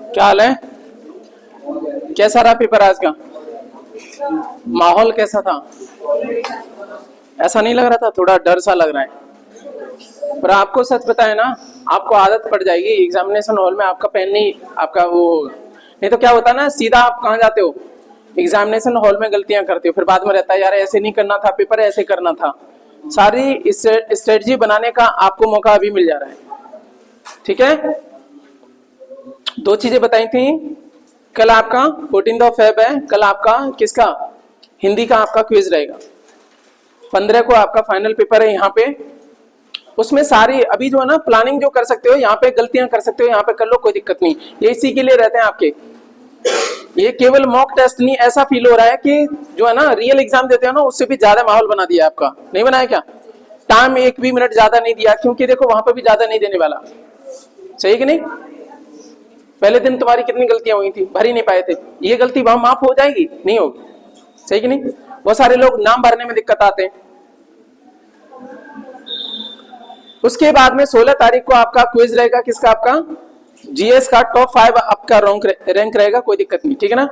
क्या हाल है? कैसा रहा पेपर आज का? माहौल कैसा था? ऐसा नहीं लग रहा था? थोड़ा डर सा लग रहा है। पर आपको सच बताए ना, आपको आदत पड़ जाएगी एग्जामिनेशन हॉल में आपका पेन नहीं, आपका वो होगा। नहीं तो क्या होता है ना, सीधा आप कहाँ जाते हो, एग्जामिनेशन हॉल में गलतियां करते हो, फिर बाद में रहता है यार ऐसे नहीं करना था, पेपर ऐसे करना था। सारी स्ट्रेटजी बनाने का आपको मौका अभी मिल जा रहा है। ठीक है, दो चीजें बताई थी। कल आपका 14 फेब है, कल आपका किसका, हिंदी का आपका क्विज रहेगा। 15 को आपका फाइनल पेपर है यहाँ पे। उसमें सारी अभी जो है ना प्लानिंग जो कर सकते हो, यहाँ पे गलतियां कर सकते हो, यहाँ पे कर लो, कोई दिक्कत नहीं। ये इसी के लिए रहते हैं आपके। ये केवल मॉक टेस्ट नहीं, ऐसा फील हो रहा है कि जो है ना रियल एग्जाम देते हो ना, उससे भी ज्यादा माहौल बना दिया आपका। नहीं बनाया क्या? टाइम एक भी मिनट ज्यादा नहीं दिया, क्योंकि देखो वहां पर भी ज्यादा नहीं देने वाला। सही कि नहीं? पहले दिन तुम्हारी कितनी गलतियां हुई थी, भर ही नहीं पाए थे। ये गलती वहां माफ हो जाएगी? नहीं होगी। सही कि नहीं? बहुत सारे लोग नाम भरने में दिक्कत आते हैं। उसके बाद में 16 तारीख को आपका क्विज रहेगा, किसका, आपका जीएस का टॉप 5 आपका रैंक रहेगा, कोई दिक्कत नहीं। ठीक है ना?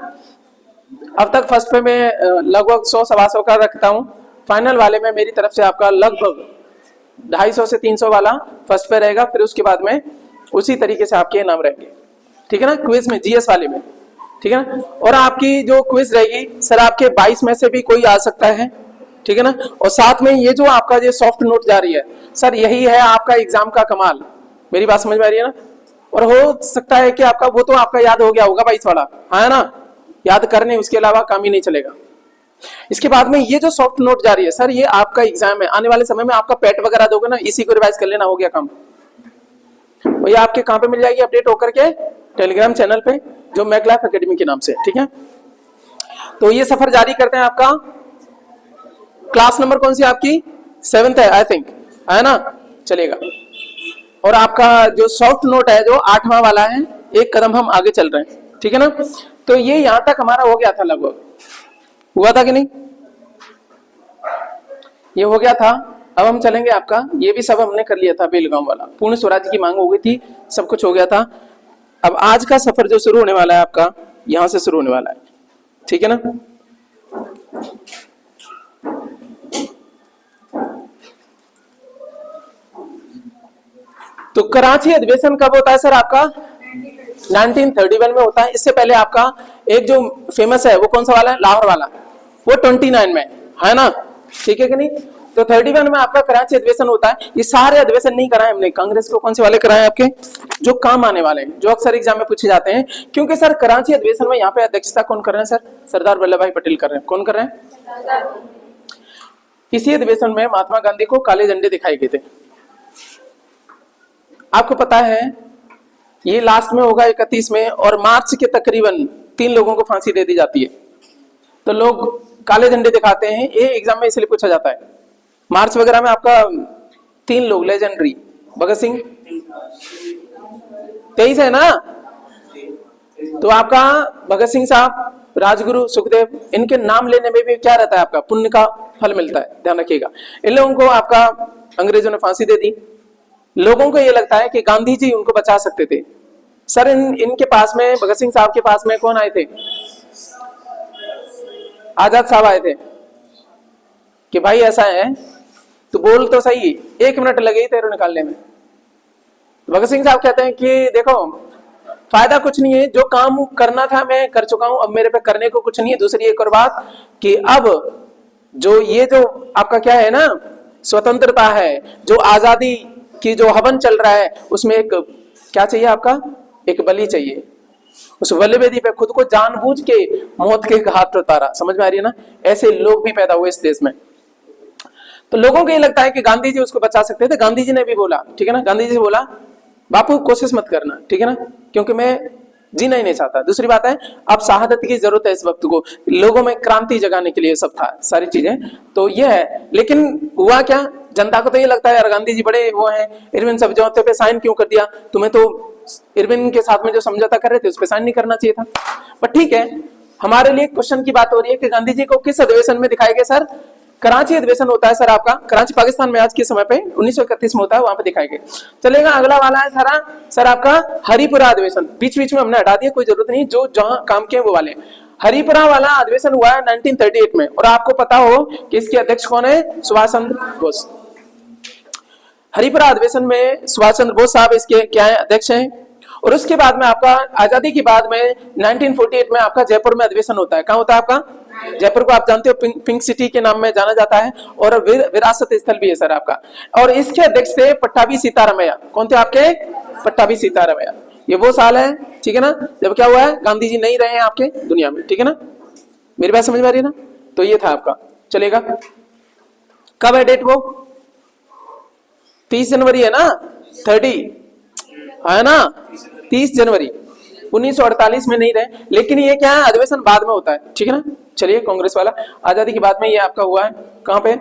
अब तक फर्स्ट पे मैं लगभग 100-125 का रखता हूं। फाइनल वाले में मेरी तरफ से आपका लगभग 250 से 300 वाला फर्स्ट पे रहेगा, फिर उसके बाद में उसी तरीके से आपके नाम रहेंगे। ठीक है ना? क्विज में, जीएस वाले में। ठीक है ना? और आपकी जो क्विज रहेगी सर, आपके 22 में से भी कोई आ सकता है। ठीक है ना? और साथ में ये जो आपका जो सॉफ्ट नोट जा रही है सर, यही है आपका एग्जाम का कमाल। मेरी बात समझ में आ रही है ना? और हो सकता है कि आपका वो तो आपका याद हो गया होगा 22 वाला, है ना? याद करने, उसके अलावा काम ही नहीं चलेगा। इसके बाद में ये जो सॉफ्ट नोट जा रही है सर, ये आपका एग्जाम है। आने वाले समय में आपका पेट वगैरह दोगे ना, इसी को रिवाइज कर लेना, हो गया काम। और ये आपके कहां पे मिल जाएगी अपडेट होकर के? टेलीग्राम चैनल पे, जो मैक लाइफ एकेडमी के नाम से। ठीक है, तो ये सफर जारी करते हैं। आपका क्लास नंबर कौन सी आपकी? 7th है आई थिंक, है ना? चलेगा। और आपका जो सॉफ्ट नोट है जो 8वां वाला है, एक कदम हम आगे चल रहे हैं। ठीक है ना? तो ये यहां तक हमारा हो गया था, लगभग हुआ था कि नहीं? ये हो गया था। अब हम चलेंगे आपका, ये भी सब हमने कर लिया था, बेलगांव वाला पूर्ण स्वराज की मांग हो गई थी, सब कुछ हो गया था। अब आज का सफर जो शुरू होने वाला है आपका, यहां से शुरू होने वाला है। ठीक है ना? तो कराची अधिवेशन कब होता है सर आपका? 1931 में होता है। इससे पहले आपका एक जो फेमस है वो कौन सा वाला है? लाहौर वाला, वो 29 में, है ना? ठीक है कि नहीं? तो 31 में आपका कराची अधिवेशन होता है। ये सारे अधिवेशन नहीं कराए हमने, कांग्रेस को कौन से वाले कराए आपके, जो काम आने वाले हैं, जो अक्सर एग्जाम में पूछे जाते हैं। क्योंकि सर कराची अधिवेशन में यहाँ पे अध्यक्षता कौन कर रहे हैं सर? सरदार वल्लभ भाई पटेल कर रहे हैं। कौन कर रहे हैं? इसी अधिवेशन में महात्मा गांधी को काले झंडे दिखाई गए थे। आपको पता है ये लास्ट में होगा 31 में, और मार्च के तकरीबन 3 लोगों को फांसी दे दी जाती है। तो लोग काले झंडे दिखाते हैं, ये एग्जाम में इसलिए पूछा जाता है। मार्च वगैरह में आपका 3 लोग लेजेंडरी, भगत सिंह 23 है ना? तो आपका भगत सिंह साहब, राजगुरु, सुखदेव, इनके नाम लेने में भी क्या रहता है आपका? पुण्य का फल मिलता है, ध्यान रखिएगा। इन लोगों को आपका अंग्रेजों ने फांसी दे दी। लोगों को ये लगता है कि गांधी जी उनको बचा सकते थे। सर इनके पास में, भगत सिंह साहब के पास में कौन आए थे? आजाद साहब आए थे कि भाई ऐसा है तो बोल तो सही, 1 मिनट लगे ही तेरे निकालने में। भगत सिंह साहब कहते हैं कि देखो फायदा कुछ नहीं है, जो काम करना था मैं कर चुका हूं, अब मेरे पे करने को कुछ नहीं है। दूसरी एक और बात कि अब जो ये जो आपका क्या है ना, स्वतंत्रता है, जो आजादी की जो हवन चल रहा है, उसमें एक क्या चाहिए आपका? एक बलि चाहिए। उस बलिवेदी पे खुद को जानबूझ के मौत के घाट पर उतारा। समझ में आ रही है ना? ऐसे लोग भी पैदा हुए इस देश में। तो लोगों को ये लगता है कि गांधी जी उसको बचा सकते थे। गांधी जी ने भी बोला, ठीक है ना, गांधी जी बोला बापू कोशिश मत करना, ठीक है ना, क्योंकि मैं जीना ही नहीं चाहता। दूसरी बात है, अब शहादत की जरूरत है इस वक्त को, लोगों में क्रांति जगाने के लिए सब था, सारी चीजें तो ये है। लेकिन हुआ क्या, जनता को तो ये लगता है यार गांधी जी बड़े वो हैं, इरविन समझौते पे साइन क्यों कर दिया? तुम्हें तो इरविन के साथ में जो समझौता कर रहे थे उस पर साइन नहीं करना चाहिए था। पर ठीक है, हमारे लिए क्वेश्चन की बात हो रही है कि गांधी जी को किस अधिवेशन में दिखाए गए सर? कराची अधिवेशन होता है सर आपका, कराची पाकिस्तान में आज के समय पे 1931 में होता है, वहां पे दिखाएंगे। चलेगा, अगला वाला है सारा सर आपका हरिपुरा अधिवेशन। बीच बीच में हमने हटा दिया, कोई जरूरत नहीं, जो जहां काम किए वो वाले। हरिपुरा वाला अधिवेशन हुआ है 1938 में, और आपको पता हो कि इसके अध्यक्ष कौन है? सुभाष चंद्र बोस। हरिपुरा अधिवेशन में सुभाष चंद्र बोस साहब इसके क्या है? अध्यक्ष हैं। और उसके बाद में आपका आजादी के बाद में 1948 में आपका जयपुर में अधिवेशन होता है। कहाँ होता है आपका? जयपुर को आप जानते हो पिंक सिटी के नाम में जाना जाता है, और विरासत स्थल भी है सर आपका। और इसके अध्यक्ष थे पट्टाभी सीतारामैया। कौन थे आपके? पट्टाभी सीतारामैया। ये वो साल है, ठीक है ना, जब क्या हुआ है? गांधी जी नहीं रहे हैं आपके दुनिया में, ठीक है ना, मेरी बात समझ में आ रही है ना? तो ये था आपका। चलेगा, कब है डेट? वो 30 जनवरी है ना, 30 है ना, 30 जनवरी 1948 में नहीं रहे। लेकिन ये क्या है? अधिवेशन बाद में होता है, ठीक है ना। चलिए, कांग्रेस वाला आजादी के बाद में ये आपका हुआ है। कहां पे?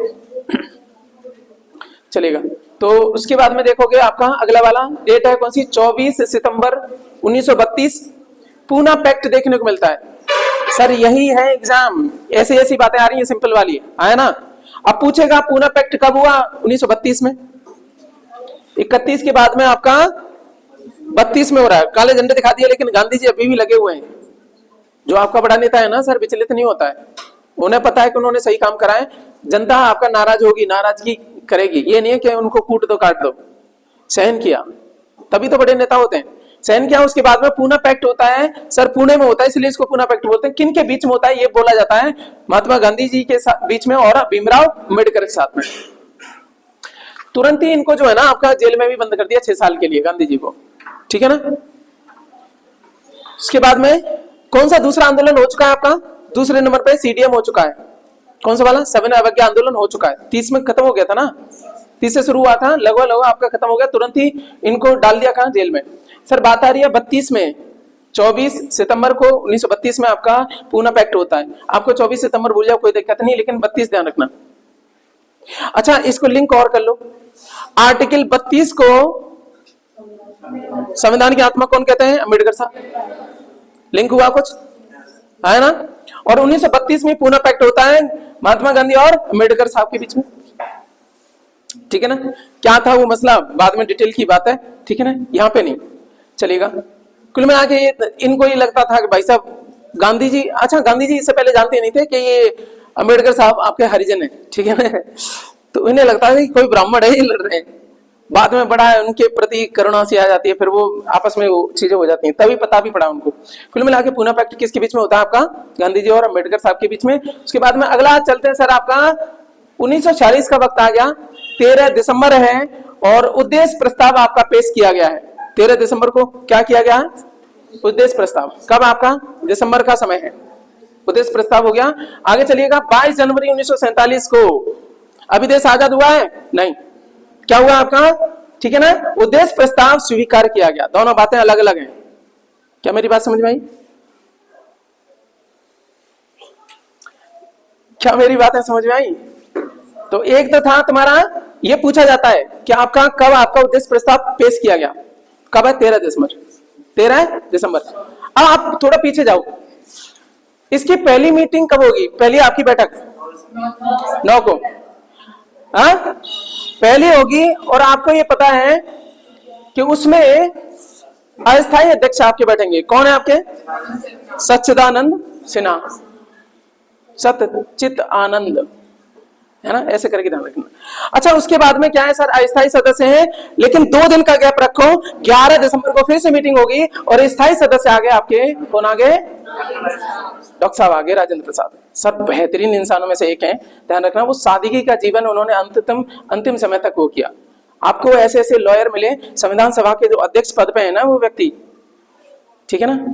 चलेगा, तो उसके बाद में देखोगे आपका अगला वाला डेट है कौन सी? 24 सितंबर 1932 पूना पैक्ट देखने को मिलता है सर। यही है एग्जाम, ऐसी ऐसी बातें आ रही है, सिंपल वाली है ना। अब पूछेगा पूना पैक्ट कब हुआ? 1932 में। 31 के बाद में आपका 32 में हो रहा है। काले झंडे दिखा दिए, लेकिन गांधी जी अभी भी लगे हुए हैं। जो आपका बड़ा नेता है ना सर, विचलित नहीं होता है, उन्हें पता है कि उन्होंने सही काम करा है। जनता आपका नाराज होगी, नाराजगी करेगी, ये नहीं है कि उनको कूट दो काट दो। सहन किया तभी तो बड़े नेता होते हैं। सहन किया, उसके बाद में पूना पैक्ट होता है सर, पुणे में होता है, इसलिए इसको पूना पैक्ट बोलते हैं। किन के बीच में होता है? ये बोला जाता है महात्मा गांधी जी के बीच में और भीमराव अम्बेडकर के साथ में। तुरंत ही इनको जो है ना आपका जेल में भी बंद कर दिया 6 साल के लिए, गांधी जी को, ठीक है ना। उसके बाद में कौन सा दूसरा आंदोलन हो चुका है आपका? दूसरे नंबर पे सीडीएम हो चुका है। कौन सा वाला? 7 अवज्ञा आंदोलन हो चुका है। 30 में खत्म हो गया था ना, 30 से शुरू हुआ था, लगभग आपका खत्म हो गया। तुरंत ही इनको डाल दिया कहां? जेल में। सर बात आ रही है 32 में, 24 सितंबर को 1932 में आपका पूना पैक्ट होता है। आपको 24 सितंबर भूल जाओ कोई दिक्कत नहीं, लेकिन 32 ध्यान रखना। अच्छा, इसको लिंक और कर लो। आर्टिकल 32 को संविधान की आत्मा कौन कहते हैं? अम्बेडकर साहब। लिंक हुआ कुछ है ना। और 1932 में पूना पैक्ट होता है महात्मा गांधी और अम्बेडकर साहब के बीच में, ठीक है ना। क्या था वो मसला, बाद में डिटेल की बात है, ठीक है ना, यहाँ पे नहीं चलेगा। कुल में आके इनको ये लगता था कि भाई साहब गांधी जी, अच्छा गांधी जी इससे पहले जानते नहीं थे कि ये अम्बेडकर साहब आपके हरिजन है, ठीक है ना। तो इन्हें लगता है कि कोई ब्राह्मण है, ये लड़ रहे हैं। बाद में बड़ा उनके प्रति करुणा सी आ जाती है, फिर वो आपस में वो चीजें हो जाती हैं, तभी पता भी पड़ा उनको। कुल मिला के पूना पैक्ट किसके बीच में होता है? आपका गांधी जी और अम्बेडकर साहब के बीच में। उसके बाद में अगला चलते हैं सर, आपका 1946 का वक्त आ गया, 13 दिसंबर है, और उद्देश्य प्रस्ताव आपका पेश किया गया है। 13 दिसंबर को क्या किया गया है? उद्देश्य प्रस्ताव। कब? आपका दिसंबर का समय है, उद्देश्य प्रस्ताव हो गया। आगे चलिएगा, 22 जनवरी 1947 को अभी देश आजाद हुआ है? नहीं। क्या हुआ आपका? ठीक है ना, उद्देश्य प्रस्ताव स्वीकार किया गया। दोनों बातें अलग अलग हैं। क्या मेरी बात समझ में आई? क्या मेरी बातें समझ में आई? तो एक तो था तुम्हारा, ये पूछा जाता है कि आपका कब आपका उद्देश्य प्रस्ताव पेश किया गया? कब है? 13 दिसंबर। 13 दिसंबर। अब आप थोड़ा पीछे जाओ, इसकी पहली मीटिंग कब होगी? पहली आपकी बैठक 9 को, हाँ पहली होगी। और आपको ये पता है कि उसमें अस्थायी अध्यक्ष आपके बैठेंगे। कौन है आपके? सच्चिदानंद सिन्हा, सतचित आनंद, है ना, ऐसे करके ध्यान रखना। अच्छा, उसके बाद में क्या है सर? अस्थायी सदस्य हैं, लेकिन 2 दिन का गैप रखो। 11 दिसंबर को फिर से मीटिंग होगी, और स्थायी सदस्य आगे आपके कौन आगे? डॉक्टर साहब आगे, राजेंद्र प्रसाद। सब बेहतरीन इंसानों में से एक हैं, ध्यान रखना। वो सादगी का जीवन उन्होंने अंतिम समय तक वो किया। आपको ऐसे ऐसे लॉयर मिले संविधान सभा के जो अध्यक्ष पद पे है ना, वो व्यक्ति, ठीक है ना,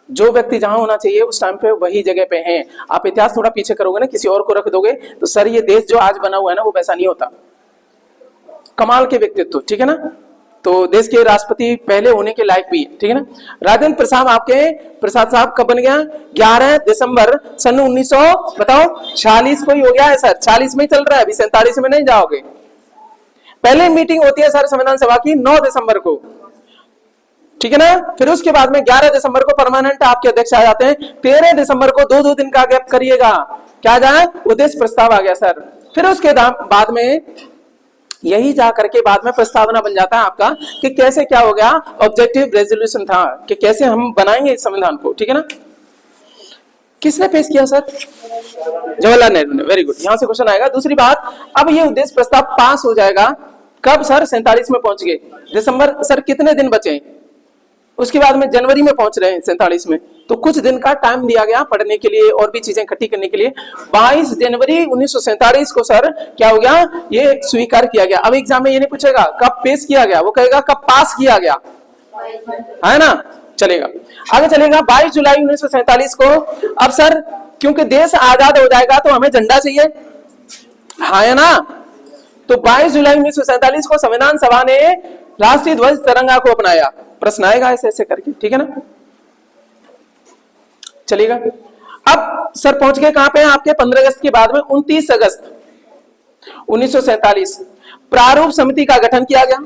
जो व्यक्ति जहां होना चाहिए उस टाइम पे वही जगह पे हैं। आप इतिहास थोड़ा पीछे करोगे ना, किसी और को रख दोगे तो सर ये देश जो आज बना हुआ है ना, वो वैसा नहीं होता। कमाल के व्यक्तित्व, ठीक है ना। तो देश के राष्ट्रपति पहले होने के लायक भी है, ठीक है ना। राजेंद्र प्रसाद आपके प्रसाद साहब कब बन गया? 11 दिसंबर सन 1900 बताओ 46 को ही हो गया है सर। 46 में ही चल रहा है, अभी 47 में नहीं जाओगे। पहले मीटिंग होती है सर संविधान सभा की 9 दिसंबर को, ठीक है ना। फिर उसके बाद में 11 दिसंबर को परमानेंट आपके अध्यक्ष आ जाते हैं। 13 दिसंबर को 2 दिन का गैप करिएगा। क्या आ जाए, उद्देश्य प्रस्ताव आ गया सर। फिर उसके बाद में यही जा करके बाद में प्रस्तावना बन जाता है आपका कि कैसे क्या हो गया, ऑब्जेक्टिव रेजोल्यूशन था कि कैसे हम बनाएंगे इस संविधान को, ठीक है ना। किसने पेश किया सर, जवाहरलाल नेहरू ने, वेरी गुड, यहां से क्वेश्चन आएगा। दूसरी बात, अब ये उद्देश्य प्रस्ताव पास हो जाएगा कब सर, 47 में पहुंच गए, दिसंबर सर कितने दिन बचे, उसके बाद में जनवरी में पहुंच रहे हैं 47 में, तो कुछ दिन का टाइम दिया गया पढ़ने के लिए और भी चीजें इकट्ठी करने के लिए। 22 जनवरी 1947 को सर क्या हो गया, ये स्वीकार किया गया। अब एग्जाम में ये नहीं पूछेगा कब पेश किया गया, वो कहेगा कब पास किया गया, है ना। चलेगा, आगे चलेगा। 22 जुलाई 1947 को, अब सर क्योंकि देश आजाद हो जाएगा तो हमें झंडा चाहिए, है ना, तो 22 जुलाई 1947 को संविधान सभा ने राष्ट्रीय ध्वज तिरंगा को अपनाया। प्रश्न आएगा ऐसे ऐसे करके, ठीक है ना। चलिएगा, अब सर पहुंच गए कहां पे आपके 15 अगस्त के बाद में 29 अगस्त 1947 प्रारूप समिति का गठन किया गया।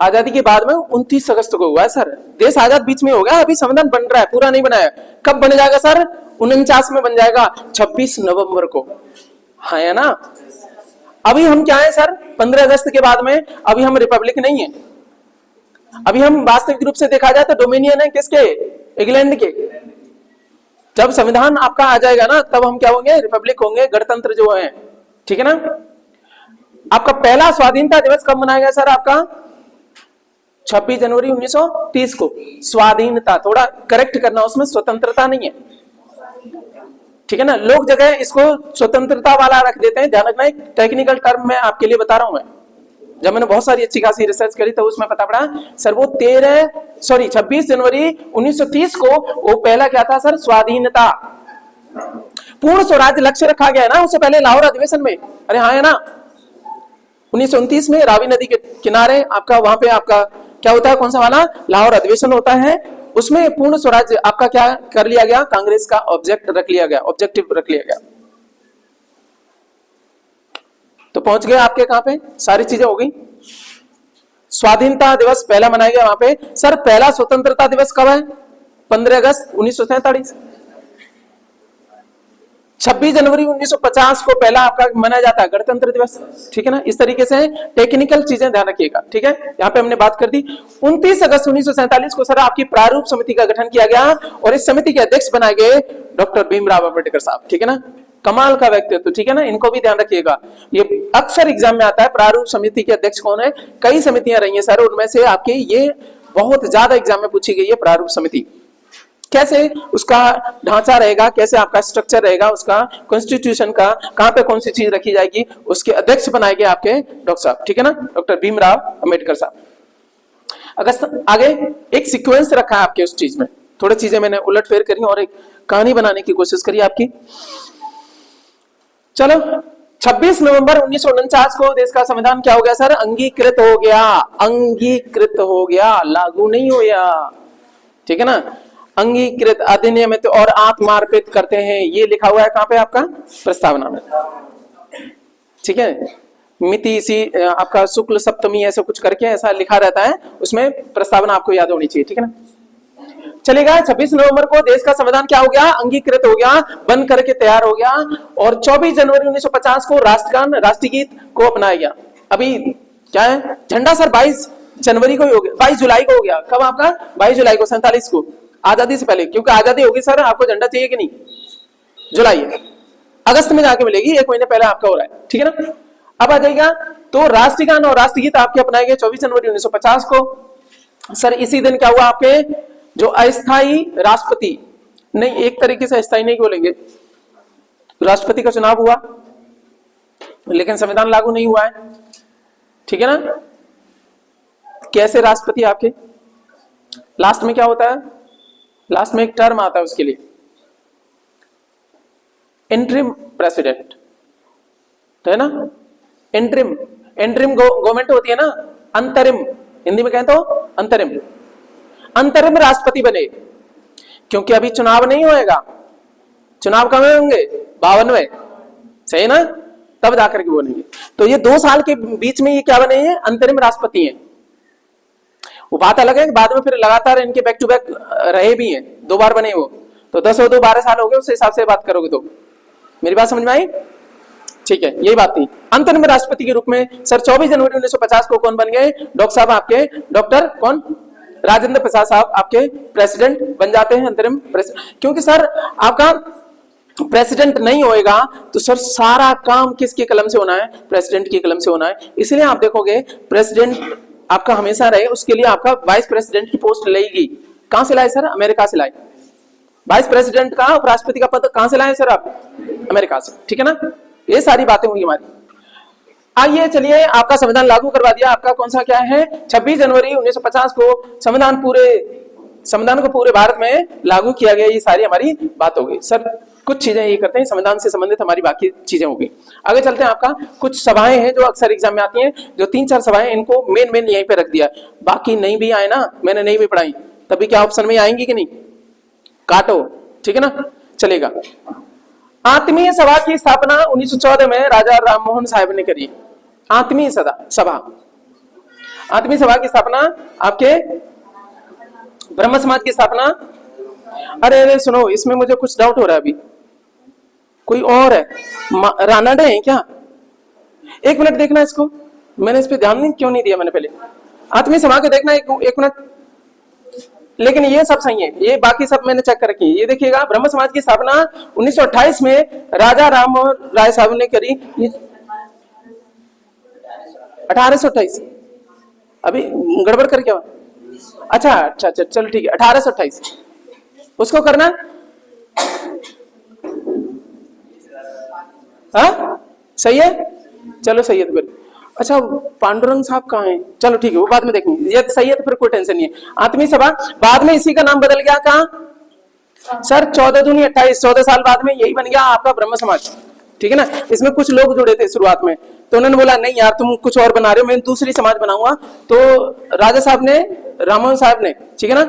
आजादी के बाद में 29 अगस्त को हुआ है सर, देश आजाद बीच में हो गया, अभी संविधान बन रहा है, पूरा नहीं बनाया। कब बन जाएगा सर, 49 में बन जाएगा, 26 नवंबर को, है ना। अभी हम क्या है सर, 15 अगस्त के बाद में अभी हम रिपब्लिक नहीं है, अभी हम वास्तविक रूप से देखा जाए तो डोमिनियन है किसके, इंग्लैंड के। जब संविधान आपका आ जाएगा ना तब हम क्या होंगे, रिपब्लिक होंगे, गणतंत्र जो है, ठीक है ना। आपका पहला स्वाधीनता दिवस कब मनाया गया सर, आपका 26 जनवरी 1930 को। स्वाधीनता थोड़ा करेक्ट करना, उसमें स्वतंत्रता नहीं है, ठीक है ना। लोग जगह इसको स्वतंत्रता वाला रख देते हैं, ध्यान रखना, एक टेक्निकल टर्म मैं आपके लिए बता रहा हूं मैं। जब मैंने बहुत सारी अच्छी खासी रिसर्च करी तो उसमें पता पड़ा सर वो 26 जनवरी 1930 को वो पहला क्या था सर, स्वाधीनता। पूर्ण स्वराज लक्ष्य रखा गया है ना उससे पहले लाहौर अधिवेशन में, अरे हाँ है ना, 1929 में रावी नदी के किनारे आपका वहां पे आपका क्या होता है, कौन सा वाला, लाहौर अधिवेशन होता है, उसमें पूर्ण स्वराज आपका क्या कर लिया गया, कांग्रेस का ऑब्जेक्टिव रख लिया गया। तो पहुंच गए आपके कहां पे, सारी चीजें हो गई। स्वाधीनता दिवस पहला मनाया गया वहां पे सर। पहला स्वतंत्रता दिवस कब है, 15 अगस्त 1947। 26 जनवरी 1950 को पहला आपका मनाया जाता है गणतंत्र दिवस, ठीक है ना। इस तरीके से टेक्निकल चीजें ध्यान रखिएगा, ठीक है। यहाँ पे हमने बात कर दी। 29 अगस्त 1947 को सर आपकी प्रारूप समिति का गठन किया गया और इस समिति के अध्यक्ष बनाए गए डॉक्टर भीमराव अम्बेडकर साहब, ठीक है ना। कमाल का व्यक्तित्व, ठीक है ना, इनको भी ध्यान रखिएगा। ये अक्सर एग्जाम में आता है, प्रारूप समिति के अध्यक्ष कौन है। कई समितियां रही है सर, उनमें से आपके ये बहुत ज्यादा एग्जाम में पूछी गई है प्रारूप समिति। कैसे उसका ढांचा रहेगा, कैसे आपका स्ट्रक्चर रहेगा, उसका कॉन्स्टिट्यूशन का कहां पे कौन सी चीज रखी जाएगी, उसके अध्यक्ष बनाए गए आपके डॉक्टर साहब, ठीक है ना, डॉक्टर भीमराव अम्बेडकर साहब। अगस्त आगे एक सीक्वेंस रखा है आपके उस चीज में, थोड़ी चीजें मैंने उलट फेर करी और एक कहानी बनाने की कोशिश करी आपकी। चलो 26 नवंबर 1949 को देश का संविधान क्या हो गया सर, अंगीकृत हो गया, लागू नहीं हो गया, ठीक है ना। अंगीकृत, अधिनियमित और आत्मार्पित करते हैं, ये लिखा हुआ है कहां पे आपका प्रस्तावना में, ठीक है। मिति सी आपका शुक्ल सप्तमी ऐसा कुछ करके ऐसा लिखा रहता है, उसमें प्रस्तावना आपको याद होनी चाहिए, ठीक है ना। चलेगा, 26 नवंबर को देश का संविधान क्या हो गया, अंगीकृत हो गया, बन करके तैयार हो गया। और 24 जनवरी 1950 को राष्ट्रगान, राष्ट्रगीत को अपनाया गया। अभी क्या है, झंडा सर 22 जनवरी को ही हो गया, 22 जुलाई को हो गया। कब आपका, 22 जुलाई को 47 को, आजादी से पहले, क्योंकि आजादी होगी सर आपको झंडा चाहिए कि नहीं, जुलाई, अगस्त में जाके मिलेगी, 1 महीने पहले आपका हो रहा है, ठीक है ना। अब आ जाएगा तो राष्ट्रगान और राष्ट्रगीत आपके अपनाए गए 24 जनवरी 1950 को। सर इसी दिन क्या हुआ, आपके जो अस्थाई राष्ट्रपति, नहीं एक तरीके से अस्थाई नहीं बोलेंगे, राष्ट्रपति का चुनाव हुआ लेकिन संविधान लागू नहीं हुआ है, ठीक है ना। कैसे राष्ट्रपति आपके लास्ट में क्या होता है, लास्ट में एक टर्म आता है, उसके लिए इंटरिम प्रेसिडेंट, तो है ना। इंटरिम गवर्नमेंट होती है ना, अंतरिम, हिंदी में कहें तो अंतरिम राष्ट्रपति बने, क्योंकि अभी चुनाव नहीं होएगा। चुनाव कब होंगे, 52, सही ना, तब जाकर के बनेंगे। तो ये 2 साल के बीच में ये क्या बने हैं, अंतरिम राष्ट्रपति हैं। वो बात अलग है कि बाद में फिर लगातार इनके बैक टू बैक रहे भी हैं, 2 बार बने वो, तो 10 और 2 12 साल हो गए, उस हिसाब से बात करोगे तो, मेरी बात समझ में आई? ठीक है, यही बात थी। अंतरिम राष्ट्रपति के रूप में सर 24 जनवरी 1950 को कौन बन गए? डॉक्टर साहब आपके, डॉक्टर कौन? राजेंद्र प्रसाद साहब आपके प्रेसिडेंट बन जाते हैं, अंतरिम प्रेसिडेंट। क्योंकि सर आपका प्रेसिडेंट नहीं होएगा तो सर सारा काम किसकी कलम से होना है? प्रेसिडेंट की कलम से होना है। इसलिए आप देखोगे प्रेसिडेंट आपका हमेशा रहे, उसके लिए आपका वाइस प्रेसिडेंट की पोस्ट लेगी। कहां से लाए सर? अमेरिका से लाए। वाइस प्रेसिडेंट का, उपराष्ट्रपति का पद कहां से लाए सर आप? अमेरिका से। ठीक है ना, ये सारी बातें हुई हमारी। आइए चलिए, आपका संविधान लागू करवा दिया। आपका कौन सा क्या है? 26 जनवरी 1950 को संविधान को पूरे भारत में लागू किया गया। ये सारी हमारी बात हो गई। सर कुछ चीजें ये करते हैं, संविधान से संबंधित हमारी बाकी चीजें होगी। आगे चलते हैं। आपका कुछ सभाएं हैं जो अक्सर एग्जाम में आती हैं, जो 3-4 सभाएं, इनको मेन यहीं पे रख दिया। बाकी नहीं भी आए ना, मैंने नहीं भी पढ़ाई, तभी क्या ऑप्शन में आएंगी कि नहीं? काटो, ठीक है ना, चलेगा। आत्मीय सभा की स्थापना 1914 में राजा राममोहन साहब ने करी। आत्मीय सभा, आत्मीय सभा की स्थापना आपके ब्रह्म समाज की स्थापना। अरे सुनो, इसमें मुझे कुछ डाउट हो रहा है अभी। कोई और है? रानाडे है क्या? एक मिनट देखना इसको, मैंने इस पे ध्यान क्यों नहीं दिया मैंने पहले। आत्मीय सभा के देखना एक मिनट। लेकिन ये सब सही है, ये बाकी सब मैंने चेक कर रखी है। ये देखिएगा, ब्रह्म समाज की स्थापना 1928 में राजा राममोहन राय साहब ने करी। 1828 अभी गड़बड़ कर क्या? अच्छा, चलो ठीक है, 1828 उसको करना। हाँ सही है, चलो सही है। तो फिर अच्छा, पांडुरंग साहब कहाँ हैं? चलो ठीक है, वो बाद में देखेंगे। ये सही है तो फिर कोई टेंशन नहीं है। आत्मीय सभा बाद में इसी का नाम बदल गया। कहाँ सर? 14 दूनी 28, 14 साल बाद में यही बन गया आपका ब्रह्म समाज। ठीक है ना। इसमें कुछ लोग जुड़े थे शुरुआत में, तो उन्होंने बोला नहीं यार तुम कुछ और बना रहे हो, मैं दूसरी समाज बनाऊंगा। तो राजा साहब ने, राममोहन साहब ने, ठीक है ना,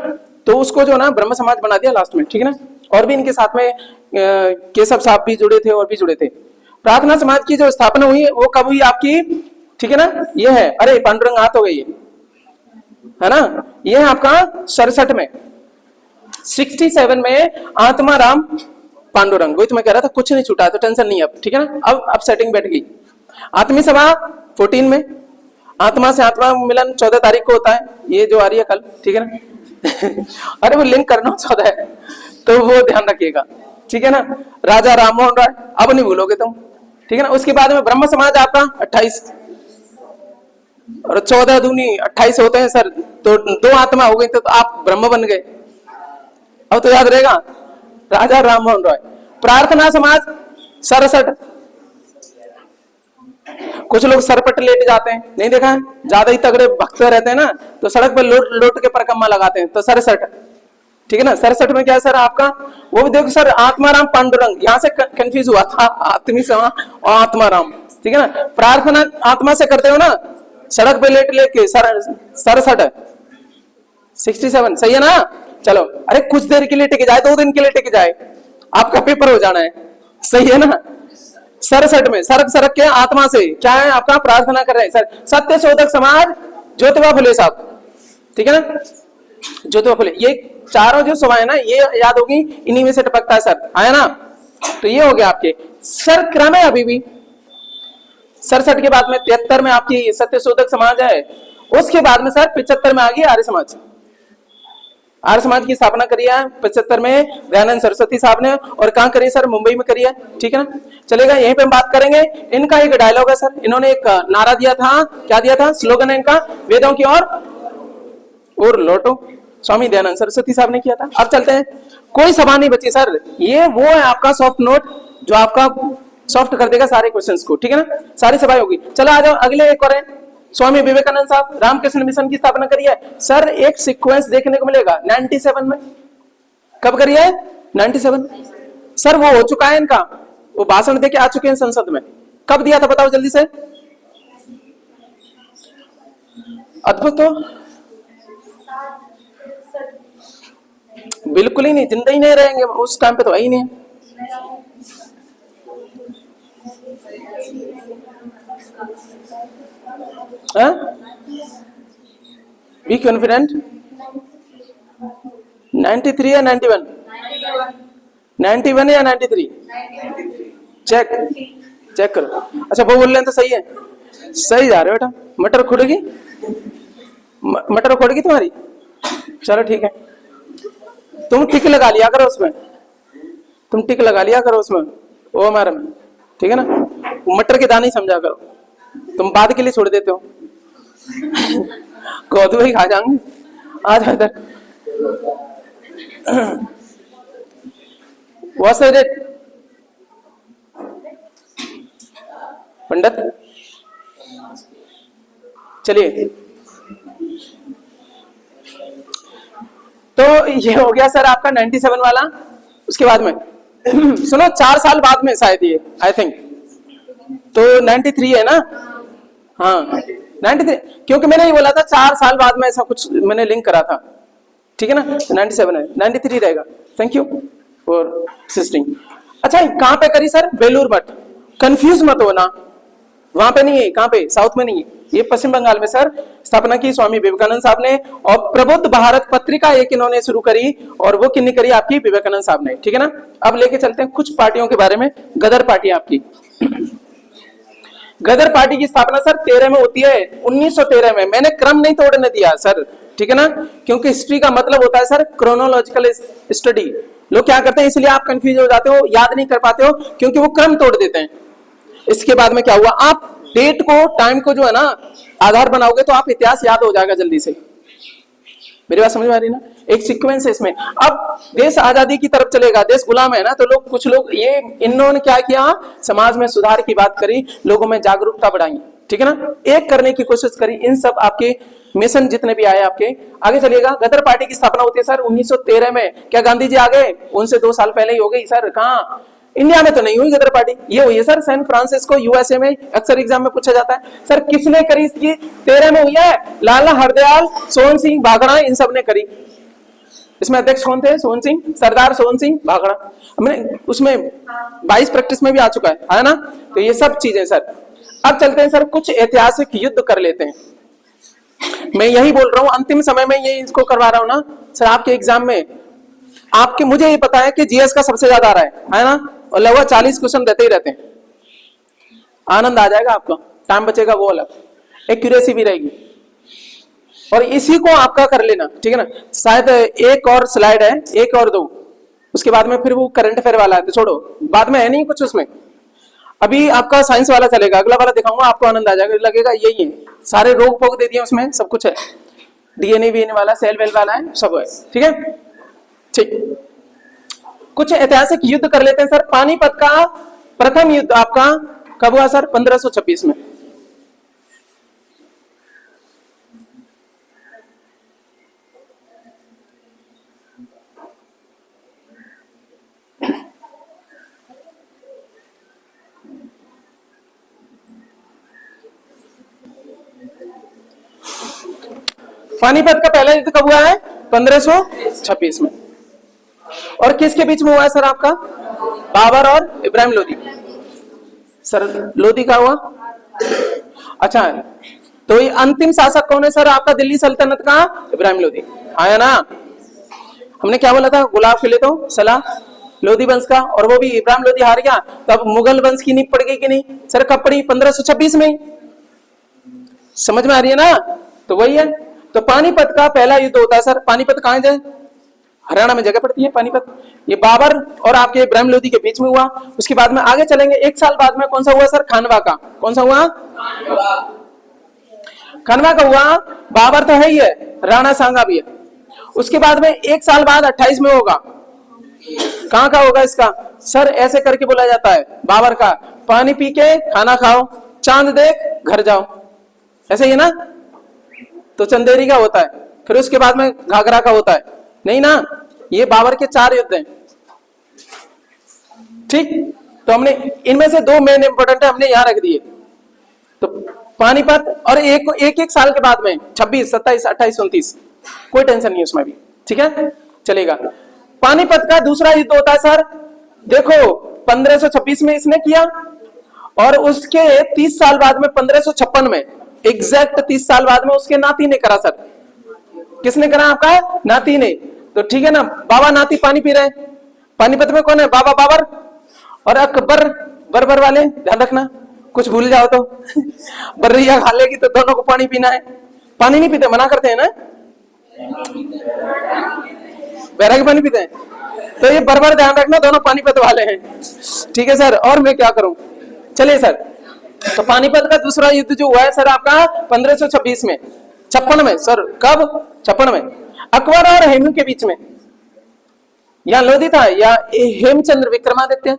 तो उसको जो ना ब्रह्म समाज बना दिया लास्ट में। ठीक है ना। और भी इनके साथ में केशव साहब भी जुड़े थे और भी जुड़े थे। प्रार्थना समाज की जो स्थापना हुई वो कब हुई आपकी? ठीक है ना, ये है, अरे पांडुरंग हाथ हो गई है ना, ये है आपका 67 में, 67 में आत्माराम पांडुरंग। वही तो मैं कह रहा था, कुछ नहीं छूटा, तो टेंशन नहीं अब। ठीक है ना, अब सेटिंग बैठ गई। आत्मीय सभा 14 में, आत्मा से आत्मा मिलन 14 तारीख को होता है, ये जो आ रही है कल। ठीक है ना अरे वो लिंक करना 14 है, तो वो ध्यान रखिएगा। ठीक है ना। राजा राममोहन राय, अब नहीं भूलोगे तुम। ठीक है ना। उसके बाद में ब्रह्म समाज आपका 28 और 14 दूनी 28 होते हैं सर, तो 2 आत्मा हो गई, तो आप ब्रह्म बन गए। अब तो याद रहेगा, राजा राममोहन राय। प्रार्थना समाज 67, कुछ लोग सरपट लेट जाते हैं, नहीं देखा है? ज्यादा ही तगड़े भक्त रहते हैं ना, तो सड़क पर लोट के परिक्रमा लगाते हैं, तो 67। ठीक है ना। 67 में क्या है सर आपका? वो भी देखो सर, आत्माराम पांडुरंग, यहां से कंफ्यूज हुआ था, आत्मी सभा और आत्माराम। ठीक है ना। प्रार्थना आत्मा से करते हो ना, सड़क पे लेट लेके 67, 67 सही है ना। चलो, अरे कुछ देर के लिए टिक जाए, 2 दिन के लिए टिक जाए, आपका पेपर हो जाना है, सही है ना। 67 में सरक के आत्मा से क्या है आपका? प्रार्थना कर रहे हैं सर। सत्य शोधक समाज ज्योतिबा फुले साहब। ठीक है ना, ज्योतिबा फुले। ये चारों जो सभा है ना, ये याद होगी, इन्हीं में से टपकता है सर, आया ना। तो ये हो गया आपके। सर क्रम है अभी भी 67 के बाद में 73 में आपकी सत्य शोधक समाज है। उसके बाद में सर 75 में आ गई आर्य समाज। आर्य समाज की स्थापना करी है 75 में दयानंद सरस्वती साहब ने, और कहां करी सर? मुंबई में करी है। ठीक है ना। चलेगा, यहीं पे हम बात करेंगे। इनका एक डायलॉग है सर, इन्होंने एक नारा दिया था, क्या दिया था? स्लोगन है इनका, वेदों की और लौटो। स्वामी दयानंद सरस्वती साहब ने किया था। अब चलते हैं, कोई सभा नहीं बची सर, ये वो है आपका सॉफ्ट नोट जो आपका सॉफ्ट कर देगा सारे क्वेश्चंस को। ठीक है ना, सारी सभाएं होगी। चलो आ जाओ, अगले एक और है, स्वामी विवेकानंद साहब रामकृष्ण मिशन की स्थापना करी है सर। एक सीक्वेंस देखने को मिलेगा 97 में। कब करी है? 97 सर। वो हो चुका है इनका, वो भाषण देके आ चुके हैं संसद में। कब दिया था बताओ जल्दी से? अद्भुत। तो बिल्कुल ही नहीं, जिंदा ही नहीं रहेंगे उस टाइम पे, तो है ही नहीं। Be confident. 93 या 91? 91 या 93? चेक चेक करो। अच्छा वो बोल रहे हैं तो सही है, सही जा रहे हो बेटा। मटर खुड़ेगी, मटर खुड़ेगी तुम्हारी, चलो ठीक है। तुम टिक लगा लिया करो उसमें, तुम टिक लगा लिया करो उसमें ओ मैडम, ठीक है ना। मटर के दाने ही समझा करो, तुम बाद के लिए छोड़ देते हो। कौतु भाई खा जाएंगे, आ जाओ इधर। What's it? पंडित चलिए, तो ये हो गया सर आपका 97 वाला। उसके बाद में सुनो 4 साल बाद में शायद ये आई थिंक, तो 93 है ना, हाँ 93, क्योंकि मैंने ये बोला था 4 साल बाद में, ऐसा कुछ मैंने लिंक करा था, ठीक है ना। 97 है, 93 रहेगा। Thank you for assisting. अच्छा कहाँ पे करी सर? बेलूर मठ। कंफ्यूज मत होना, वहां पे नहीं है। कहाँ पे? साउथ में नहीं है, ये पश्चिम बंगाल में सर स्थापना की स्वामी विवेकानंद साहब ने। और प्रबुद्ध भारत पत्रिका एक इन्होंने शुरू करी, और वो किन्नी करी? आपकी विवेकानंद साहब ने, ठीक है ना। अब लेके चलते हैं कुछ पार्टियों के बारे में। गदर पार्टी आपकी, गदर पार्टी की स्थापना सर 13 में होती है, 1913 में। मैंने क्रम नहीं तोड़ने दिया सर, ठीक है ना, क्योंकि हिस्ट्री का मतलब होता है सर क्रोनोलॉजिकल स्टडी। लोग क्या करते हैं, इसलिए आप कंफ्यूज हो जाते हो, याद नहीं कर पाते हो, क्योंकि वो क्रम तोड़ देते हैं। इसके बाद में क्या हुआ, आप डेट को, टाइम को जो है ना आधार बनाओगे तो आप इतिहास याद हो जाएगा जल्दी से। मेरी बात समझ में आ रही है ना? एक सीक्वेंस है इसमें। अब देश आजादी की तरफ चलेगा, देश गुलाम है ना, तो लोग, कुछ लोग, ये इन्होंने क्या किया, समाज में सुधार की बात करी, लोगों में जागरूकता बढ़ाई, ठीक है ना, एक करने की कोशिश करी। इन सब आपके मिशन जितने भी आए आपके, आगे चलिएगा। गदर पार्टी की स्थापना होती है सर 1913 में। क्या गांधी जी आ गए? उनसे 2 साल पहले ही हो गई सर। कहाँ? इंडिया में तो नहीं हुई गदर पार्टी, ये हुई है सर सैन फ्रांसिस्को यूएसए में। अक्सर एग्जाम में पूछा जाता है सर किसने करी इसकी? 13 में हुई है। लाला हरदयाल, सोहन सिंह भागड़ा, इन सब ने करी। इसमें अध्यक्ष कौन थे? सोहन सिंह, सरदार सोहन सिंह भागड़ा। हमने उसमें 22 प्रैक्टिस में भी आ चुका है ना। तो ये सब चीजें सर। अब चलते हैं सर, कुछ ऐतिहासिक युद्ध कर लेते हैं। मैं यही बोल रहा हूं, अंतिम समय में ये इसको करवा रहा हूं ना सर, आपके एग्जाम में आपके, मुझे ये पता है कि जीएस का सबसे ज्यादा आ रहा है ना, और लगभग 40 क्वेश्चन देते ही रहते हैं। आनंद आ जाएगा आपका, टाइम बचेगा वो अलग, एक्यूरेसी भी रहेगी, और इसी को आपका कर लेना, ठीक है ना। शायद एक और स्लाइड है, एक और 2, उसके बाद में फिर वो करंट अफेयर वाला है, तो छोड़ो, बाद में है नहीं कुछ उसमें। अभी आपका साइंस वाला चलेगा, अगला वाला दिखाऊंगा, आपको आनंद आ जाएगा, लगेगा यही है। सारे रोग फोग दे दिए उसमें, सब कुछ है, डीएनए वीएनए वाला, सेल वेल वाला है, सब है, ठीक है। ठीक, कुछ ऐतिहासिक युद्ध कर लेते हैं सर। पानीपत का प्रथम युद्ध आपका कब हुआ सर? 1526 में। पानीपत का पहला युद्ध कब हुआ है? 1526 में। और किसके बीच में हुआ है सर आपका? बाबर और इब्राहिम लोदी। सर लोदी का हुआ, अच्छा, तो ये अंतिम शासक कौन है सर आपका दिल्ली सल्तनत का? इब्राहिम लोदी। आया ना, हमने क्या बोला था, गुलाब खिले तो सलाह, लोदी वंश का, और वो भी इब्राहिम लोदी हार गया, तब मुगल वंश की नींव पड़ गई कि नहीं सर? कब पड़ी? 1526 में। समझ में आ रही है ना? तो वही है। तो पानीपत का पहला युद्ध होता है सर। पानीपत कहां है? हरियाणा में जगह पड़ती है पानीपत। ये बाबर और आपके इब्राहिम लोदी के बीच में हुआ। उसके बाद में आगे चलेंगे, 1 साल बाद में कौन सा हुआ सर? खानवा का। कौन सा हुआ? खानवा का हुआ। बाबर तो है ही है, राणा सांगा भी है। उसके बाद में 1 साल बाद 28 में होगा। कहां का होगा इसका सर? ऐसे करके बोला जाता है बाबर का, पानी पी के खाना खाओ, चांद देख घर जाओ, ऐसे ही ना। तो चंदेरी का होता है, फिर उसके बाद में घाघरा का होता है, नहीं ना। ये बाबर के 4 युद्ध हैं, ठीक। तो हमने इनमें से 2 मेन इंपोर्टेंट है, हमने यहां रख दिए। तो पानीपत, और एक साल के बाद में 26, 27, 28, 29, कोई टेंशन नहीं उसमें भी, ठीक है, चलेगा। पानीपत का दूसरा युद्ध होता है सर, देखो 1526 में इसने किया, और उसके 30 साल बाद में 1556 में, एग्जैक्ट 30 साल बाद में उसके नाती ने करा सर। किसने करा? आपका नाती ने। तो ठीक है ना, बाबा नाती पानी पी रहे। पानीपत में कौन है? बाबा बाबर और अकबर, बर्बर वाले ध्यान रखना, कुछ भूल जाओ तो बर्रिया खा लेगी तो दोनों को पानी पीना है। पानी नहीं पीते, मना करते हैं ना, बैरा के पानी पीते हैं। तो ये बर्बर ध्यान रखना, दोनों पानीपत वाले हैं। ठीक है सर, और मैं क्या करूं, चलिए सर। तो पानीपत का दूसरा युद्ध जो हुआ है सर आपका 1526 में, 56 में सर, कब 56 में, अकबर और हेमू के बीच में। या लोधी था या हेमचंद्र विक्रमादित्य,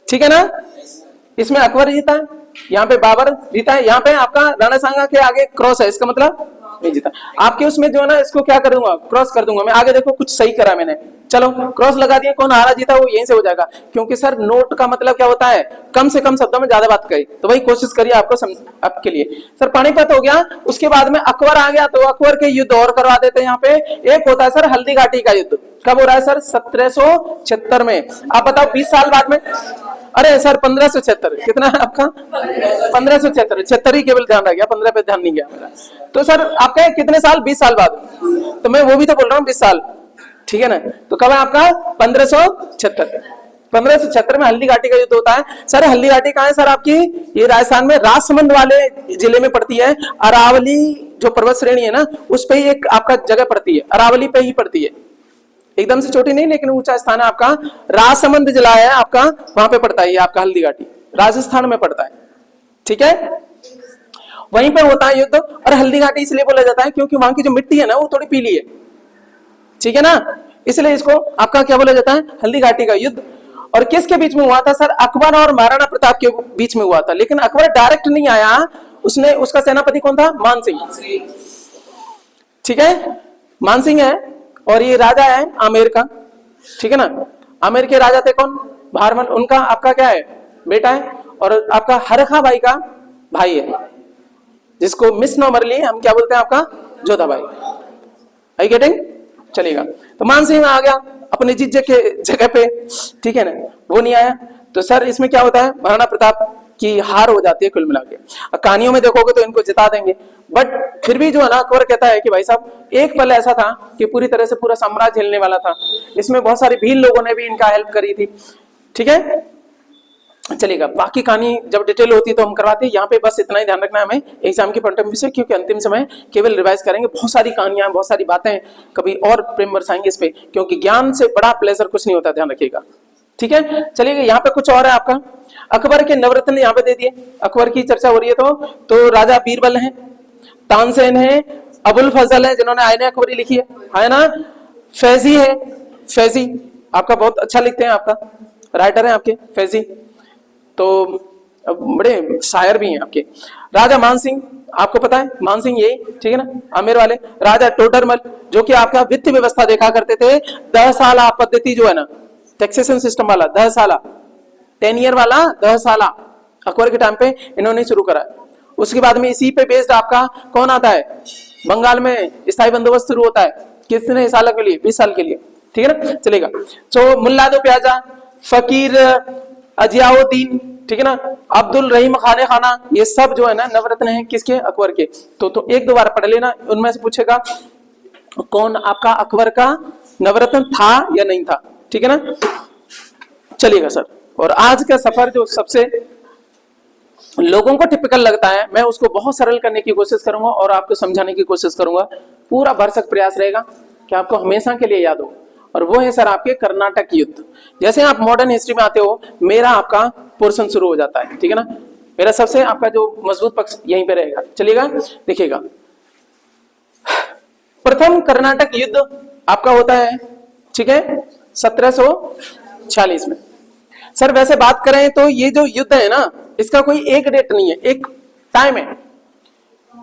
ठीक है ना। इसमें अकबर जीता है, यहाँ पे बाबर जीता है, यहाँ पे आपका राणा सांगा के आगे क्रॉस है, इसका मतलब नहीं जीता। आपके उसमें जो है ना, इसको क्या कर दूंगा, क्रॉस कर दूंगा मैं आगे। देखो कुछ सही करा मैंने, चलो क्रॉस लगा दिया, कौन हारा जीता वो यहीं से हो जाएगा। क्योंकि सर नोट का मतलब क्या होता है, कम से कम शब्दों में ज्यादा बात करी, तो भाई कोशिश करिए आपको आपके लिए। सर पानीपत हो गया, उसके बाद में अकबर आ गया, तो अकबर के युद्ध और करवा देते हैं यहाँ पे। एक होता है सर हल्दी घाटी का युद्ध, कब हो रहा है सर 1776 में। आप बताओ 20 साल बाद में, अरे सर 1576, कितना है आपका 1576, 76 ही केवल ध्यान रह गया, 15 पे ध्यान नहीं गया मेरा। तो सर आपका कितने साल, 20 साल बाद, तो मैं वो भी तो बोल रहा हूँ 20 साल, ठीक है ना। तो कब है आपका 1576, 1576 में हल्दी घाटी का युद्ध होता है। सर हल्दी घाटी कहाँ है सर आपकी, ये राजस्थान में राजसमंद वाले जिले में पड़ती है। अरावली जो पर्वत श्रेणी है ना, उस पे ही एक आपका जगह पड़ती है, अरावली पे ही पड़ती है, एकदम से छोटी नहीं लेकिन ऊंचा स्थान है आपका। राजसमंद जिला है आपका, वहां पे पड़ता है ये आपका हल्दी घाटी, राजस्थान में पड़ता है, ठीक है। वहीं पे होता है युद्ध। और हल्दी घाटी इसलिए बोला जाता है क्योंकि वहां की जो मिट्टी है ना वो थोड़ी पीली है, ठीक है ना, इसलिए इसको आपका क्या बोला जाता है, हल्दी घाटी का युद्ध। और किसके बीच में हुआ था सर, अकबर और महाराणा प्रताप के बीच में हुआ था। लेकिन अकबर डायरेक्ट नहीं आया, उसने, उसका सेनापति कौन था, मान सिंह, ठीक है, मान सिंह है। और ये राजा है आमेर का, ठीक है ना। आमेर के राजा थे कौन, भारमल, उनका आपका क्या है, बेटा है। और आपका हरखा भाई का भाई है, जिसको मिस नॉमरली हम क्या बोलते हैं आपका, जोधा भाई। आई गेटिंग, चलेगा। तो मान सिंह आ गया अपने जीत के जगह पे, ठीक है ना, वो नहीं आया। तो सर इसमें क्या होता है, महाराणा प्रताप की हार हो जाती है कुल मिला के। कहानियों में देखोगे तो इनको जिता देंगे, बट फिर भी जो है ना, अकबर कहता है कि भाई साहब एक पल ऐसा था कि पूरी तरह से पूरा साम्राज्य हिलने वाला था, इसमें बहुत सारे भील लोगों ने भी इनका हेल्प करी थी, ठीक है, चलेगा। बाकी कहानी जब डिटेल होती है तो हम करवाते हैं, यहाँ पे बस इतना ही ध्यान रखना है हमें एग्जाम के पॉइंट ऑफ व्यू से, क्योंकि अंतिम समय केवल रिवाइज करेंगे। बहुत सारी कहानियां, बहुत सारी बातें, कभी और प्रेम बरसाएंगे इस पे, क्योंकि ज्ञान से बड़ा प्लेजर कुछ नहीं होता, ध्यान रखिएगा, ठीक है। चलिए यहाँ पे कुछ और है आपका, अकबर के नवरत्न यहाँ पे दे दिए, अकबर की चर्चा हो रही है तो राजा बीरबल है, तानसेन है, अबुल फजल है जिन्होंने आईने अकबरी लिखी है ना, फैजी है, फैजी आपका बहुत अच्छा लिखते हैं, आपका राइटर है आपके फैजी, तो बड़े शायर भी हैं आपके। राजा मानसिंह, आपको पता है मानसिंह यही, ठीक है ना, आमेर वाले। राजा टोडरमल जो कि आपका वित्त व्यवस्था देखा करते थे, 10 साल पद्धति जो है ना, टैक्सेशन सिस्टम वाला 10 साल, 10 ईयर वाला 10 साल अकबर के टाइम पे इन्होंने शुरू करा। उसके बाद में इसी पे बेस्ड आपका कौन आता है, बंगाल में स्थायी बंदोबस्त शुरू होता है, कितने साल के लिए, 20 साल के लिए, ठीक है ना, चलेगा। तो मुल्ला दो प्याजा, फकीर अजियाउद्दीन, ठीक है ना, अब्दुल रहीम खाने खाना, ये सब जो है ना नवरत्न है किसके, अकबर के। तो एक दो बार पढ़ लेना, उनमें से पूछेगा कौन आपका अकबर का नवरत्न था या नहीं था, ठीक है ना, चलिएगा सर। और आज का सफर जो सबसे लोगों को टिपिकल लगता है, मैं उसको बहुत सरल करने की कोशिश करूंगा और आपको समझाने की कोशिश करूंगा, पूरा भरसक प्रयास रहेगा कि आपको हमेशा के लिए याद हो। और वो है सर आपके कर्नाटक युद्ध। जैसे आप मॉडर्न हिस्ट्री में आते हो, मेरा आपका पोर्शन शुरू हो जाता है, ठीक है ना, मेरा सबसे आपका जो मजबूत पक्ष यहीं पे रहेगा, चलिएगा, देखिएगा। प्रथम कर्नाटक युद्ध आपका होता है, ठीक है, 1746 में। सर वैसे बात करें तो ये जो युद्ध है ना, इसका कोई एक डेट नहीं है, एक टाइम है।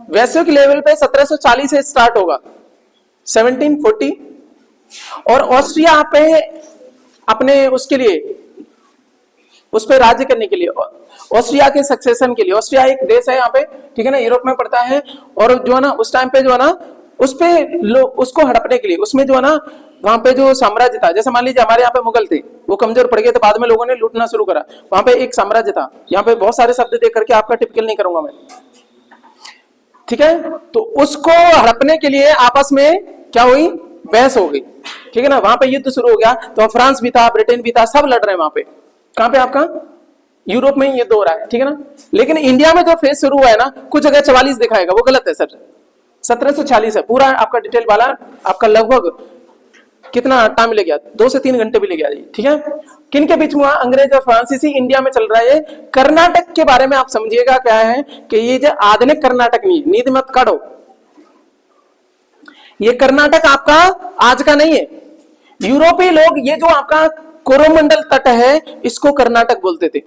वैश्विक लेवल पे 1740 से स्टार्ट होगा, 1740, और ऑस्ट्रिया पे अपने उसके लिए, उस पे राज्य करने के लिए, ऑस्ट्रिया के सक्सेशन के लिए, ऑस्ट्रिया एक देश है यहाँ पे, ठीक है ना, यूरोप में पड़ता है। और जो है ना उस टाइम पे जो है ना, उस पे उसको हड़पने के लिए, उसमें जो है ना वहां पे जो साम्राज्य था, जैसे मान लीजिए हमारे यहाँ पे मुगल थे, वो कमजोर पड़ गए तो बाद में लोगों ने लूटना शुरू करा, वहां पे एक साम्राज्य था। यहाँ पे बहुत सारे शब्द देख करके आपका टिपिकल नहीं करूंगा मैं, ठीक है। तो उसको हड़पने के लिए आपस में क्या हुई, बहस हो गई, ठीक है ना, वहां पे युद्ध शुरू हो गया। तो फ्रांस भी था, ब्रिटेन भी था, सब लड़ रहे हैं वहां पे, कहां पे आपका यूरोप में युद्ध हो रहा है, ठीक है ना। लेकिन इंडिया में जो फेज शुरू हुआ है ना, कुछ जगह 44 दिखाएगा, वो गलत है सर, 1746 है पूरा आपका डिटेल वाला। आपका लगभग कितना टाइम ले गया, 2 से 3 घंटे भी ले गया, ठीक है। किन के बीच में हुआ, अंग्रेज और फ्रांसीसी इंडिया में चल रहा है। कर्नाटक के बारे में आप समझिएगा क्या है कि ये जो आधुनिक कर्नाटक नहीं है, नींद मत काढ़ो, ये कर्नाटक आपका आज का नहीं है। यूरोपीय लोग ये जो आपका कोरोमंडल तट है इसको कर्नाटक बोलते थे,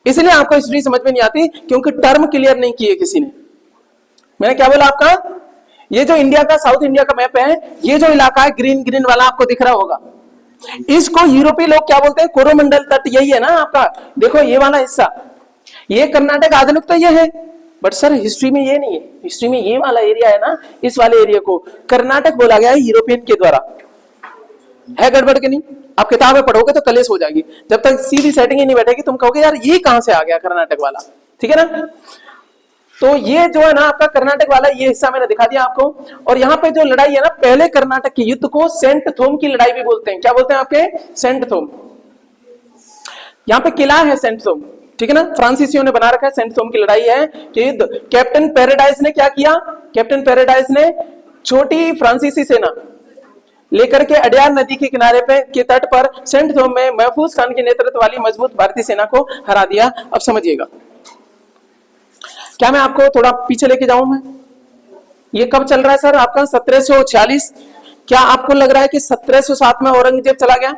इसलिए आपको हिस्ट्री समझ में नहीं आती क्योंकि टर्म क्लियर नहीं किए किसी ने। मैंने क्या बोला आपका, ये जो इंडिया का साउथ इंडिया का मैप है, ये जो इलाका है ग्रीन ग्रीन वाला आपको दिख रहा होगा, इसको यूरोपीय लोग क्या बोलते हैं, कोरोमंडल तट, यही है ना आपका। देखो ये वाला हिस्सा, ये कर्नाटक आधुनिक तो ये है, बट सर हिस्ट्री में ये नहीं है। हिस्ट्री में ये वाला एरिया है ना, इस वाले एरिया को कर्नाटक बोला गया है यूरोपियन के द्वारा। है गड़बड़ के नहीं, आप किताबें पढ़ोगे तो कलेश हो जाएगी, जब तक सीधी सेटिंग ही नहीं बैठेगी तुम कहोगे यार ये कहां से आ गया कर्नाटक वाला, ठीक है ना। तो ये जो है ना आपका कर्नाटक वाला ये हिस्सा मैंने दिखा दिया आपको। और यहाँ पे जो लड़ाई है ना, पहले कर्नाटक के युद्ध को सेंट थोम की लड़ाई भी बोलते हैं। क्या बोलते हैं आपके, सेंट थोम। यहाँ पे किला है सेंट थोम, ठीक है ना, फ्रांसीसियों ने बना रखा है। सेंट थोम की लड़ाई है कि युद्ध कैप्टन पैराडाइज ने क्या किया, कैप्टन पैराडाइज ने छोटी फ्रांसीसी सेना लेकर के अडयार नदी के किनारे पे के तट पर सेंट थोम में महफूज खान के नेतृत्व वाली मजबूत भारतीय सेना को हरा दिया। अब समझिएगा, क्या मैं आपको थोड़ा पीछे लेके जाऊं मैं, ये कब चल रहा है सर आपका 1746। क्या आपको लग रहा है कि 1707 में औरंगजेब चला गया,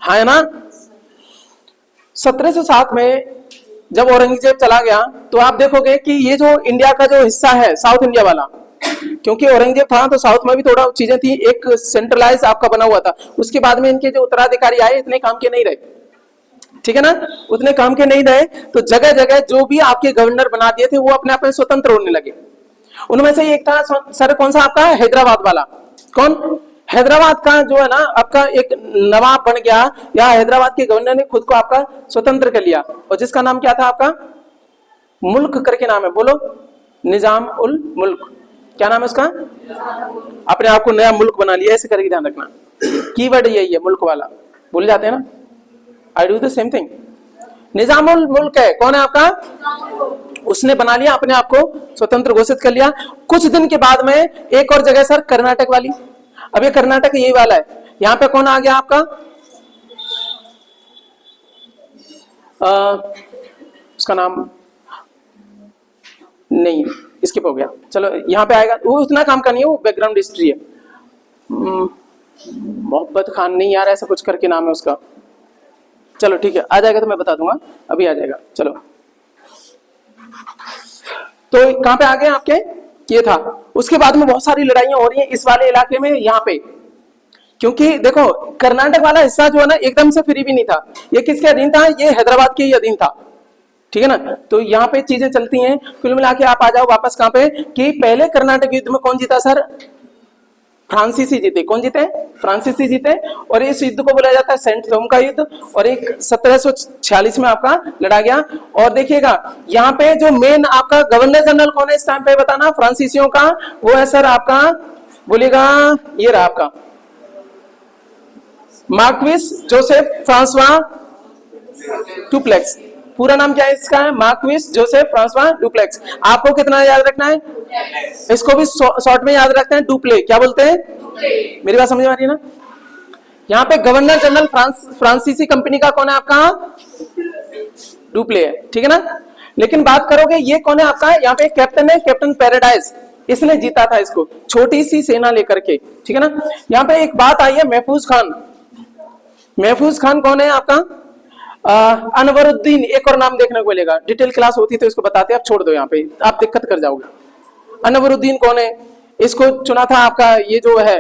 हाँ है ना। 1707 में जब औरंगजेब चला गया तो आप देखोगे कि ये जो इंडिया का जो हिस्सा है साउथ इंडिया वाला, क्योंकि औरंगजेब था तो साउथ में भी थोड़ा चीजें थी, एक सेंट्रलाइज आपका बना हुआ था। उसके बाद में इनके जो उत्तराधिकारी आए इतने काम के नहीं रहे, ठीक है ना, उतने काम के नहीं रहे। तो जगह जगह जो भी आपके गवर्नर बना दिए थे वो अपने आप में स्वतंत्र होने लगे। उनमें से एक था सर कौन सा आपका, हैदराबाद वाला। कौन, हैदराबाद का जो है ना आपका एक नवाब बन गया, या हैदराबाद के गवर्नर ने खुद को आपका स्वतंत्र कर लिया, और जिसका नाम क्या था आपका, मुल्क करके नाम है, बोलो, निजाम उल मुल्क। क्या नाम है उसका, अपने आप को नया मुल्क बना लिया, ऐसे करके ध्यान रखना। कीवर्ड यही है मुल्क वाला, भूल जाते हैं ना। I do the same thing. Nizamul मुल्क है, कौन है आपका, उसने बना लिया अपने आप को स्वतंत्र घोषित कर लिया। कुछ दिन के बाद में एक और जगह सर कर्नाटक वाली, अब ये कर्नाटक यही वाला है। यहां पे कौन आ गया आपका, उसका नाम नहीं, स्किप हो गया, चलो यहां पे आएगा। वो उतना काम का नहीं है, वो बैकग्राउंड हिस्ट्री है। मोहब्बत खान नहीं यार, ऐसा कुछ करके नाम है उसका, चलो ठीक है, आ जाएगा तो मैं बता दूंगा, अभी आ जाएगा। चलो तो कहां पे आ गए आपके, ये था। उसके बाद में बहुत सारी लड़ाइयां हो रही हैं इस वाले इलाके में यहाँ पे, क्योंकि देखो कर्नाटक वाला हिस्सा जो है ना एकदम से फ्री भी नहीं था। ये किसके अधीन था, ये हैदराबाद के ही अधीन था, ठीक है ना। तो यहाँ पे चीजें चलती हैं। कुल मिला के आप आ जाओ वापस कहां पे, कि पहले कर्नाटक युद्ध में कौन जीता सर, फ्रांसीसी जीते। कौन जीते, फ्रांसीसी जीते। और इस युद्ध को बोला जाता है सेंट थोम का युद्ध, और एक 1746 में आपका लड़ा गया। और देखिएगा यहाँ पे जो मेन आपका गवर्नर जनरल कौन है इस टाइम पे, बताना, फ्रांसीसियों का, वो है सर आपका, बोलिएगा, ये रहा आपका मार्क्विस जोसेफ फ्रांसवा डुप्लेक्स। पूरा नाम क्या है इसका, है मार्क्विस जोसेफ फ्रांसवा डुप्लेक्स। आपको कितना याद रखना है, इसको भी शॉर्ट में याद रखते हैं, डुप्ले। क्या बोलते हैं, मेरी बात समझ में आ रही है ना। यहाँ पे गवर्नर जनरल फ्रांसीसी कंपनी का कौन है आपका, डुप्ले है, ठीक है ना। लेकिन बात करोगे ये कौन है आपका, यहाँ पे कैप्टन है, कैप्टन पैराडाइज, इसने जीता था इसको छोटी सी सेना लेकर के, ठीक है ना। यहाँ पे एक बात आई है, महफूज खान। महफूज खान कौन है आपका, अनवरुद्दीन, एक और नाम देखने को मिलेगा, डिटेल क्लास होती तो इसको बताते, आप छोड़ दो, यहाँ पे आप दिक्कत कर जाओगे। अनवरुद्दीन कौन है, इसको चुना था आपका ये जो है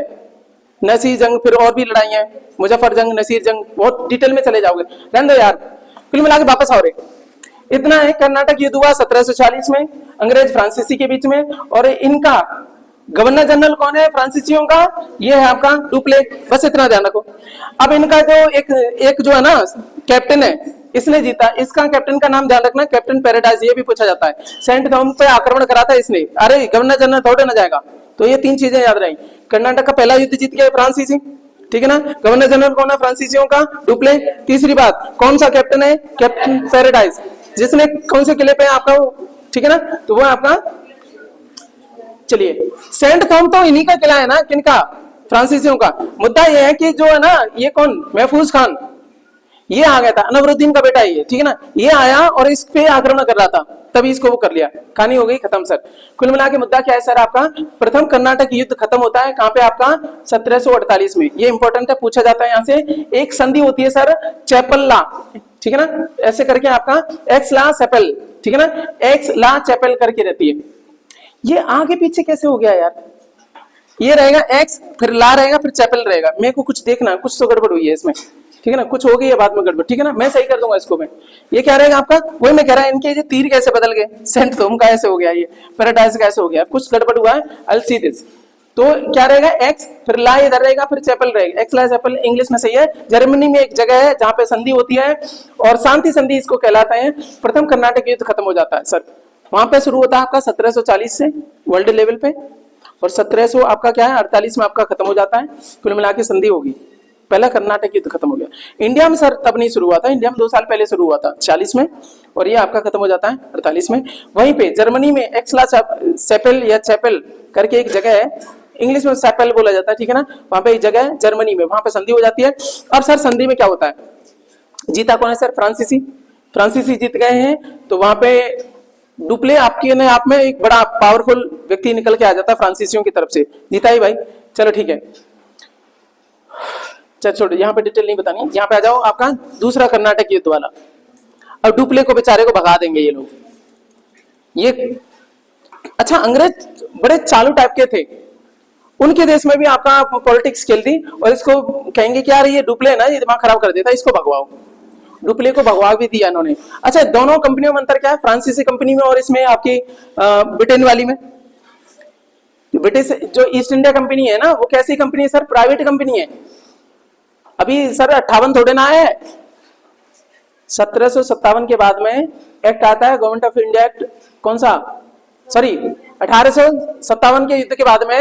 नसीर जंग, फिर और भी लड़ाई है, मुजफ्फर जंग, नसीर जंग, बहुत डिटेल में चले जाओगे, रहने दो यार। कुल मिला के वापस आओ रे, इतना है। कर्नाटक युद्ध हुआ 1746 में अंग्रेज फ्रांसीसी के बीच में, और इनका गवर्नर जनरल कौन है फ्रांसीसियों का, ये है आपका डुप्ले। बस इतना ध्यान रखो। अब इनका जो एक जो है ना कैप्टन है, इसने जीता, इसका कैप्टन का नाम ध्यान रखना, कैप्टन पैराडाइज, ये भी पूछा जाता है। सेंट थॉमस पे आक्रमण करा था इसने, अरे गवर्नर जनरल थोड़े ना जाएगा। तो ये 3 चीजें याद रही। कर्नाटक का पहला युद्ध जीत गया फ्रांसीसी, ठीक है ना। गवर्नर जनरल कौन है फ्रांसीसियों का? डुप्ले। तीसरी बात, कौन सा कैप्टन है? कैप्टन पैराडाइज, जिसने कौन से किले पे है आपका वो, ठीक है ना, तो वो आपका, चलिए सेंट थॉम तो इन्हीं का किला है ना, किनका? फ्रांसीसियों का। मुद्दा ये है कि जो है ना, ये कौन, महफूज खान, ये आ गया था, अनवरुद्दीन का बेटा है ये, ठीक है ना, ये आया और इस पे आक्रमण कर रहा था, तभी इसको वो कर लिया, कहानी हो गई खत्म सर। कुल मिला के मुद्दा क्या है सर आपका? प्रथम कर्नाटक युद्ध खत्म होता है कहां पे आपका? 1748 में। ये इंपॉर्टेंट है, पूछा जाता है यहां से। एक संधि होती है सर चैपल-ला, ठीक है ना, ऐसे करके आपका एक्स ला चैपल, ठीक है ना, एक्स ला चैपल करके रहती है। ये आगे पीछे कैसे हो गया यार? ये रहेगा एक्स, फिर ला रहेगा, फिर चैपल रहेगा। मेरे को कुछ देखना, कुछ तो गड़बड़ हुई है इसमें, ठीक है ना, कुछ हो गई है बाद में गड़बड़, ठीक है ना, मैं सही कर दूंगा इसको। मैं ये क्या रहेगा आपका? वही मैं कह रहा, इनके ये तीर कैसे बदल गए, सेंट थॉम का ऐसे हो गया, ये पैराडाइज का ऐसे हो गया, कुछ गड़बड़ हुआ है। I will see this. तो क्या रहेगा? एक्स, फिर ला इधर रहेगा, फिर चैपल रहेगा। एक्स ला चैपल इंग्लिश में सही है। जर्मनी में एक जगह है जहां पे संधि होती है और शांति संधि इसको कहलाता है। प्रथम कर्नाटक युद्ध खत्म हो जाता है सर, वहां पे शुरू होता है आपका 1740 से वर्ल्ड लेवल पे, और 1700 आपका क्या है 48 में आपका खत्म हो जाता है। कुल मिला के संधि होगी, पहला कर्नाटक युद्ध खत्म हो गया। इंडिया में सर तब नहीं शुरू हुआ था, इंडिया में 2 साल पहले शुरू हुआ था 40 में, और ये आपका खत्म हो जाता है 48 में। वहीं पे जर्मनी में एक्सला चैपल या चैपल करके एक जगह है, इंग्लिश में चैपल बोला जाता है, ठीक है ना, वहां पे एक जगह है जर्मनी में, वहां पे संधि हो जाती है। अब सर संधि में क्या होता है? जीता कौन है सर? फ्रांसीसी, फ्रांसीसी जीत गए हैं। तो वहां पे डुप्ले आपके ने आप में एक बड़ा पावरफुल व्यक्ति निकल के आ जाता है फ्रांसीसियों की तरफ से, जीता ही भाई। चलो ठीक है, चल छोड़ो, यहाँ पे डिटेल नहीं बतानी, यहाँ पे आ जाओ आपका दूसरा कर्नाटक युद्ध वाला। अब डुप्ले को बेचारे को भगा देंगे ये लोग। ये अच्छा, अंग्रेज बड़े चालू टाइप के थे, उनके देश में भी आपका पॉलिटिक्स खेल दी, और इसको कहेंगे कि यार ये डुप्ले है ना, ये दिमाग खराब कर देता है, इसको भगवाओ। डुप्ले को भगवा भी दिया इन्होंने। अच्छा, दोनों कंपनियों में अंतर क्या है? फ्रांसीसी कंपनी में और इसमें आपकी ब्रिटेन वाली में। ब्रिटिश जो ईस्ट इंडिया कंपनी है ना, वो कैसी कंपनी है सर? प्राइवेट कंपनी है। अभी सर 58 थोड़े ना है, 1757 के बाद में एक्ट आता है गवर्नमेंट ऑफ इंडिया एक्ट, कौन सा, सॉरी 1857 के युद्ध के बाद में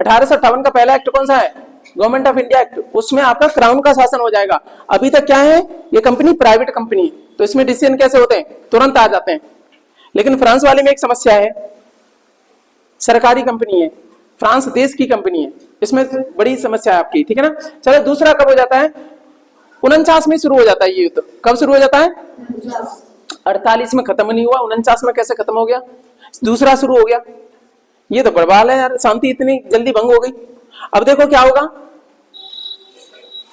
1858 का पहला एक्ट कौन सा है? Government of India act. उसमें आपका क्राउन का शासन हो जाएगा। अभी तक क्या है, ये कंपनी प्राइवेट कंपनी है, तो इसमें डिसीजन कैसे होते हैं? तुरंत आ जाते हैं। लेकिन फ्रांस वाले में एक समस्या है, सरकारी कंपनी है, फ्रांस देश की कंपनी है, इसमें बड़ी समस्या है आपकी, ठीक है ना। चलो दूसरा कब हो जाता है? 49 में शुरू हो जाता है ये युद्ध। कब शुरू हो जाता है? 48 में खत्म नहीं हुआ, 49 में कैसे खत्म हो गया? दूसरा शुरू हो गया। ये तो बड़बाल है यार, शांति इतनी जल्दी भंग हो गई। अब देखो क्या होगा,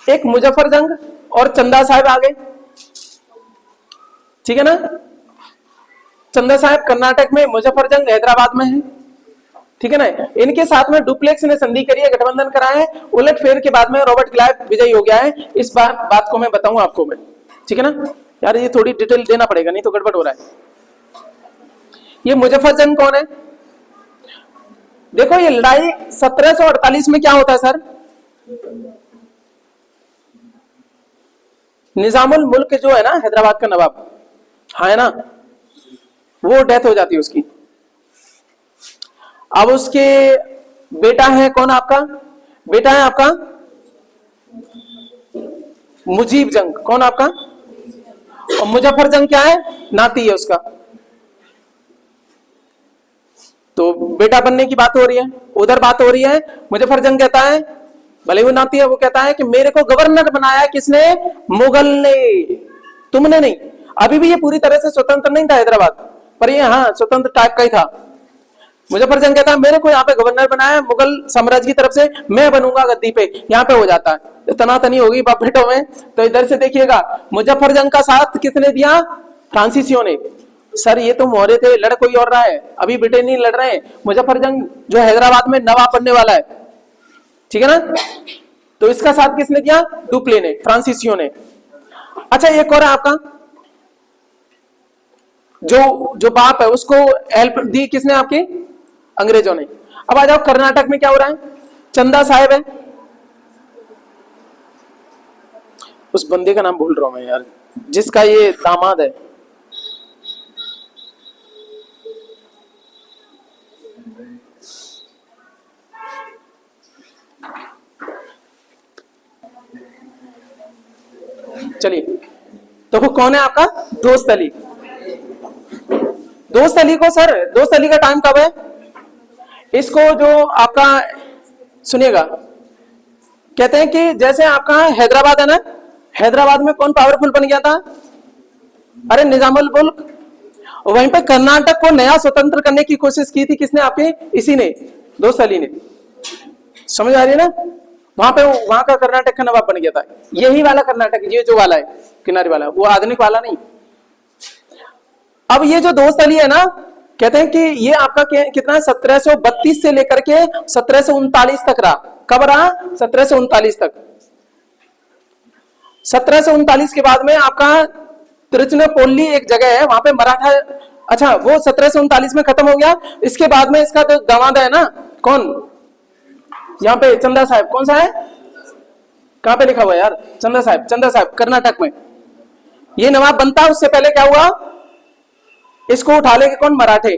एक मुजफ्फर जंग और चंदा साहब आ गए, ठीक है ना। चंदा साहब कर्नाटक में, मुजफ्फर जंग हैदराबाद में है, ठीक है ना। इनके साथ में डुप्लेक्स ने संधि करी है, गठबंधन करा है। उलट फेर के बाद में रॉबर्ट क्लाइव विजयी हो गया है। इस बात को मैं बताऊंगा आपको मैं, ठीक है ना। यार ये थोड़ी डिटेल देना पड़ेगा, नहीं तो गड़बड़ हो रहा है। ये मुजफ्फर जंग कौन है? देखो ये लड़ाई 1748 में क्या होता है सर? निजामुल मुल्क जो है ना, हैदराबाद का नवाब, हाँ है ना, वो डेथ हो जाती है उसकी। अब उसके बेटा है कौन आपका? बेटा है आपका मुजीब जंग। कौन आपका? और मुजफ्फर जंग क्या है? नाती है उसका। तो बेटा बनने की बात हो रही है, उधर बात हो रही है। मुजफ्फर जंग कहता है, भले वो नाती है, वो कहता है कि मेरे को गवर्नर बनाया किसने? मुगल ने, तुमने नहीं। अभी भी ये पूरी तरह से स्वतंत्र नहीं था हैदराबाद, पर ये हाँ स्वतंत्र टाइप का ही था। मुजफ्फर जंग कहता है मेरे को यहाँ पे गवर्नर बनाया मुगल साम्राज्य की तरफ से, मैं बनूंगा गद्दी पे। यहाँ पे हो जाता है तनातनी होगी बाप बेटों में। तो इधर से देखिएगा, मुजफ्फर जंग का साथ किसने दिया? फ्रांसीसियों ने। सर ये तो मोहरे थे, लड़ कोई और रहा है, अभी ब्रिटेन नहीं लड़ रहे हैं। मुजफ्फर जंग जो हैदराबाद में नवाब बनने वाला है, ठीक है ना। तो इसका साथ किसने दिया? डुप्ले ने, फ्रांसीसियों ने। अच्छा एक और है आपका, जो बाप है उसको हेल्प दी किसने? आपके अंग्रेजों ने। अब आ जाओ कर्नाटक में क्या हो रहा है? चंदा साहब है, उस बंदे का नाम भूल रहा हूं मैं यार, जिसका ये दामाद है। चलिए, तो वो कौन है आपका? दोस्त अली। दोस्त अली को सर, दोस्त अली का टाइम कब है? इसको जो आपका सुनिएगा, कहते हैं कि जैसे आपका हैदराबाद है ना, हैदराबाद में कौन पावरफुल बन गया था? अरे निजामुल मुल्क। वहीं पे कर्नाटक को नया स्वतंत्र करने की कोशिश की थी किसने? आपके इसी ने, दोस्त अली ने। समझ आ रही है ना? वहां पे वहां का कर्नाटक का नवाब बन गया था। यही वाला कर्नाटक, ये जो वाला है किनारे वाला, वो आधुनिक वाला नहीं। अब ये जो दोस्त अली है ना, कहते हैं कि ये आपका कितना है? 1732 से लेकर के 1739 तक रहा। कब रहा? 1739 तक। 1739 के बाद में आपका तिरुचिरापल्ली एक जगह है, वहां पे मराठा, अच्छा वो 1739 में खत्म हो गया। इसके बाद में इसका तो दामाद है ना, कौन? यहाँ पे चंदा साहब। कौन सा है? कहां पे लिखा हुआ है यार? चंदा साहब। चंदा साहब कर्नाटक में ये नवाब बनता। उससे पहले क्या हुआ? इसको उठा लेके कौन? मराठे।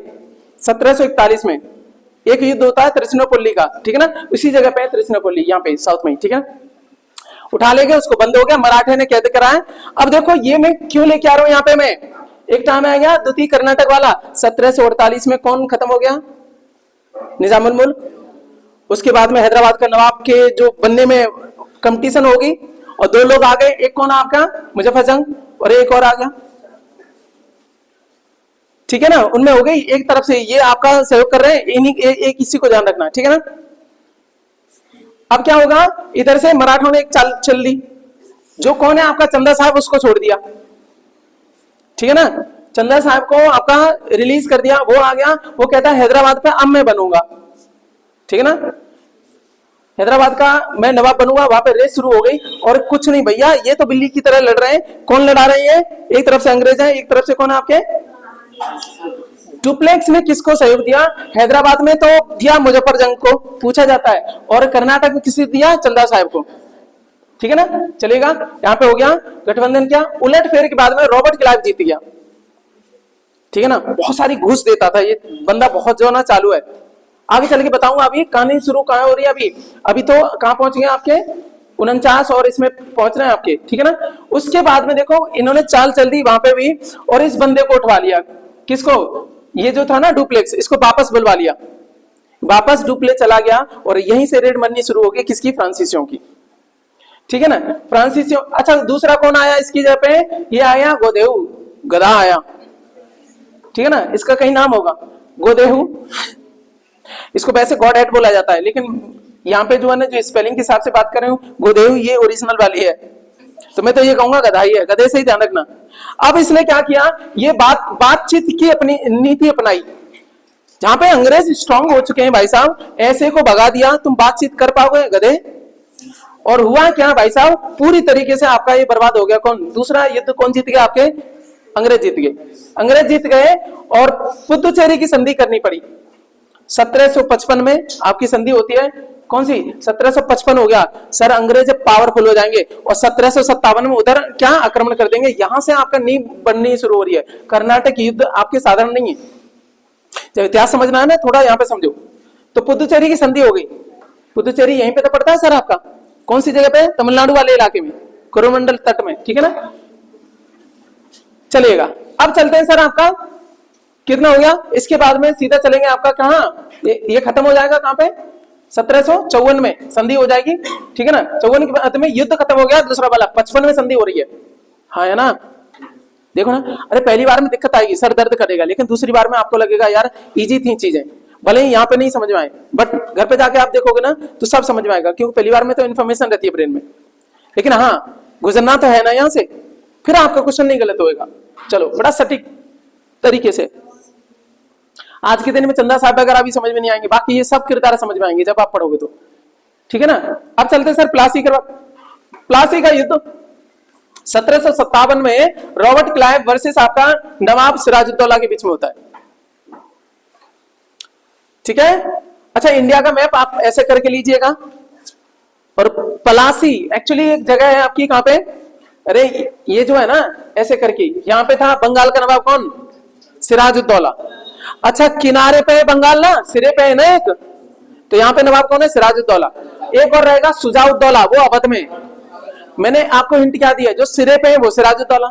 1741 में एक युद्ध होता है तिरुचिरापल्ली का, ठीक है ना? उसी जगह पे तिरुचिरापल्ली, यहाँ पे साउथ में, ठीक है। उठा लेके उसको, बंद हो गया, मराठे ने कैद कराया। अब देखो ये मैं क्यों लेके आ रहा हूं यहाँ पे, मैं एक टाइम आ गया द्वितीय कर्नाटक वाला। 1748 में कौन खत्म हो गया? निजामुल मुल्क। उसके बाद में हैदराबाद का नवाब के जो बनने में कंपटीशन होगी, और दो लोग आ गए। एक कौन आपका? मुजफ्फर जंग, और एक और आ गया, ठीक है ना? उनमें हो गई एक तरफ से ये आपका सहयोग कर रहे हैं, एक इसी को ध्यान रखना, ठीक है ना? अब क्या होगा? इधर से मराठों ने एक चाल चल दी। जो कौन है आपका? चंदा साहब, उसको छोड़ दिया, ठीक है ना? चंदा साहब को आपका रिलीज कर दिया। वो आ गया, वो कहता है हैदराबाद पे अब मैं बनूंगा, ठीक है ना? हैदराबाद का मैं नवाब बनूंगा। वहां पे रेस शुरू हो गई, और कुछ नहीं भैया, ये तो बिल्ली की तरह लड़ रहे हैं। कौन लड़ा रहे हैं? एक तरफ से अंग्रेज है, एक तरफ से कौन है आपके? डुप्लेक्स ने किसको सहयोग दिया? हैदराबाद में तो दिया मुजफ्फर जंग को, पूछा जाता है, और कर्नाटक में किसी दिया? चंदा साहब को, ठीक है ना? चलेगा। यहां पे हो गया गठबंधन। क्या उलट फेर के बाद में रॉबर्ट क्लाइव जीत गया, ठीक है ना? बहुत सारी घूस देता था ये बंदा, बहुत जो ना चालू है। आगे चल के बताऊंगा। अभी कहानी शुरू कहां हो रही है? अभी तो कहां पहुंच गए आपके? 49, और इसमें पहुंच रहे हैं आपके, ठीक है ना? उसके बाद में देखो इन्होंने चाल चल दी वहां पे भी, और इस बंदे को उठवा लिया। किसको? ये जो था ना डुप्लेक्स, इसको वापस बुलवा लिया। वापस डुप्लेक्स चला गया, और यहीं से रेड मरनी शुरू हो गई। किसकी? फ्रांसीसियों की, ठीक है ना? फ्रांसीसियों। अच्छा दूसरा कौन आया इसकी जगह पे? ये आया गोदेहू, गधा आया, ठीक है ना? इसका कहीं नाम होगा गोदेहू। इसको वैसे गॉड हेड बोला जाता है, लेकिन यहाँ पे जो है ना, जो स्पेलिंग के हिसाब से बात कर रहे हूँ, गोदेहू ये ओरिजिनल वाली है। तो मैं तो ये कहूंगा गधा ही है, गधे से ही ध्यान रखना। अब इसने क्या किया? ये बातचीत की अपनी नीति अपनाई। जहां पे अंग्रेज स्ट्रांग हो चुके हैं भाई साहब, ऐसे को भगा दिया। तुम बातचीत कर पाओगे गधे? और हुआ क्या भाई साहब? पूरी तरीके से आपका ये बर्बाद हो गया। कौन? दूसरा युद्ध कौन जीत गया आपके? अंग्रेज जीत गए। अंग्रेज जीत गए, और पुदुचेरी की संधि करनी पड़ी। 1755 में आपकी संधि होती है। कौन सी? 1755 हो गया सर। अंग्रेज पावरफुल हो जाएंगे, और 1757 में उधर क्या आक्रमण कर देंगे। यहां से आपका नींव बननी शुरू हो रही है। कर्नाटक युद्ध आपके साधारण नहीं है। जब इतिहास समझना है ना थोड़ा, यहां पे समझो। तो पुदुचेरी की संधि हो गई। पुदुचेरी यहीं पे तो पड़ता है सर आपका। कौन सी जगह पे? तमिलनाडु वाले इलाके में, कोरोमंडल तट में, ठीक है ना? चलिएगा। अब चलते हैं सर, आपका कितना हो गया? इसके बाद में सीधा चलेंगे आपका कहां? ये खत्म हो जाएगा कहां पे? 1754 में संधि हो जाएगी, ठीक है ना? 54 के बाद में युद्ध खत्म हो गया। दूसरा वाला 55 में संधि हो रही है, हाँ है ना? देखो ना, अरे पहली बार में दिक्कत आएगी, सर दर्द करेगा, लेकिन दूसरी बार में आपको लगेगा यार इजी थी चीजें। भले ही यहाँ पे नहीं समझ में आए, बट घर पे जाके आप देखोगे ना तो सब समझ में आएगा, क्योंकि पहली बार में तो इन्फॉर्मेशन रहती है ब्रेन में। लेकिन हाँ, गुजरना तो है ना यहाँ से, फिर आपका क्वेश्चन नहीं गलत होएगा। चलो, बड़ा सटीक तरीके से आज के दिन में चंदा साहब अगर अभी समझ में नहीं आएंगे, बाकी ये सब किरदार समझ में आएंगे जब आप पढ़ोगे तो, ठीक है ना? अब चलते सर प्लासी का युद्ध 1757 में रॉबर्ट क्लाइव वर्सेस आपका नवाब सिराजुद्दौला के बीच में होता है, ठीक है? अच्छा, इंडिया का मैप आप ऐसे करके लीजिएगा। और प्लासी एक्चुअली एक जगह है आपकी, कहां पे? अरे ये जो है ना ऐसे करके, यहां पे था बंगाल का नवाब कौन? सिराजुद्दौला। अच्छा, किनारे पे है बंगाल ना, सिरे पे है ना एक, तो यहाँ पे नवाब कौन है? सिराजुद्दौला। एक और रहेगा सुजाउद्दौला, वो अवध में। मैंने आपको हिंट क्या दिया, जो सिरे पे है वो सिराजुद्दौला,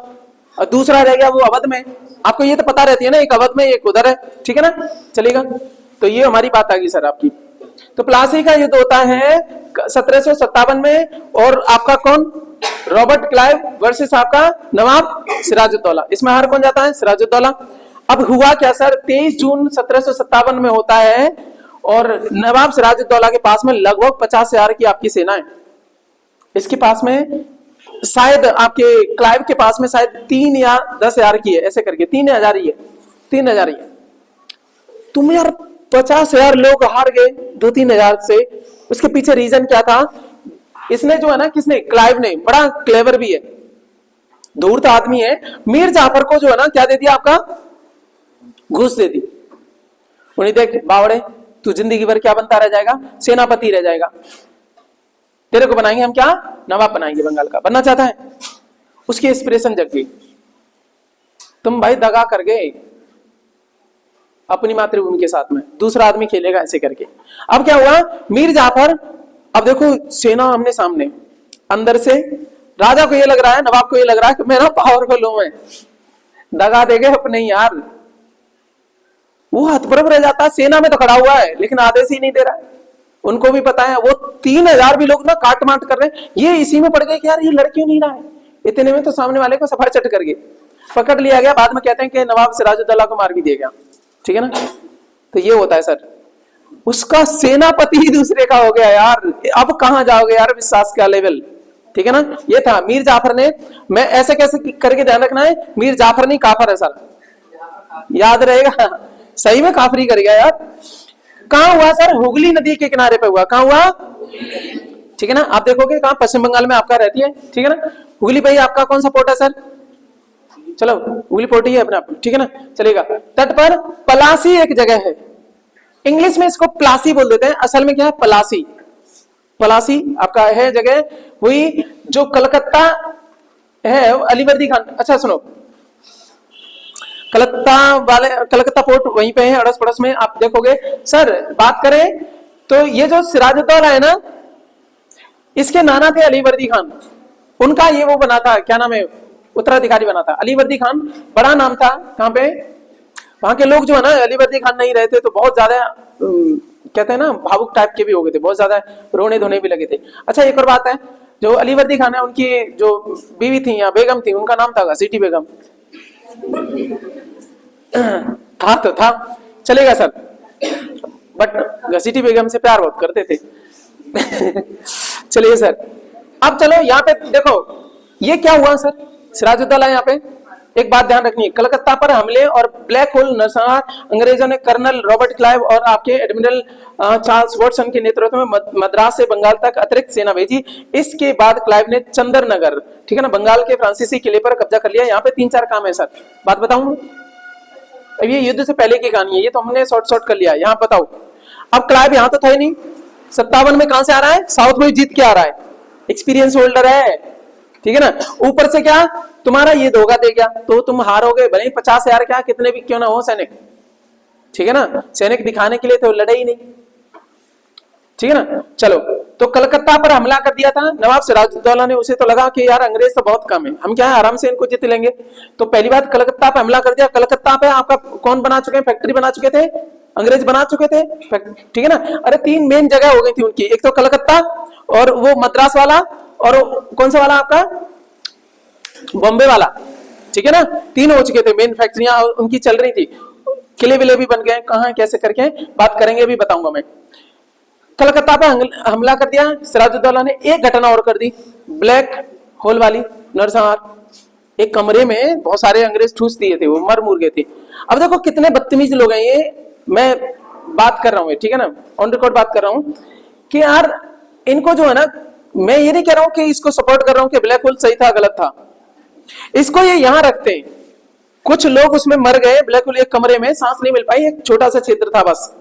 और दूसरा रह गया वो अवध में। आपको ये तो पता रहती है ना, एक अवध में एक उधर है, ठीक है ना, चलेगा। तो ये हमारी बात आ गई सर आपकी। तो प्लासी का युद्ध होता है 1757 में, और आपका कौन, रॉबर्ट क्लाइव वर्सेस आपका नवाब सिराजुद्दौला। इसमें हार कौन जाता है, सिराजुद्दौला। अब हुआ क्या सर, 23 जून 1757 में होता है, और नवाब सिराजुद्दौला के पास में लगभग 50,000 की आपकी सेना है। इसके पास में शायद आपके क्लाइव के पास में शायद 3 या 10,000 की है, ऐसे करके 3,000 ही है, 3,000 ही है। तुम यार 50,000 लोग हार गए 2-3 हजार से। उसके पीछे रीजन क्या था, इसने जो है ना, किसने, क्लाइव ने, बड़ा क्लेवर भी है, धूर्त आदमी है, मीर जाफर को जो है ना क्या दे दिया, आपका घूस दे दी। उन्हें देख बावड़े, तू जिंदगी भर क्या बनता रह जाएगा, सेनापति रह जाएगा, तेरे को बनाएंगे हम क्या, नवाब बनाएंगे बंगाल का। बनना चाहता है, उसकी इंस्पिरेशन जग गई। तुम भाई दगा कर गए अपनी मातृभूमि के साथ में, दूसरा आदमी खेलेगा ऐसे करके। अब क्या हुआ, मीर जाफर, अब देखो सेना हमने सामने, अंदर से राजा को ये लग रहा है, नवाब को ये लग रहा है कि मैं ना पावरफुल हूं, मैं दगा देंगे अपने यार। वो हतप्रभ रह जाता है, सेना में तो खड़ा हुआ है लेकिन आदेश ही नहीं दे रहा है। उनको भी पता है, वो 3,000 भी लोग ना काट माट कर रहे हैं, ये इसी में पड़ गए कि यार ये लड़ क्यों नहीं रहा है। इतने में तो सामने वाले को सफर चट कर गए, पकड़ लिया गया। बाद में कहते हैं कि नवाब सिराजुद्दौला को मार भी दिया गया, ठीक है ना। तो ये होता है सर, उसका सेनापति ही दूसरे का हो गया यार। अब कहां जाओगे यार, विश्वास का लेवल, ठीक है ना। ये था मीर जाफर ने, मैं ऐसे कैसे करके ध्यान रखना है, मीर जाफर नहीं काफर है सर, याद रहेगा। सही में काफरी कर गया यार। कहां हुआ सर, हुगली नदी के किनारे पे हुआ। कहां हुआ, ठीक है ना। आप देखोगे कहां, पश्चिम बंगाल में आपका रहती है, ठीक है ना। हुगली भाई आपका कौन सा पोर्ट है सर, चलो हुगली पोर्ट ही है अपने आप, ठीक है ना, चलेगा। तट पर पलासी एक जगह है, इंग्लिश में इसको प्लासी बोल देते हैं, असल में क्या है, पलासी। पलासी आपका है जगह हुई, जो कलकत्ता है, अलीवर्दी खान। अच्छा सुनो, कलकत्ता पोर्ट वहीं पे है, अड़स पड़ोस में। आप देखोगे सर, बात करें तो ये जो सिराजुद्दौला है ना, इसके नाना थे अलीवर्दी खान, उनका ये वो बना था, क्या नाम है, उत्तराधिकारी बना था। अलीवर्दी खान बड़ा नाम था, कहां पे, वहां के लोग जो है ना, अलीवर्दी खान नहीं रहते तो बहुत ज्यादा कहते हैं ना, भावुक टाइप के भी हो गए थे, बहुत ज्यादा रोने धोने भी लगे थे। अच्छा एक और बात है, जो अलीवर्दी खान है, उनकी जो बीवी थी या बेगम थी, उनका नाम था घसीटी बेगम। था तो था, चलेगा सर, बट घसीटी बेगम से प्यार बहुत करते थे। चलिए सर, अब चलो यहाँ पे देखो, ये क्या हुआ सर, सिराजुद्दौला यहाँ पे एक बात ध्यान रखनी है, कलकत्ता पर हमले और ब्लैक होल नरसंहार, अंग्रेजों ने कर्नल रॉबर्ट क्लाइव और आपके एडमिरल चार्ल्स वॉटसन के नेतृत्व में मद्रास से बंगाल तक अतिरिक्त सेना भेजी। इसके बाद क्लाइव ने चंदरनगर, ठीक है ना, बंगाल के फ्रांसीसी किले पर कब्जा कर लिया। यहाँ पे 3-4 काम है सर, बात बताऊं, अब ये युद्ध से पहले की कहानी है, ये तो हमने शॉर्ट कर लिया। यहाँ बताओ, अब क्लाइव यहाँ तो था ही नहीं, 57 में कहां से आ रहा है, साउथ में जीत के आ रहा है, एक्सपीरियंस होल्डर है, ठीक है ना। ऊपर से क्या, तुम्हारा ये धोखा दे गया तो तुम हारोगे, भले ही 50,000 क्या कितने भी क्यों ना हो सैनिक, ठीक है ना, सैनिक दिखाने के लिए तो लड़े ही नहीं, ठीक है ना। चलो, तो कलकत्ता पर हमला कर दिया था नवाब सिराजुद्दौला ने। उसे तो लगा कि यार अंग्रेज तो बहुत कम है, हम क्या है आराम से इनको जीत लेंगे। तो पहली बात कलकत्ता पे हमला कर दिया। कलकत्ता पे आपका कौन बना चुके हैं, फैक्ट्री बना चुके थे, अंग्रेज बना चुके थे, ठीक है ना। अरे 3 मेन जगह हो गई थी उनकी, एक तो कलकत्ता और वो मद्रास वाला, और कौन सा वाला आपका, बॉम्बे वाला, ठीक है ना। 3 हो चुके थे, मेन फैक्ट्रियां उनकी चल रही थी, किले विले भी बन गए, कहां कैसे करके बात करेंगे, अभी बताऊंगा मैं। कलकत्ता पे हमला कर दिया सिराजुद्दौला ने। एक घटना और कर दी, ब्लैक होल वाली नरसंहार। एक कमरे में बहुत सारे अंग्रेज ठूस दिए थे, वो मर मुर गए थे। अब देखो कितने बदतमीज लोग हैं ये, मैं बात कर रहा हूं, ठीक है ना, ऑन रिकॉर्ड बात कर रहा हूं कि यार इनको जो है ना, मैं ये नहीं कह रहा हूं कि इसको सपोर्ट कर रहा हूं कि ब्लैक होल सही था गलत था, इसको ये यहां रखते हैं। कुछ लोग उसमें मर गए, ब्लैक होल एक कमरे में, सांस नहीं मिल पाई, एक छोटा सा क्षेत्र था बस,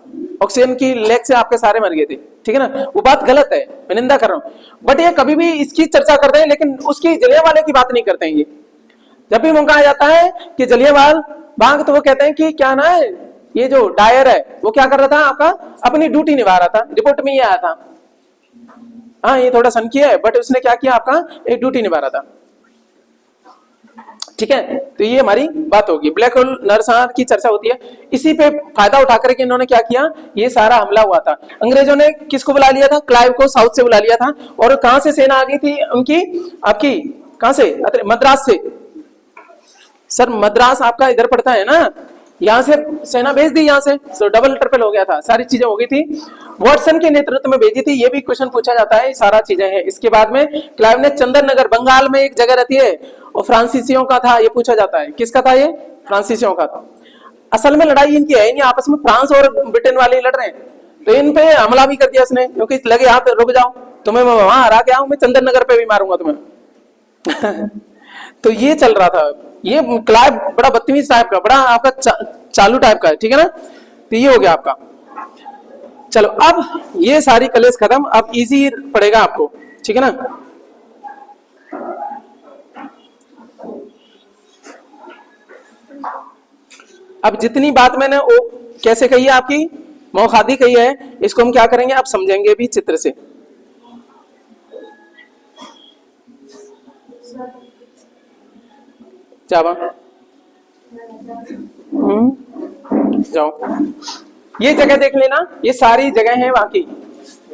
ऑक्सीजन की लैक से आपके सारे मर गए थे, ठीक है ना। वो बात गलत है, मैं निंदा कर रहा हूं, बट ये कभी भी इसकी चर्चा करते हैं लेकिन उसकी जलियांवाले की बात नहीं करते हैं। ये जब भी मौका आ जाता है कि जलियांवाला बाग, तो वो कहते हैं कि क्या ना है, ये जो डायर है वो क्या कर रहा था, आपका अपनी ड्यूटी निभा रहा था, रिपोर्ट में ये आया था, हाँ ये थोड़ा सन किया है, बट उसने क्या किया, आपका एक ड्यूटी निभा रहा था। ठीक है, तो ये हमारी बात होगी। ब्लैक होल नरसंहार की चर्चा होती है, इसी पे फायदा उठा करके इन्होंने क्या किया, ये सारा हमला हुआ था। अंग्रेजों ने किसको बुला लिया था, क्लाइव को साउथ से बुला लिया था। और कहां से सेना आ गई थी उनकी, आपकी कहां से, मद्रास से। सर मद्रास आपका इधर पड़ता है ना, यहां से सेना भेज दी, यहां से तो डबल ट्रिपल हो गया था, सारी चीजें हो गई थी। वॉटसन के नेतृत्व में भेजी थी, ये भी क्वेश्चन पूछा जाता है, सारा चीजें हैं। इसके बाद में क्लाइव ने चंदन नगर, बंगाल में एक जगह रहती है, और फ्रांसीसियों का था, ये पूछा जाता है किसका था, ये फ्रांसीसियों का था। असल में लड़ाई इनकी है नहीं, आपस में फ्रांस और ब्रिटेन वाले लड़ रहे हैं, तो इन पे हमला भी कर दिया इसने, क्योंकि लगे यहाँ पे रुक जाओ, तुम्हें मैं वहां हरा के आऊं, मैं चंदन नगर पे भी मारूंगा तुम्हें। तो ये चल रहा था। ये क्लाइव बड़ा बदतमीज टाइप का, बड़ा आपका चालू टाइप का है, ठीक है ना। तो ये हो गया आपका। चलो अब ये सारी कलेस खत्म, अब इजी पड़ेगा आपको, ठीक है ना। अब जितनी बात मैंने वो कैसे कही है, आपकी मौखादी कही है, इसको हम क्या करेंगे, अब समझेंगे भी चित्र से। जावा जाओ, ये जगह देख लेना, ये सारी जगह है वहां की।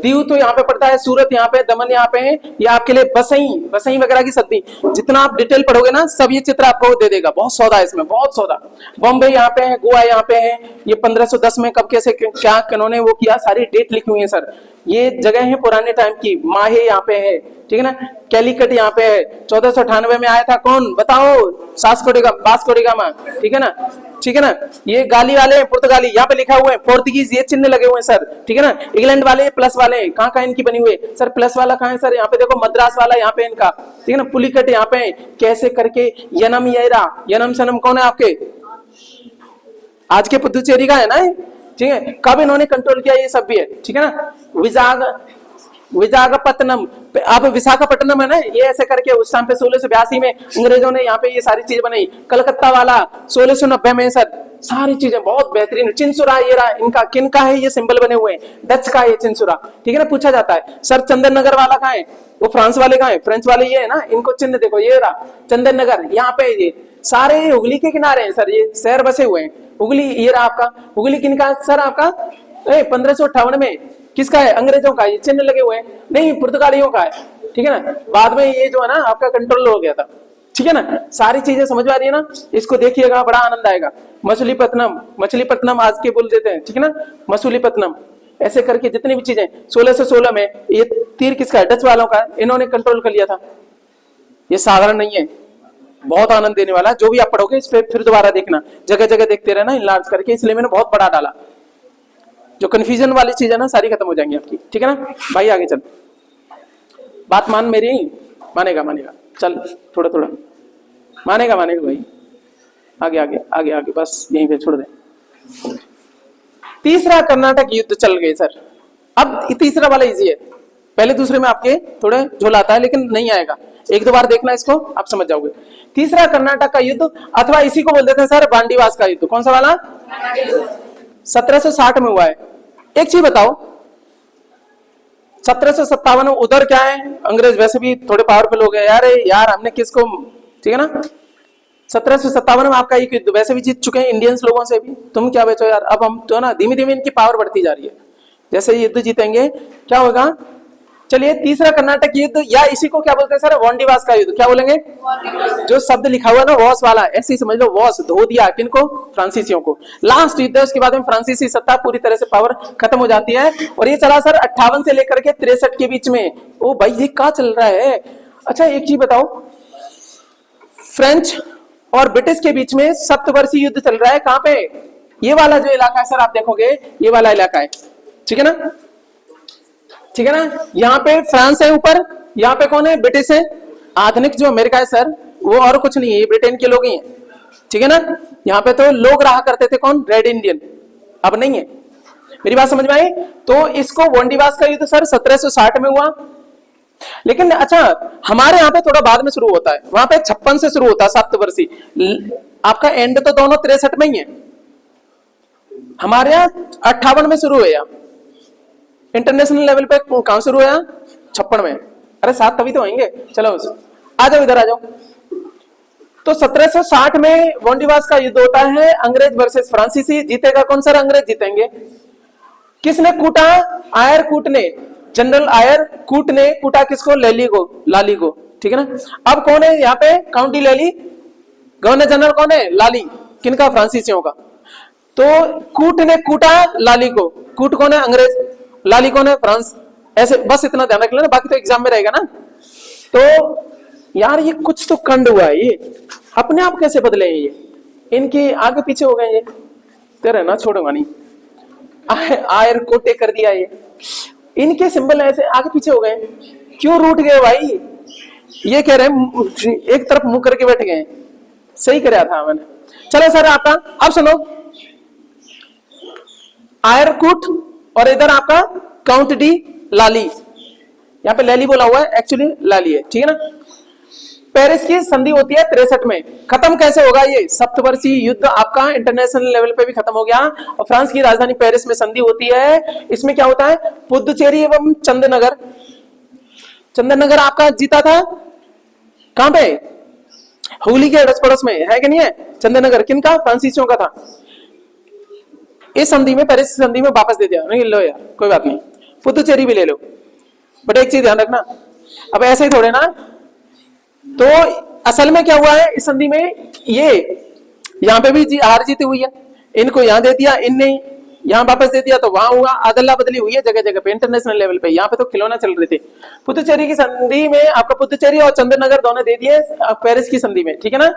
दीव तो यहाँ पे पड़ता है, सूरत यहाँ पे, दमन यहाँ पे है, ये आपके लिए बसई वगैरह की सदी। जितना आप डिटेल पढ़ोगे ना, सब ये चित्र आपको दे देगा। बहुत सौदा है इसमें, बहुत सौदा। बॉम्बे यहाँ पे है, गोवा यहाँ पे है, ये 1510 में कब कैसे क्या इन्होंने वो किया, सारी डेट लिखी हुई है सर। ये जगह है पुराने टाइम की। माहे यहाँ पे है, ठीक है ना। कैलिकट यहाँ पे है, 1498 में आया था कौन बताओ, वास्को डी गामा, ठीक है ना, ठीक है ना। ये गाली वाले पुर्तगाली यहाँ पे लिखा हुआ है, पोर्तुगीज ये चिन्ह लगे हुए हैं सर, ठीक है ना। इंग्लैंड वाले प्लस वाले, कहाँ कहाँ इनकी बनी हुई है सर, प्लस वाला कहाँ है सर, यहाँ पे देखो मद्रास वाला यहाँ पे इनका, ठीक है ना। पुलिकट यहाँ पे कैसे करके, यनम येरा, यनम सनम कौन है आपके, आज के पुदुचेरी का है ना, ठीक है। कब इन्होंने कंट्रोल किया, ये सब भी है, ठीक है ना। विशाखापट्टनम, अब विशाखापट्टनम है ना, ये ऐसे करके उस टाइम पे 1682 में अंग्रेजों ने यहाँ पे ये सारी चीजें बनाई। कलकत्ता वाला 1690 में सर, सारी चीजें बहुत बेहतरीन। चिंसुरा ये रहा, इनका किन का है, ये सिंबल बने हुए हैं, डच का ये चिंसुरा, ठीक है ना। पूछा जाता है सर चंदन नगर वाला कहाँ है, वो फ्रांस वाले कहाँ है, फ्रेंच वाले ये है ना, इनको चिन्ह देखो, ये रहा चंदन नगर, यहाँ पे ये सारे हुगली के किनारे हैं सर, ये शहर बसे हुए हैं। हुगली ये रहा आपका, हुगली किनका सर, आपका 1558 में किसका है, अंग्रेजों का, ये चिन्ह लगे हुए हैं, नहीं पुर्तगालियों का है, ठीक है ना। बाद में ये जो है ना आपका कंट्रोल हो गया था, ठीक है ना। सारी चीजें समझ में आ रही है ना, इसको देखिएगा, बड़ा आनंद आएगा। मछलीपट्टनम आज के बोल देते हैं, ठीक है ना, मछलीपट्टनम, ऐसे करके जितनी भी चीजें 1616 में ये तीर किसका है, डच वालों का, इन्होंने कंट्रोल कर लिया था। ये साधारण नहीं है, बहुत आनंद देने वाला। जो भी आप पढ़ोगे इस पे फिर दोबारा देखना, जगह जगह देखते रहना इनलार्ज करके, इसलिए मैंने बहुत बड़ा डाला। जो कंफ्यूजन वाली चीज है ना, सारी खत्म हो जाएंगी आपकी, ठीक है ना भाई। आगे चल, बात मान मेरी, मानेगा चल, थोड़ा थोड़ा मानेगा भाई। आगे बस यहीं पे छोड़ दे। तीसरा कर्नाटक युद्ध चल गए सर। अब तीसरा वाला इजी है, पहले दूसरे में आपके थोड़े झोलाता है, लेकिन नहीं आएगा, एक दो बार देखना इसको, आप समझ जाओगे। तीसरा कर्नाटक का युद्ध, अथवा इसी को बोल देते हैं सर बांडीवास का युद्ध। कौन सा वाला, 1760 में हुआ है। एक चीज बताओ, 1757 में उधर क्या है, अंग्रेज वैसे भी थोड़े पावरफुल हो गए यार हमने किसको, ठीक है ना। 1757 में आपका एक युद्ध, वैसे भी जीत चुके हैं इंडियंस लोगों से भी, तुम क्या बेचो यार। अब हम तो ना धीमे धीमे इनकी पावर बढ़ती जा रही है, जैसे युद्ध जीतेंगे क्या होगा। चलिए तीसरा कर्नाटक युद्ध, या इसी को क्या बोलते हैं सर, वांडीवास का युद्ध। क्या बोलेंगे, जो शब्द लिखा हुआ है ना वॉस वाला, ऐसे ही समझ लो, वॉस धो दिया किनको, फ्रांसीसियों को। लास्ट युद्ध है, उसके बाद में फ्रांसीसी सत्ता पूरी तरह से पावर खत्म हो जाती है। और ये चला सर 58 से लेकर के 63 के बीच में। ओ भाई ये क्या चल रहा है। अच्छा एक चीज बताओ, फ्रेंच और ब्रिटिश के बीच में सप्तवर्षीय युद्ध चल रहा है, कहां पे, ये वाला जो इलाका है सर, आप देखोगे ये वाला इलाका है, ठीक है ना, ठीक है ना। यहाँ पे फ्रांस है ऊपर, यहाँ पे कौन है, ब्रिटिश है। आधुनिक जो अमेरिका है सर, वो और कुछ नहीं है, ये ब्रिटेन के लोग ही हैं, ठीक है ना। यहाँ पे तो लोग रहा करते थे कौन, रेड इंडियन, अब नहीं है। मेरी बात समझ में आई। तो इसको वांडीवास का युद्ध सर 1760 में हुआ। लेकिन अच्छा हमारे यहाँ पे थोड़ा बाद में शुरू होता है, वहां पे 56 से शुरू होता है सप्तवर्षीय। आपका एंड तो दोनों 63 में ही है, हमारे यहाँ 58 में शुरू हुआ। इंटरनेशनल लेवल पे कहां शुरू हुआ, 56 में। अरे 7 तभी तो होंगे। चलो आ जाओ, इधर आ जाओ। तो 1760 में बॉन्डिवास का युद्ध होता है, अंग्रेज वर्सेस फ्रांसीसी। जीतेगा कौन सर? अंग्रेज जीतेंगे। किसने कूटा? आयर कूट ने, जनरल आयर कूट ने कूटा किसको? लैली को, लाली को, ठीक है ना। अब कौन है यहाँ पे काउंटी लैली? गवर्नर जनरल कौन है? लाली। किनका? फ्रांसीसियों का। तो कूट ने कूटा लाली को। कूट कौन है? अंग्रेज। लाली कौन है? फ्रांस। ऐसे बस इतना ध्यान रख लेना, बाकी तो एग्जाम में रहेगा ना। तो यार ये कुछ तो कंड हुआ है, ये अपने आप कैसे बदले हैं ये? इनके आगे पीछे हो गए ये, तेरे ना छोड़ूंगा नहीं। आयर कोटे कर दिया ये, इनके सिंबल ऐसे आगे पीछे हो गए। क्यों रूठ गए भाई? ये कह रहे हैं एक तरफ मुंह करके बैठ गए। सही कराया था मैंने। चलो सर आपका, अब सुनो, आयर कूट और इधर आपका काउंट डी लाली। यहाँ पे लैली बोला हुआ है, एक्चुअली लाली है, ठीक है ना। पेरिस की संधि होती है 63 में। खत्म कैसे होगा ये? सप्तवर्षीय युद्ध आपका इंटरनेशनल लेवल पे भी खत्म हो गया और फ्रांस की राजधानी पेरिस में संधि होती है। इसमें क्या होता है? पुदुचेरी एवं चंदनगर। चंदनगर आपका जीता था कहां पे? हुगली के अड़ोस पड़ोस में है कि नहीं है? चंदनगर किनका? फ्रांसीसियों का था। इस संधि में, पेरिस संधि में वापस दे दिया। नहीं लो यार, कोई बात नहीं, पुदुचेरी भी ले लो। बट एक चीज ध्यान रखना, अब ऐसे ही थोड़े ना। तो असल में क्या हुआ है इस संधि में? ये यहाँ पे भी हार जीती हुई है। इनको यहाँ दे दिया, इनने यहाँ वापस दे दिया, तो वहां हुआ अदला बदली हुई है जगह जगह पे, इंटरनेशनल लेवल पे। यहाँ पे तो खिलौना चल रहे थे। पुदुचेरी की संधि में आपका पुदुचेरी और चंद्रनगर दोनों दे दिए पेरिस की संधि में, ठीक है ना।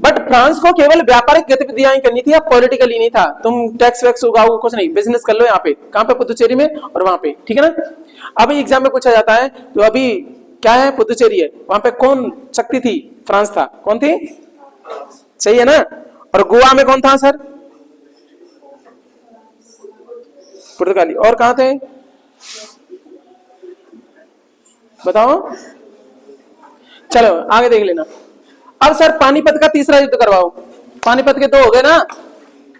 बट फ्रांस को केवल व्यापारिक गतिविधियां करनी थी, पॉलिटिकली नहीं था। तुम टैक्स वैक्स उगाओ, कुछ नहीं, बिजनेस कर लो यहाँ पे। कहां पे? पुदुचेरी में और वहां पे, ठीक है ना। अभी एग्जाम में पूछा जाता है, तो अभी क्या है? पुदुचेरी है। वहां पे कौन शक्ति थी? फ्रांस था। कौन थी? सही है ना। और गोवा में कौन था सर? पुर्तगाली। और कहां थे बताओ? चलो आगे देख लेना। अब सर पानीपत का तीसरा युद्ध करवाओ। पानीपत के 2 हो गए ना,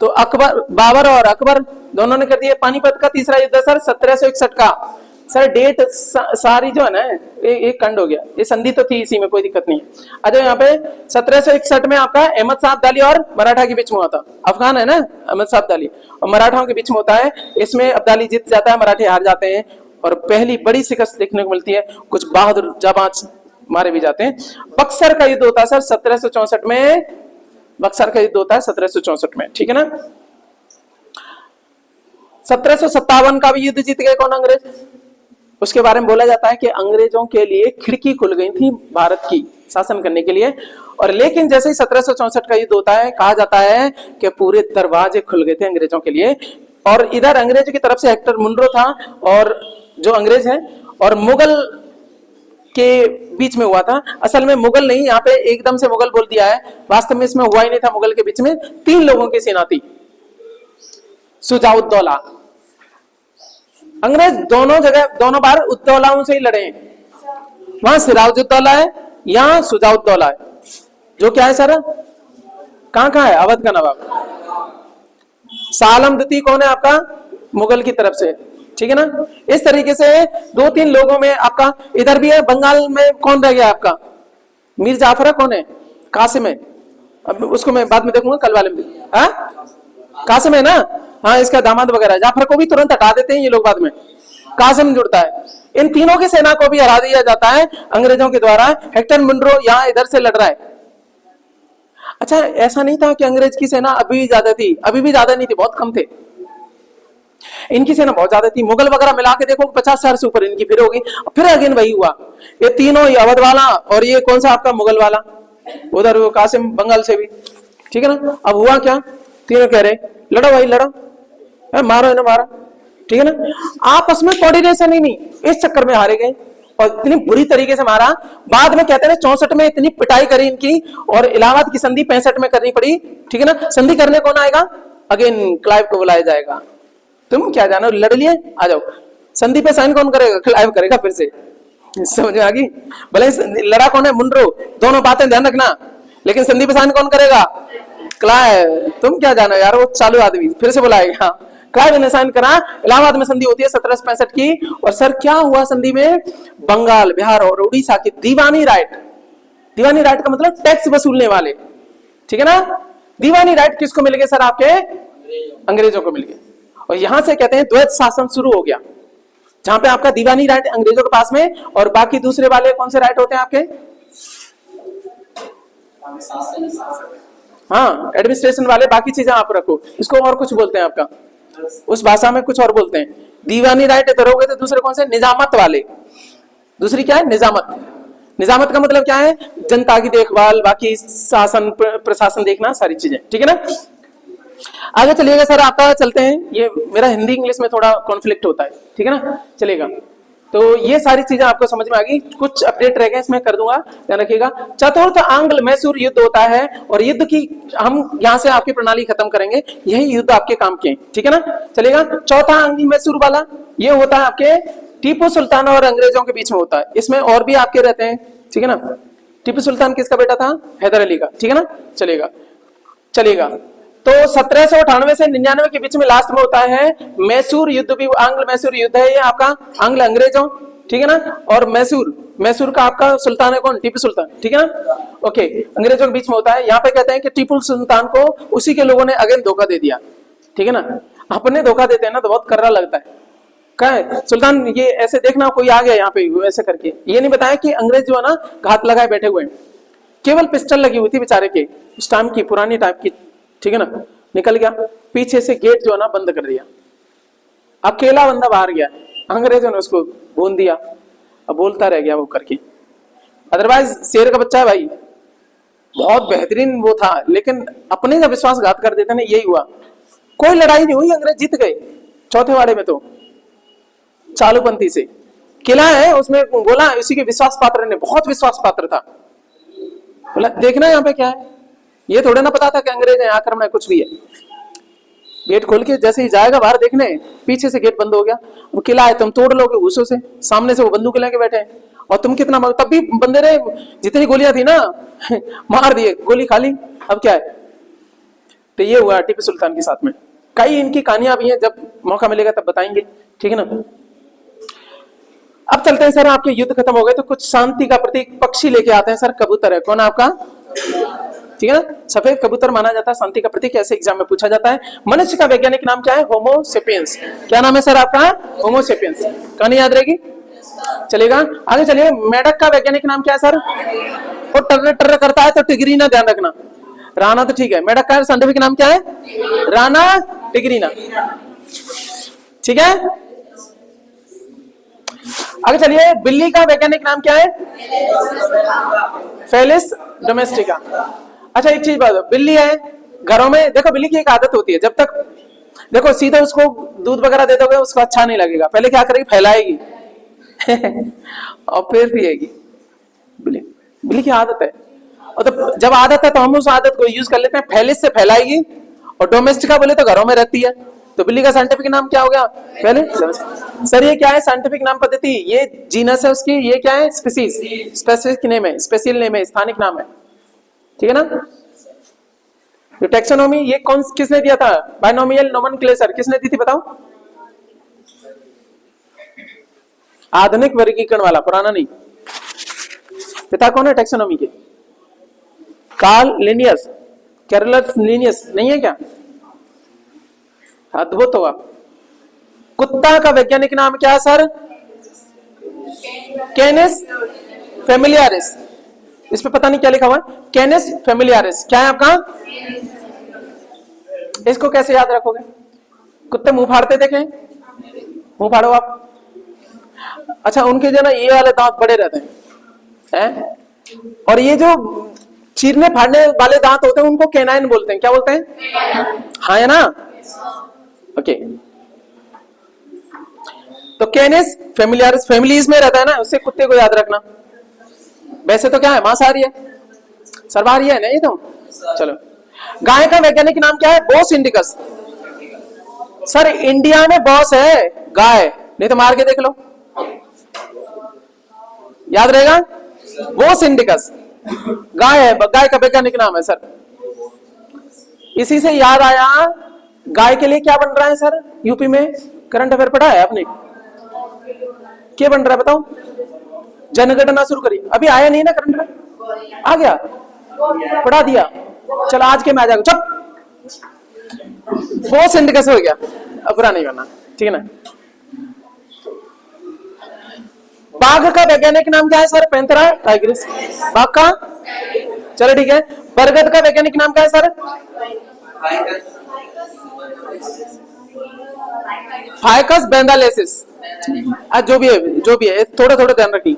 तो अकबर, बाबर और अकबर दोनों ने कर दिया। पानीपत का तीसरा युद्ध सर 1761 का। सर डेट सारी जो है ना, एक खंड हो गया, ये संधि तो थी इसी में, कोई दिक्कत नहीं। अच्छा यहाँ पे 1761 में आपका अहमद साहब अब्दाली और मराठा के बीच में होता। अफगान है ना अहमद साहब अब्दाली, और मराठाओं के बीच में होता है। इसमें अब्दाली जीत जाता है, मराठे हार जाते हैं, और पहली बड़ी शिकस्त देखने को मिलती है। कुछ बहादुर जाबाज मारे भी जाते हैं। बक्सर का युद्ध होता है सर 1764 में। बक्सर का युद्ध होता है 1764 में, ठीक है ना। 1757 का भी युद्ध जीत गए कौन? अंग्रेज। उसके बारे में बोला जाता है कि अंग्रेजों के लिए खिड़की खुल गई थी भारत की शासन करने के लिए। और लेकिन जैसे ही 1764 का युद्ध होता है, कहा जाता है कि पूरे दरवाजे खुल गए थे अंग्रेजों के लिए। और इधर अंग्रेजों की तरफ से हेक्टर मुनरो था, और जो अंग्रेज है, और मुगल के बीच में हुआ था। असल में मुगल नहीं, यहाँ पे एकदम से मुगल बोल दिया है, वास्तव में इसमें हुआ ही नहीं था। मुगल के बीच में 3 लोगों की सेना थी। सुजाउद्दौला, अंग्रेज दोनों जगह, दोनों बार उद्दौलाओं से ही लड़े हैं। वहां सिराजुद्दौला है, यहाँ सुजाउद्दौला है, जो क्या है सर? कहां है? अवध का नवाब। शाह आलम द्वितीय कौन है आपका? मुगल की तरफ से, ठीक है ना। इस तरीके से 2-3 लोगों में आपका इधर भी है। बंगाल में कौन रह गया आपका? मीर जाफर है, कौन है? कासिम है। अब उसको मैं बाद में देखूंगा, कल वाले में। कासिम है ना, हाँ, इसका दामाद वगैरह। जाफर को भी तुरंत हटा देते हैं ये लोग बाद में, कासिम जुड़ता है। इन तीनों की सेना को भी हरा दिया जाता है अंग्रेजों के द्वारा। हेक्टर मुनरो यहाँ इधर से लड़ रहा है। अच्छा, ऐसा नहीं था कि अंग्रेज की सेना अभी ज्यादा थी, अभी भी ज्यादा नहीं थी, बहुत कम थे। इनकी सेना बहुत ज्यादा थी। मुगल वगैरह मिला के देखो 50,000 से ऊपर इनकी फिर होगी। फिर अगेन वही हुआ, ये तीनों, ये अवध वाला और ये कौन सा आपका मुगल वाला, उधर वो कासिम बंगाल से भी, ठीक है ना। अब हुआ क्या? तीनों कह रहे लड़ो भाई लड़ो, मारो इन्हें मारो, ठीक है ना। आपस में कोऑर्डिनेशन ही नहीं, इस चक्कर में हारे गए और इतनी बुरी तरीके से मारा। बाद में कहते हैं 64 में इतनी पिटाई करी इनकी, और इलाहाबाद की संधि 65 में करनी पड़ी, ठीक है ना। संधि करने कौन आएगा? अगेन क्लाइव को बुलाया जाएगा। तुम क्या जानो, लड़ लिए, आ जाओ। संधि पे साइन कौन करेगा? क्लाइव करेगा फिर से, समझ में आ गई। भले लड़ा कौन है? मुनरो। दोनों बातें ध्यान रखना, लेकिन संधि पे साइन कौन करेगा? क्लाइव। तुम क्या जानो यार, वो चालू आदमी फिर से बुलाएगा, क्लाइव ने साइन करा, इलाहाबाद में संधि होती है 1765 की। और सर क्या हुआ संधि में? बंगाल, बिहार और उड़ीसा की दीवानी राइट, दीवानी राइट का मतलब टैक्स वसूलने वाले, ठीक है ना। दीवानी राइट किसको मिल गए सर? आपके अंग्रेजों को मिल गए। और यहां से कहते हैं द्वैत शासन शुरू हो गया, जहां पे आपका दीवानी राइट अंग्रेजों के पास में और बाकी दूसरे वाले कौन से राइट होते हैं आपके? हाँ, एडमिनिस्ट्रेशन वाले, बाकी चीजें आप रखो, इसको और कुछ बोलते हैं आपका, उस भाषा में कुछ और बोलते हैं। दीवानी राइट इधर हो गए तो दूसरे कौन से? निजामत वाले। दूसरी क्या है? निजामत। निजामत का मतलब क्या है? जनता की देखभाल, बाकी शासन प्रशासन देखना, सारी चीजें, ठीक है ना। आगे चलिएगा सर, आपका चलते हैं, ये मेरा हिंदी इंग्लिश में थोड़ा कॉन्फ्लिक्ट होता है, ठीक है ना। चलेगा, तो ये सारी चीजें आपको समझ में आ गई। कुछ अपडेट रह गए इसमें कर दूंगा, ध्यान रखिएगा। चतुर्थ आंग्ल मैसूर युद्ध होता है, और युद्ध की हम यहां से आपकी प्रणाली खत्म करेंगे, यही युद्ध आपके काम के, ठीक है ना। चलेगा, चौथा आंग्ल मैसूर वाला ये होता है आपके टीपू सुल्तान और अंग्रेजों के बीच में होता है। इसमें और भी आपके रहते हैं, ठीक है ना। टीपू सुल्तान किसका बेटा था? हैदर अली का, ठीक है ना। चलेगा चलेगा, तो 1798 से 99 के बीच में लास्ट में होता है मैसूर युद्ध, भी आंग्ल मैसूर युद्ध है ये आपका, आंग्ल अंग्रेजों, ठीक है ना। और मैसूर का आपका सुल्तान है कौन? टीपू सुल्तान, ठीक है ना। ओके, अंग्रेजों के बीच में होता है। यहाँ पे कहते हैं कि टीपू सुल्तान को उसी के लोगों ने अगेन धोखा दे दिया, ठीक है ना। अपने धोखा देते हैं ना तो बहुत कर्रा लगता है। क्या है सुल्तान, ये ऐसे देखना कोई आ गया यहाँ पे ऐसे करके, ये नहीं बताया कि अंग्रेज जो है ना घात लगाए बैठे हुए हैं, केवल पिस्टल लगी हुई थी बेचारे के, उस टाइम की पुरानी टाइप की, ठीक है ना। निकल गया पीछे से, गेट जो है ना बंद कर दिया, अकेला बंदा बाहर गया, अंग्रेजों ने उसको भून दिया, अब बोलता रह गया वो करके। अदरवाइज शेर का बच्चा है भाई, बहुत बेहतरीन वो था, लेकिन अपने का विश्वासघात कर देते ना, यही हुआ। कोई लड़ाई नहीं हुई, अंग्रेज जीत गए चौथे वाड़े में, तो चालूपंथी से किला है उसमें, बोला उसी के विश्वास पात्र ने, बहुत विश्वास पात्र था, बोला देखना यहाँ पे क्या है, ये थोड़ा ना पता था कि अंग्रेज है, आक्रमण है, कुछ भी है। गेट खोल के जैसे ही जाएगा बाहर देखने, पीछे से गेट बंद हो गया, वो किला है तुम तोड़ लोगे घूसों से, सामने से वो बंदूक लेके बैठे हैं, और तुम कितना तब भी बंदे ने जितनी गोलियां थी ना मार दिए, गोली खाली, अब क्या है। तो ये हुआ टीपू सुल्तान के साथ में। कई इनकी कहानियां भी हैं, जब मौका मिलेगा तब बताएंगे, ठीक है ना। अब चलते हैं सर, आपके युद्ध खत्म हो गए तो कुछ शांति का प्रतीक पक्षी लेके आते हैं सर। कबूतर है, कौन आपका? ठीक है ना, सफेद कबूतर माना जाता है शांति का प्रतीक, ऐसे एग्जाम में पूछा जाता है। मनुष्य का वैज्ञानिक नाम क्या है? होमो सेपियंस। क्या नाम है सर आपका? होमो सेपियंस। कहानी याद रहेगी, चलेगा। आगे चलिए, मेढक का वैज्ञानिक नाम क्या है सर? वो टर्र टर्र करता है तो टिगरीना, ध्यान रखना। राणा तो ठीक है, मेढक का साइंटिफिक नाम क्या है? राणा टिगरीना, ठीक है। आगे चलिए, बिल्ली का वैज्ञानिक नाम क्या है? Felis domestica. अच्छा एक चीज बात, बिल्ली है घरों में, देखो बिल्ली की एक आदत होती है, जब तक देखो सीधा उसको दूध वगैरह दे दोगे उसको अच्छा नहीं लगेगा, पहले क्या करेगी? फैलाएगी और फिर पिएगी। बिल्ली की आदत है, और तो जब आदत है तो हम उस आदत को यूज कर लेते हैं, फेलिस से फैलाएगी। और डोमेस्टिका बोले तो घरों में रहती है, तो बिल्ली का साइंटिफिक नाम क्या हो गया? पहले सर ये क्या है साइंटिफिक नाम पद्धति? ये जीनस है उसकी, ये क्या है? स्पीसीज, स्पेसिफिक नेम है, स्पेशल नेम है, स्थानिक नाम है, ठीक है ना। ये टैक्सोनॉमी ये कौन किसने दिया था? बायनोमियल नोमेनक्लेचर किसने दी थी बताओ? आधुनिक वर्गीकरण वाला, पुराना नहीं। पिता कौन है टैक्सोनॉमी के? कार्ल लिनियस, कैरोलस लिनियस नहीं है क्या? अद्भुत होगा। कुत्ता का वैज्ञानिक नाम क्या है सर? कैनिस फेमिलियारिस। इस पे पता नहीं क्या लिखा हुआ है, कैनिस फेमिलियारिस। क्या है आपका? इसको कैसे याद रखोगे? कुत्ते मुंह फाड़ते देखे? मुंह फाड़ो आप। अच्छा उनके जो ना ये वाले दांत बड़े रहते हैं, और ये जो चीरने फाड़ने वाले दांत होते हैं उनको कैनाइन बोलते हैं। क्या बोलते हैं? हाँ है ना, ओके। तो कैनिस फेमिलियारिस फैमिलीज में रहता है ना, उससे कुत्ते को याद रखना। वैसे तो क्या है? मांसाहारी है, सर्वाहारी है नहीं तो। चलो, गाय का वैज्ञानिक नाम क्या है? बोस इंडिकस। सर इंडिया में बॉस है गाय, नहीं तो मार के देख लो, याद रहेगा। बोस इंडिकस गाय है, गाय का वैज्ञानिक नाम है सर। इसी से याद आया, गाय के लिए क्या बन रहा है सर यूपी में? करंट अफेयर पढ़ा है आपने? क्या बन रहा है बताओ? जनगणना शुरू करी, अभी आया नहीं ना करंट अफेयर? आ गया, पढ़ा दिया, चल आज के में आ जाएगा। चुप, वो सेंड कैसे हो गया? अब बुरा नहीं करना, ठीक है ना। बाघ का वैज्ञानिक नाम क्या है सर? Panthera Tigris. बाघ का, चलो ठीक है। बरगद का वैज्ञानिक नाम क्या है सर? फाइकस बेंडालेसिस। आज जो भी है थोड़ा थोड़ा ध्यान रखिए।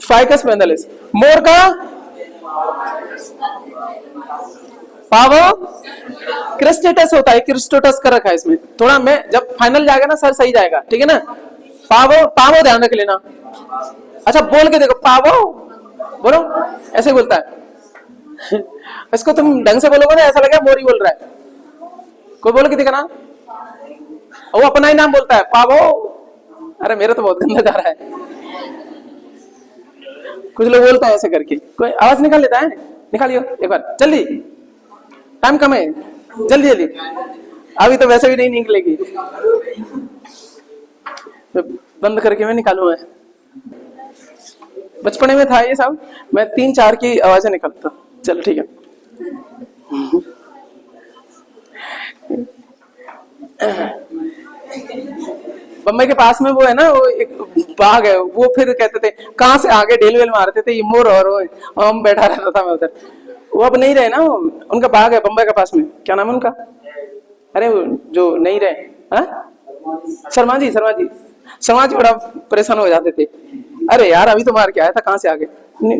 फाइकस बेंडालेसिस। मोर का पावो क्रिस्टेटस होता है, क्रिस्टोटस कर रखा है इसमें थोड़ा, मैं जब फाइनल जाएगा ना सर सही जाएगा, ठीक है ना। पावो, पावो ध्यान रख लेना। अच्छा बोल के देखो, पावो बोलो, ऐसे बोलता है। इसको तुम ढंग से बोलोगे ना ऐसा लगेगा मोरी बोल रहा है। कोई बोल के देखा ना, वो अपना ही नाम बोलता है, पावो। अरे मेरा तो बहुत गंदा जा रहा है। कुछ लोग बोलता है ऐसे करके, कोई आवाज निकाल लेता है, निकालियो एक बार जल्दी, टाइम कम है, जल्दी जल्दी, अभी तो वैसे भी नहीं निकलेगी, तो बंद करके मैं निकालूंगा। बचपने में था ये सब, मैं 3-4 की आवाजें निकालता। चलो ठीक है। बम्बई के पास में वो है ना, वो एक बाग है, वो फिर कहते थे कहाँ से आगे ढेल वेल मारते थे, ये मोर और हम बैठा रहता था मैं उधर। वो अब नहीं रहे ना, उनका बाग है बम्बई के पास में, क्या नाम है उनका? अरे वो जो नहीं रहे, शर्मा जी, शर्मा जी, शर्मा जी बड़ा परेशान हो जाते थे। अरे यार अभी तो मार के आया था, कहाँ से आगे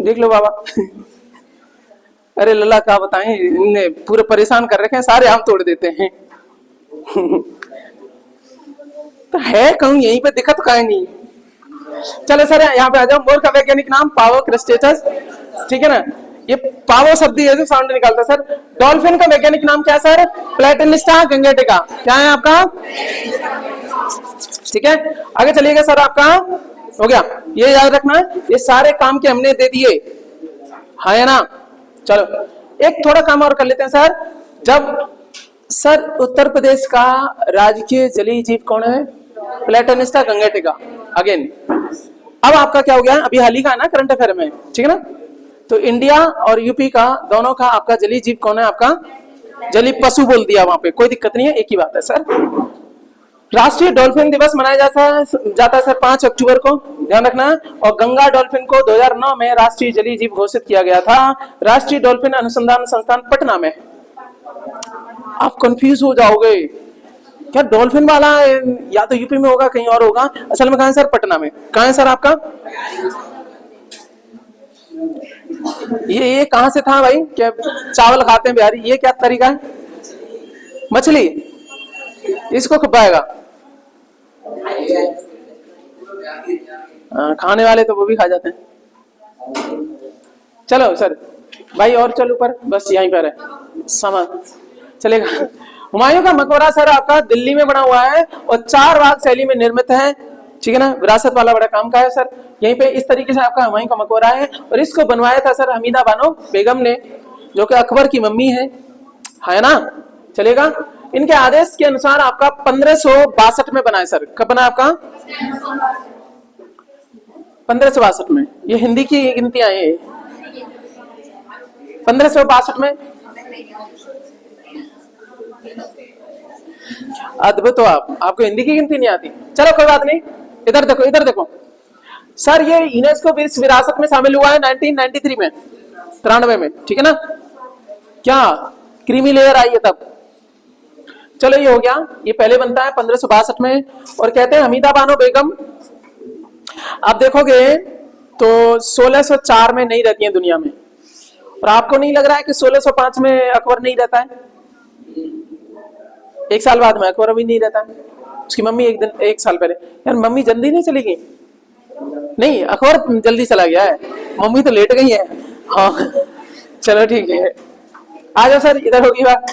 देख लो बाबा। अरे लल्ला क्या बताएं, इनने पूरे परेशान कर रखे हैं, सारे आम तोड़ देते हैं। तो है कहूं यहीं पे, दिक्कत कहीं नहीं। चलो सर यहाँ पे आ जाओ। मोर का वैज्ञानिक नाम पावो क्रिस्टेटस, ठीक है ना। ये पावो शब्द है जो साउंड निकालता है सर। डॉल्फिन का वैज्ञानिक नाम क्या है सर? प्लेटेनिस्टा गंगेटिका। क्या है आपका? ठीक है, आगे चलिएगा सर। आपका हो गया, ये याद रखना, ये सारे काम के हमने दे दिए, है ना। चलो एक थोड़ा काम और कर लेते हैं सर। जब सर उत्तर प्रदेश का राजकीय जलीय जीव कौन है? प्लेटेनिस्टा गंगेटिका। अगेन अब आपका क्या हो गया, अभी हाल ही का है ना करंट अफेयर में, ठीक है ना। तो इंडिया और यूपी का दोनों का आपका जलीय जीव कौन है? आपका जलीय पशु बोल दिया वहां पे, कोई दिक्कत नहीं है, एक ही बात है सर। राष्ट्रीय डॉल्फिन दिवस मनाया जाता है सर 5 अक्टूबर को, ध्यान रखना। और गंगा डॉल्फिन को 2009 में राष्ट्रीय जलीय जीव घोषित किया गया था, राष्ट्रीय डॉल्फिन अनुसंधान संस्थान पटना में। आप कंफ्यूज हो जाओगे क्या, डॉल्फिन वाला या तो यूपी में होगा कहीं और होगा, असल में कहां है सर? पटना में। कहां है सर आपका? ये कहां से था भाई? क्या चावल खाते हैं बिहारी, ये क्या तरीका है? मछली, इसको खपाएगा। खाने वाले तो वो भी खा जाते हैं। चलो सर भाई और चलो ऊपर, बस यहीं पर है सामान चलेगा। हुमायूं का मकबरा सर आपका दिल्ली में बना हुआ है और 4 भाग शैली में निर्मित है, ठीक है ना। विरासत वाला बड़ा काम का है सर। यहीं पे इस तरीके से आपका हुमायूं का मकबरा है, और इसको बनवाया था सर हमीदा बानो बेगम ने, जो कि अकबर की मम्मी है ना। चलेगा, इनके आदेश के अनुसार आपका 1562 में बना है सर। कब बना आपका? 1562 में। ये हिंदी की गिनतियां हैं, 1562 में। अद्भुत हो आप, आपको हिंदी की गिनती नहीं आती। चलो कोई बात नहीं, इधर देखो, इधर देखो सर, ये यूनेस्को विश्व विरासत में शामिल हुआ है 1993 में, 93 में, ठीक है ना। क्या क्रीमी लेयर आई है तब। चलो ये हो गया, ये पहले बनता है 1562 में। और कहते हैं हमीदा बानो बेगम, आप देखोगे तो 1604 में नहीं रहती है दुनिया में। और आपको नहीं लग रहा है कि 1605 में अकबर नहीं रहता है? 1 साल बाद में अकबर भी नहीं रहता है। उसकी मम्मी एक दिन, 1 साल पहले, यार मम्मी जल्दी नहीं चली गई? नहीं, अकबर जल्दी चला गया है, मम्मी तो लेट गई है। हाँ चलो ठीक है, आ जाओ सर, इधर होगी बात।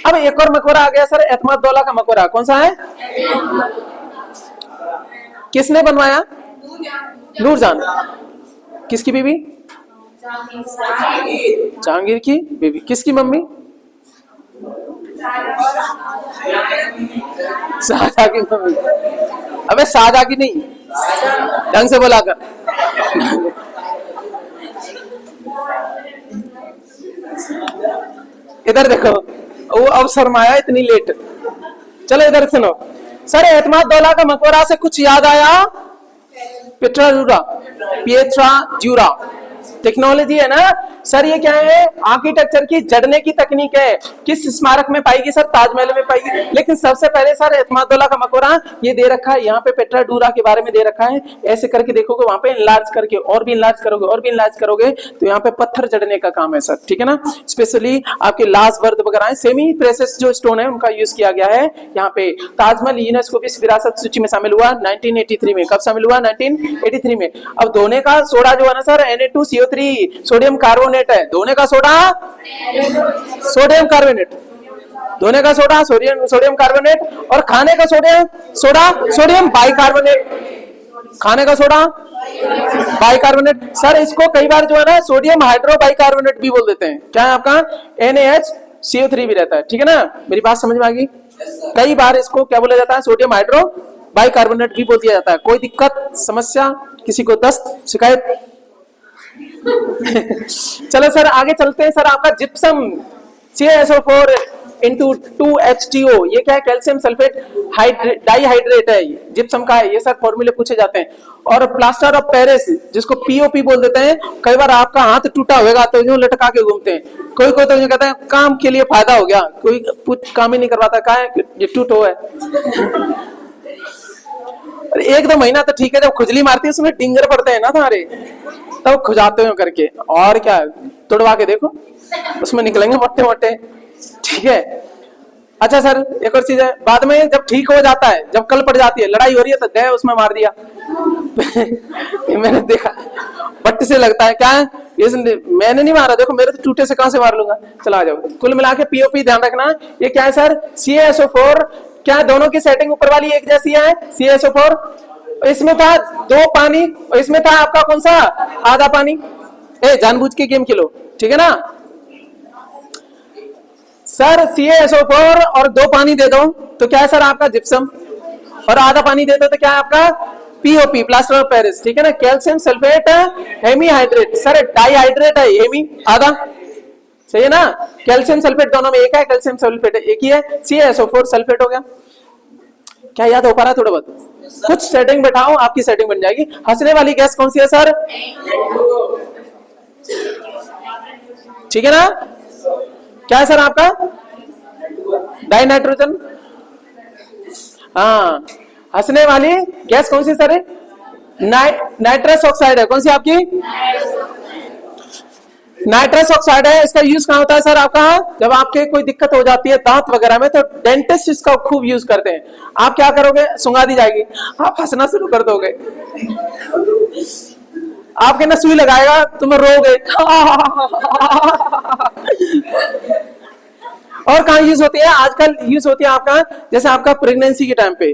अब एक और मकबरा आ गया सर, एतमादुद्दौला का मकबरा। कौन सा है? किसने बनवाया? नूरजहां। किसकी बीवी? जहांगीर की बीवी। किसकी मम्मी? शाहजहां की मम्मी। अबे शाहजहां की नहीं, ढंग से बोला कर। इधर देखो, वो अब शर्माया इतनी लेट। चलो इधर सुनो सर, एतमाद-उद-दौला का मकबरा से कुछ याद आया? पिएट्राड्यूरा टेक्नोलॉजी है ना सर, ये क्या है? आर्किटेक्चर की जड़ने की तकनीक है। किस स्मारक में पाएगी सर? ताजमहल में पाएगी। लेकिन सबसे पहले सर एतमाद-उद-दौला का मकबरा ये दे रखा है, यहाँ पे पेट्राडूरा के बारे में दे रखा है। ऐसे करके देखोगे, वहां पे इनलार्ज करके और भी इनलार्ज करोगे और भी इनलार्ज करोगे तो यहाँ पे पत्थर जड़ने का काम है सर, ठीक है ना। स्पेशली आपके लाश वर्द वगैरह सेमी प्रेसियस जो स्टोन है उनका यूज किया गया है यहाँ पे। ताजमहल यूनेस्को विश्व विरासत सूची में शामिल हुआ 1983 में। कब शामिल हुआ? 1983 में। अब धोने का सोडा जो है ना सर, Na2CO3 सोडियम कार्बोनेट है। धोने का सोडा सोडियम कार्बोनेट, धोने का सोडा सोडियम कार्बोनेट, और खाने का सोडियम बाइकार्बोनेट। खाने का सोडा बाइकार्बोनेट सर, इसको कई बार जो है ना सोडियम हाइड्रो बाइकार्बोनेट भी बोल देते हैं। क्या है आपका? NaHCO3 भी रहता है, ठीक है ना। मेरी बात समझ में आ गई? कई बार इसको क्या बोला जाता है? सोडियम हाइड्रो बाइकार्बोनेट भी बोल दिया जाता है। कोई दिक्कत, समस्या, किसी को दस्त, शिकायत? चलो सर आगे चलते हैं। सर आपका जिप्सम CaSO4 into 2H2O, ये क्या है? कैल्शियम सल्फेट डाइहाइड्रेट है, जिप्सम का है। ये सर फॉर्मूले पूछे जाते हैं। और प्लास्टर ऑफ पेरिस जिसको POP बोल देते हैं। कई बार आपका हाथ टूटा होगा तो यूं लटका के घूमते हैं। कोई कोई तो ये कहता है काम के लिए फायदा हो गया, कोई काम ही नहीं करवाता, क्या है ये टूट हो है। एक दो महीना तो ठीक है, जब खुजली मारती है उसमें डिंगर पड़ते हैं ना तुम्हारे, तब खुजाते हो करके। और क्या, तोड़वा के देखो, उसमें निकलेंगे मोटे मोटे, ठीक है। अच्छा सर एक और चीज है, बाद में जब ठीक हो जाता है, जब कल पड़ जाती है, लड़ाई हो रही है तो दे उसमें मार दिया। ये मैंने देखा, बट्ट से लगता है। क्या है? मैंने नहीं मारा, देखो मेरे तो टूटे से कहां से मार लूंगा। चला आ जाओ। कुल मिला के POP ध्यान रखना। ये क्या है सर? CaSO4। क्या दोनों की सेटिंग ऊपर वाली एक जैसी है? CaSO4। इसमें था 2 पानी, इसमें था आपका कौन सा? आधा पानी। जानबूझ के गेम खेलो, ठीक है ना सर। CaSO4 और 2 पानी दे दो तो क्या है सर आपका? जिप्सम। और आधा पानी दे दो तो क्या है आपका? POP, प्लास्टर ऑफ पेरिस, ठीक है ना। Calcium sulphate hemihydrate, sir dihydrate है, हेमी आधा, सही है ना। कैल्शियम सल्फेट दोनों में एक है, कैल्शियम सल्फेट एक ही है। CaSO4 सल्फेट हो गया। क्या याद हो पा रहा है? थोड़ा बहुत कुछ सेटिंग बैठाओ, आपकी सेटिंग बन जाएगी। हंसने वाली गैस कौन सी है सर? ठीक है ना। क्या है सर आपका? डाइनाइट्रोजन। हाँ, हंसने वाली गैस कौन सी सर? नाइट्रस ऑक्साइड है। कौन सी आपकी? नाइट्रस ऑक्साइड है। इसका यूज कहाँ होता है सर आपका? जब आपके कोई दिक्कत हो जाती है दांत वगैरह में तो डेंटिस्ट इसका खूब यूज करते हैं। आप क्या करोगे? सुंगा दी जाएगी, आप हंसना शुरू कर दोगे, आपके ना सुई लगाएगा, तुम रोगे। और कहाँ यूज होती है? आजकल यूज होती है आपका, जैसे आपका प्रेगनेंसी के टाइम पे,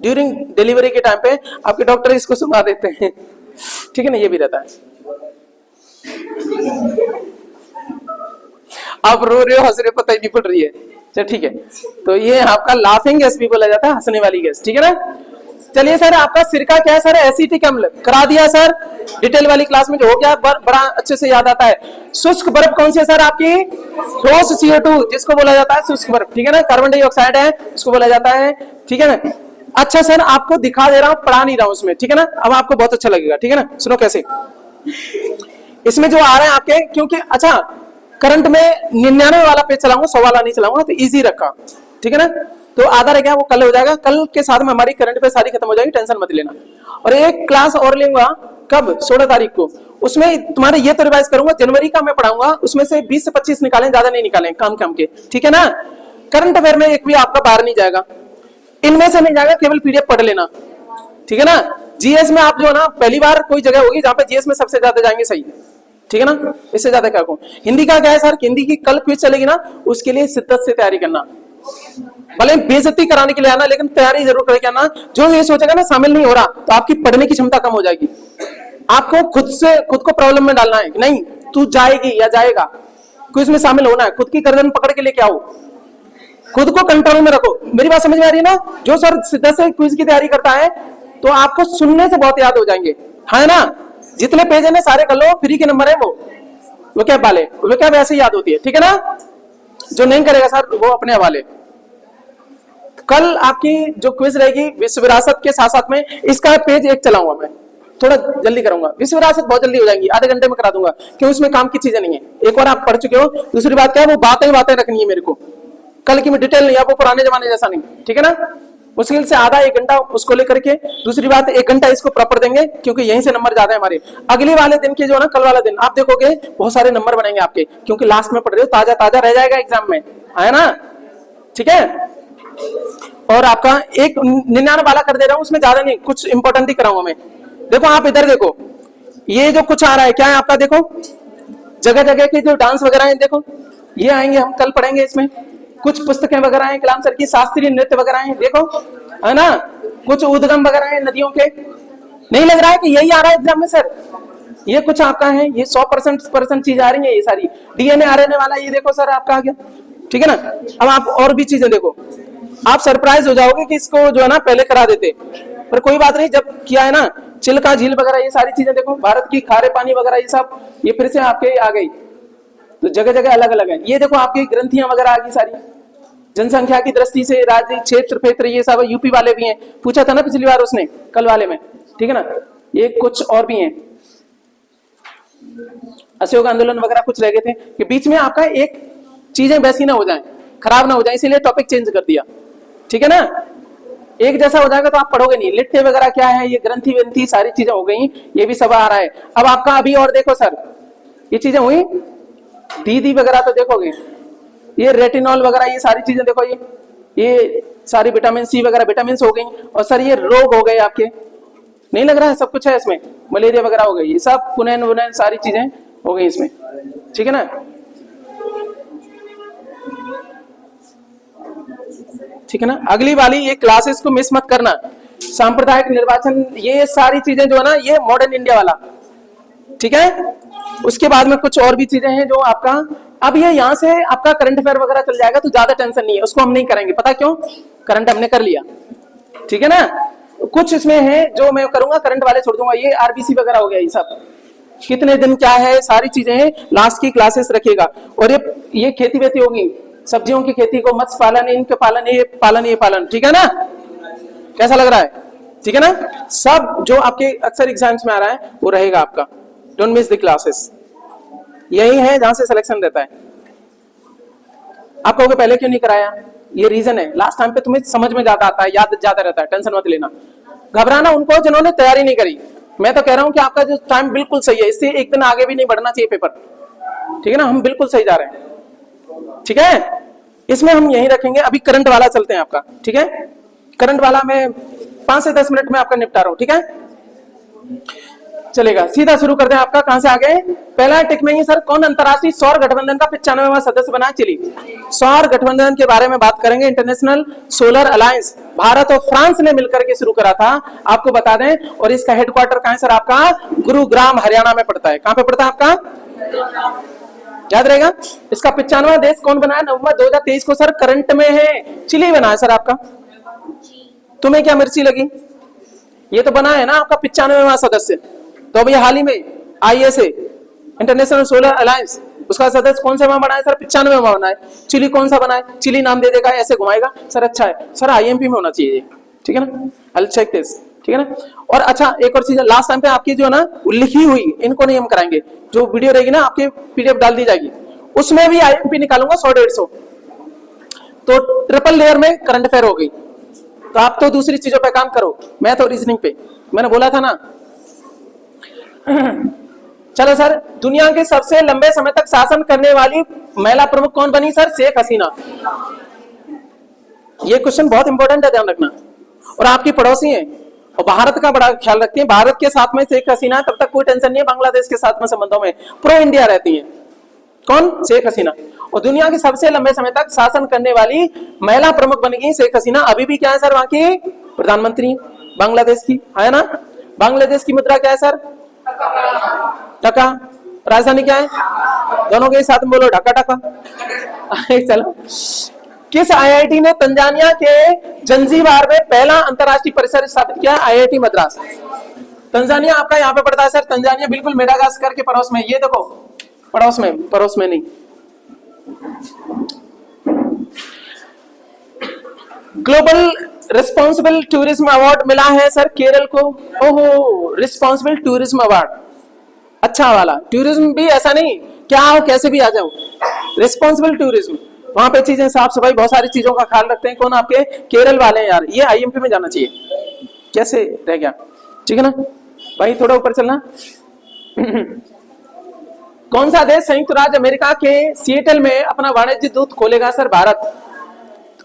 ड्यूरिंग डिलीवरी के टाइम पे आपके डॉक्टर इसको सुंगा देते हैं, ठीक है ना। ये भी रहता है। आप रो रहे हो, हंस रहे हो, पता ही नहीं पड़ रही है। चल ठीक है, तो ये आपका लाफिंग गैस भी बोला जाता है, हंसने वाली गैस, ठीक है ना। चलिए सर आपका सिरका क्या है सर? एसिटिक अम्ल। करा दिया सर डिटेल वाली क्लास में, जो हो गया बड़ा अच्छे से याद आता है। शुष्क बर्फ कौन सी है सर आपकी? ठोस CO2 जिसको बोला जाता है शुष्क बर्फ, ठीक है ना। कार्बन डाइऑक्साइड है, उसको बोला जाता है, ठीक है ना। अच्छा सर आपको दिखा दे रहा हूं, पढ़ा नहीं रहा हूं उसमें, ठीक है ना। अब आपको बहुत अच्छा लगेगा, ठीक है ना। सुनो कैसे इसमें जो आ रहा है आपके, क्योंकि अच्छा करंट में 99 वाला पेज चलाऊंगा, 100 वाला नहीं चलाऊंगा, तो इजी रखा, ठीक है ना। तो आधा रह गया, वो कल हो जाएगा। कल के साथ में हमारी करंट पे सारी खत्म हो जाएगी, टेंशन मत लेना। और एक क्लास और लूंगा, कब? 16 तारीख को। उसमें तुम्हारे ये तो रिवाइज करूंगा, जनवरी का मैं पढ़ाऊंगा, उसमें से 20 से 25 निकालें, ज्यादा नहीं निकालें, काम के, ठीक है ना। करंट अफेयर में एक भी आपका बाहर नहीं जाएगा, इनमें से नहीं जाएगा, केवल PDF पढ़ लेना, ठीक है ना। GS में आप जो है ना, पहली बार कोई जगह होगी जहां पे GS में सबसे ज्यादा जाएंगे, सही, ठीक है ना। इससे ज्यादा क्या कहूं। हिंदी का क्या है सर? हिंदी की कल क्विज चलेगी ना, उसके लिए शिद्दत से तैयारी करना, भले बेइज्जती कराने के लिए आना, लेकिन तैयारी जरूर करके आना। जो ये सोचेगा ना शामिल नहीं हो रहा, तो आपकी पढ़ने की क्षमता कम हो जाएगी। आपको खुद को प्रॉब्लम में डालना है, नहीं तू जाएगी या जाएगा, क्विज में शामिल होना है, खुद की गर्दन पकड़ के लेके आओ, खुद को कंट्रोल में रखो। मेरी बात समझ में आ रही है ना? जो सर सीधा से क्विज की तैयारी करता है तो आपको सुनने से बहुत याद हो जाएंगे, है ना? जितने पेज है ना सारे कर लो, फ्री के नंबर है वो क्या वाले, वो क्या वैसे ही याद होती है, ठीक है ना? जो नहीं करेगा सर वो अपने हवाले। कल आपकी जो क्विज रहेगी विश्व विरासत के साथ साथ में इसका पेज एक चलाऊंगा मैं, थोड़ा जल्दी करूंगा। विश्व विरासत बहुत जल्दी हो जाएंगी, आधे घंटे में करा दूंगा, क्यों? उसमें काम की चीजें नहीं है, एक बार आप पढ़ चुके हो। दूसरी बात क्या है, वो बातें रखनी है मेरे को, कल की में डिटेल नहीं है, वो पुराने जमाने जैसा नहीं, ठीक है ना? मुश्किल से आधा एक घंटा उसको लेकर के, दूसरी बात 1 घंटा इसको प्रॉपर देंगे, क्योंकि यहीं से नंबर ज्यादा है हमारे। अगले वाले दिन के जो है ना, कल वाला दिन आप देखोगे बहुत सारे नंबर बनेंगे आपके, क्योंकि लास्ट में पढ़ रहे हो, ताजा ताजा रह जाएगा एग्जाम में, है ना? ठीक है। और आपका एक 99 वाला कर दे रहा हूं, उसमें ज्यादा नहीं, कुछ इंपॉर्टेंट ही कराऊंगा मैं। देखो आप इधर देखो, ये जो कुछ आ रहा है क्या है आपका, देखो जगह जगह के जो डांस वगैरह है, देखो ये आएंगे, हम कल पढ़ेंगे इसमें। कुछ पुस्तकें वगैरह हैं, कलाम सर की शास्त्रीय नृत्य वगैरह हैं, देखो, है ना? कुछ उद्गम वगैरह हैं नदियों के। नहीं लग रहा है कि यही आ रहा है एग्जाम में सर? ये कुछ आपका है, ये 100% चीज आ रही है, ये सारी डीएनए आरएनए वाला, ये देखो सर आपका आ गया, ठीक है ना? अब आप और भी चीजें देखो, आप सरप्राइज हो जाओगे कि इसको जो है ना पहले करा देते, पर कोई बात नहीं, जब किया है ना, चिल्का झील वगैरह ये सारी चीजें देखो, भारत की खारे पानी वगैरह ये सब, ये फिर से आपके आ गई, तो जगह जगह अलग अलग है। ये देखो आपकी ग्रंथियां वगैरह आ गई सारी, जनसंख्या की दृष्टि से राज्य क्षेत्र क्षेत्र ये सब यूपी वाले भी हैं, पूछा था ना पिछली बार उसने कल वाले में, ठीक है ना? ये कुछ और भी हैं, असहयोग आंदोलन वगैरह कुछ रह गए थे, कि बीच में आपका एक चीजें वैसी ना हो जाए, खराब ना हो जाए, इसीलिए टॉपिक चेंज कर दिया, ठीक है ना? एक जैसा हो जाएगा तो आप पढ़ोगे नहीं। लिट्टे वगैरह क्या है, ये ग्रंथि ग्रंथि सारी चीजें हो गई, ये भी सब आ रहा है। अब आपका अभी और देखो सर, ये चीजें हुई, दीदी वगैरह तो देखोगे, ये रेटिनॉल वगैरह ये सारी चीजें देखो, ये सारी विटामिन सी वगैरह विटामिन हो गई। और सर ये रोग हो गए आपके, नहीं लग रहा है? सब कुछ है इसमें, मलेरिया वगैरह हो गई, ये सब पुनैन वुनैन सारी चीजें हो गई इसमें, ठीक है ना? ठीक है ना? अगली वाली ये क्लासेस को मिस मत करना। सांप्रदायिक निर्वाचन, ये सारी चीजें जो है ना, ये मॉडर्न इंडिया वाला, ठीक है? उसके बाद में कुछ और भी चीजें हैं जो आपका, अब ये यहाँ से आपका करंट अफेयर वगैरह चल जाएगा, तो ज्यादा टेंशन नहीं है, उसको हम नहीं करेंगे। पता क्यों? करंट हमने कर लिया, ठीक है ना? कुछ इसमें है जो मैं करूंगा, करंट वाले छोड़ दूंगा। ये आरबीसी वगैरह हो गया, ये सब कितने दिन क्या है, सारी चीजें हैं, लास्ट की क्लासेस रखिएगा। और ये खेती वेती होगी, सब्जियों की खेती को, मत्स्य पालन, इनके पालन, ये पालन, ठीक है ना? कैसा लग रहा है? ठीक है ना? सब जो आपके अक्सर एग्जाम्स में आ रहा है वो रहेगा आपका। Don't miss the classes. यही है जहां से सिलेक्शन रहता है। आप कहोगे पहले क्यों नहीं कराया? ये रीजन है, लास्ट टाइम पे तुम्हें समझ में ज्यादा आता है, याद ज्यादा रहता है, टेंशन मत लेना। घबराना उनको जिन्होंने तैयारी नहीं करी। मैं तो कह रहा हूं कि आपका जो टाइम बिल्कुल सही है, इससे एक दिन आगे भी नहीं बढ़ना चाहिए पेपर, ठीक है ना? हम बिल्कुल सही जा रहे हैं, ठीक है? इसमें हम यही रखेंगे। अभी करंट वाला चलते हैं आपका, ठीक है? करंट वाला मैं 5 से 10 मिनट में आपका निपटा रहा हूं, ठीक है? चलेगा, सीधा शुरू करते हैं। आपका कहां से आगे? पहला टिक में ही सर, कौन अंतरराष्ट्रीय सौर गठबंधन का 95वां सदस्य बना? चिली। सौर गठबंधन के बारे में बात करेंगे। इंटरनेशनल सोलर अलायंस भारत और फ्रांस ने मिलकर के शुरू करा था, आपको बता दें। और इसका हेडक्वार्टर कहां है सर? आपका गुरुग्राम हरियाणा में पड़ता है। कहां पे पड़ता है आपका? याद रहेगा। इसका 95वां देश कौन बना है? नवंबर 2023 को सर करंट में है, चिली बना है सर आपका। तुम्हें क्या मिर्ची लगी? ये तो बना है ना आपका 95वां सदस्य। तो अभी हाल ही में आईएसए, इंटरनेशनल सोलर अलायंस, उसका सदस्य कौन सा वहां बना है सर? 95वां बना है। चिली कौन सा बना है? चिली नाम दे देगा, ऐसे घुमाएगा सर। अच्छा है सर, आईएमपी में होना चाहिए, ठीक है ना? आई विल चेक दिस, ठीक है ना? और अच्छा एक और चीज, लास्ट टाइम पे आपकी जो है ना लिखी हुई, इनको नहीं हम कराएंगे। जो वीडियो रहेगी ना आपके पीडीएफ डाल दी जाएगी, उसमें भी आईएमपी निकालूंगा 100-150। तो ट्रिपल लेयर में करंट अफेयर हो गई। तो आप तो दूसरी चीजों पे काम करो, मैं तो रीजनिंग पे। मैंने बोला था ना। चलो सर, दुनिया के सबसे लंबे समय तक शासन करने वाली महिला प्रमुख कौन बनी सर? शेख हसीना। ये क्वेश्चन बहुत इंपॉर्टेंट है, ध्यान रखना। और आपकी पड़ोसी हैं और भारत का बड़ा ख्याल रखती हैं। भारत के साथ में शेख हसीना, तब तक कोई टेंशन नहीं है। बांग्लादेश के साथ में संबंधों में प्रो इंडिया रहती है। कौन? शेख हसीना। और दुनिया के सबसे लंबे समय तक शासन करने वाली महिला प्रमुख बन गई शेख हसीना। अभी भी क्या है सर? वहां की प्रधानमंत्री बांग्लादेश की, है ना? बांग्लादेश की मुद्रा क्या है सर? टका। राजधानी क्या है? दोनों के साथ में बोलो, ढाका। टका। चलो किस आईआईटी ने तंजानिया के जंजीबार में पहला अंतरराष्ट्रीय परिसर स्थापित किया? आईआईटी मद्रास। तंजानिया आपका यहाँ पे पड़ता है सर, तंजानिया बिल्कुल मेडागास्कर के पड़ोस में, ये देखो पड़ोस में नहीं। ग्लोबल रिस्पॉन्सिबल टूरिज्म अवार्ड मिला है सर केरल को। ओहो, रिस्पॉन्सिबल टूरिज्म अवार्ड, अच्छा वाला। टूरिज्म भी ऐसा नहीं क्या हो कैसे भी आ जाओ, रिस्पॉन्सिबल टूरिज्म, वहां पे चीजें साफ सफाई बहुत सारी चीजों का ख्याल रखते हैं। कौन? आपके केरल वाले हैं यार, ये आईएमपी में जाना चाहिए। कैसे रह गया? ठीक है ना भाई, थोड़ा ऊपर चलना। कौन सा देश संयुक्त राज्य अमेरिका के सिएटल में अपना वाणिज्य दूत खोलेगा? सर भारत।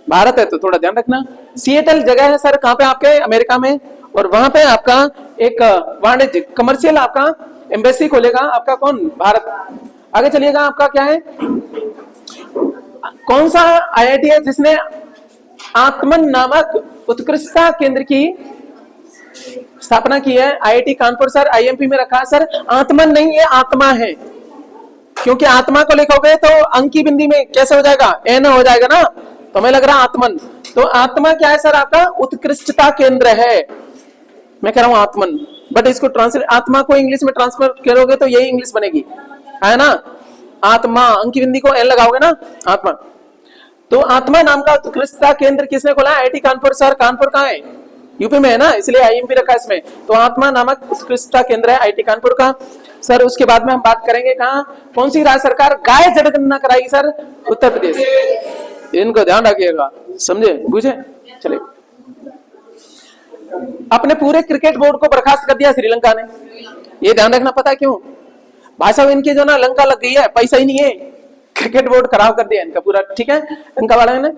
भारत है तो थोड़ा ध्यान रखना। सिएटल जगह है सर कहां पे? आपके अमेरिका में, और वहां पे आपका एक वाणिज्य कमर्शियल आपका एम्बेसी खोलेगा आपका कौन? भारत। आगे चलिएगा, आपका क्या है? कौन सा आईआईटी है जिसने आत्मन नामक उत्कृष्टता केंद्र की स्थापना की है? आईआईटी कानपुर सर, आईएमपी में रखा है सर। आत्मन नहीं, ये आत्मा है, क्योंकि आत्मा को लिखोगे तो अंक की बिंदी में कैसे हो जाएगा? एन हो जाएगा ना, तो हमें लग रहा आत्मन। तो आत्मा क्या है सर? आपका उत्कृष्टता केंद्र है। मैं कह रहा हूं आत्मन, बट इसको ट्रांसलेट, आत्मा को इंग्लिश में ट्रांसफर करोगे तो यही इंग्लिश बनेगी, है ना? आत्मा, अंक की बिंदी को एन लगाओगे ना, आत्मा। तो आत्मा नाम का उत्कृष्टता केंद्र किसने खोला? IIT Kanpur sir. कानपुर कहाँ है? यूपी में है ना, इसलिए आईएमपी रखा इसमें। तो आत्मा नामक उत्कृष्टता केंद्र है आईआईटी कानपुर का सर। उसके बाद में हम बात करेंगे कहाँ, कौन सी राज्य सरकार गाय जनगणना कराएगी? सर उत्तर प्रदेश। इनको ध्यान रखिएगा, समझे बुझे? चलिए, अपने पूरे क्रिकेट बोर्ड को बर्खास्त कर दिया श्रीलंका ने। ये ध्यान रखना, पता है क्यों? भाई साहब इनकी जो ना लंका लग गई है, पैसा ही नहीं है, क्रिकेट बोर्ड खराब कर दिया इनका पूरा। ठीक है, इनका वाला ने,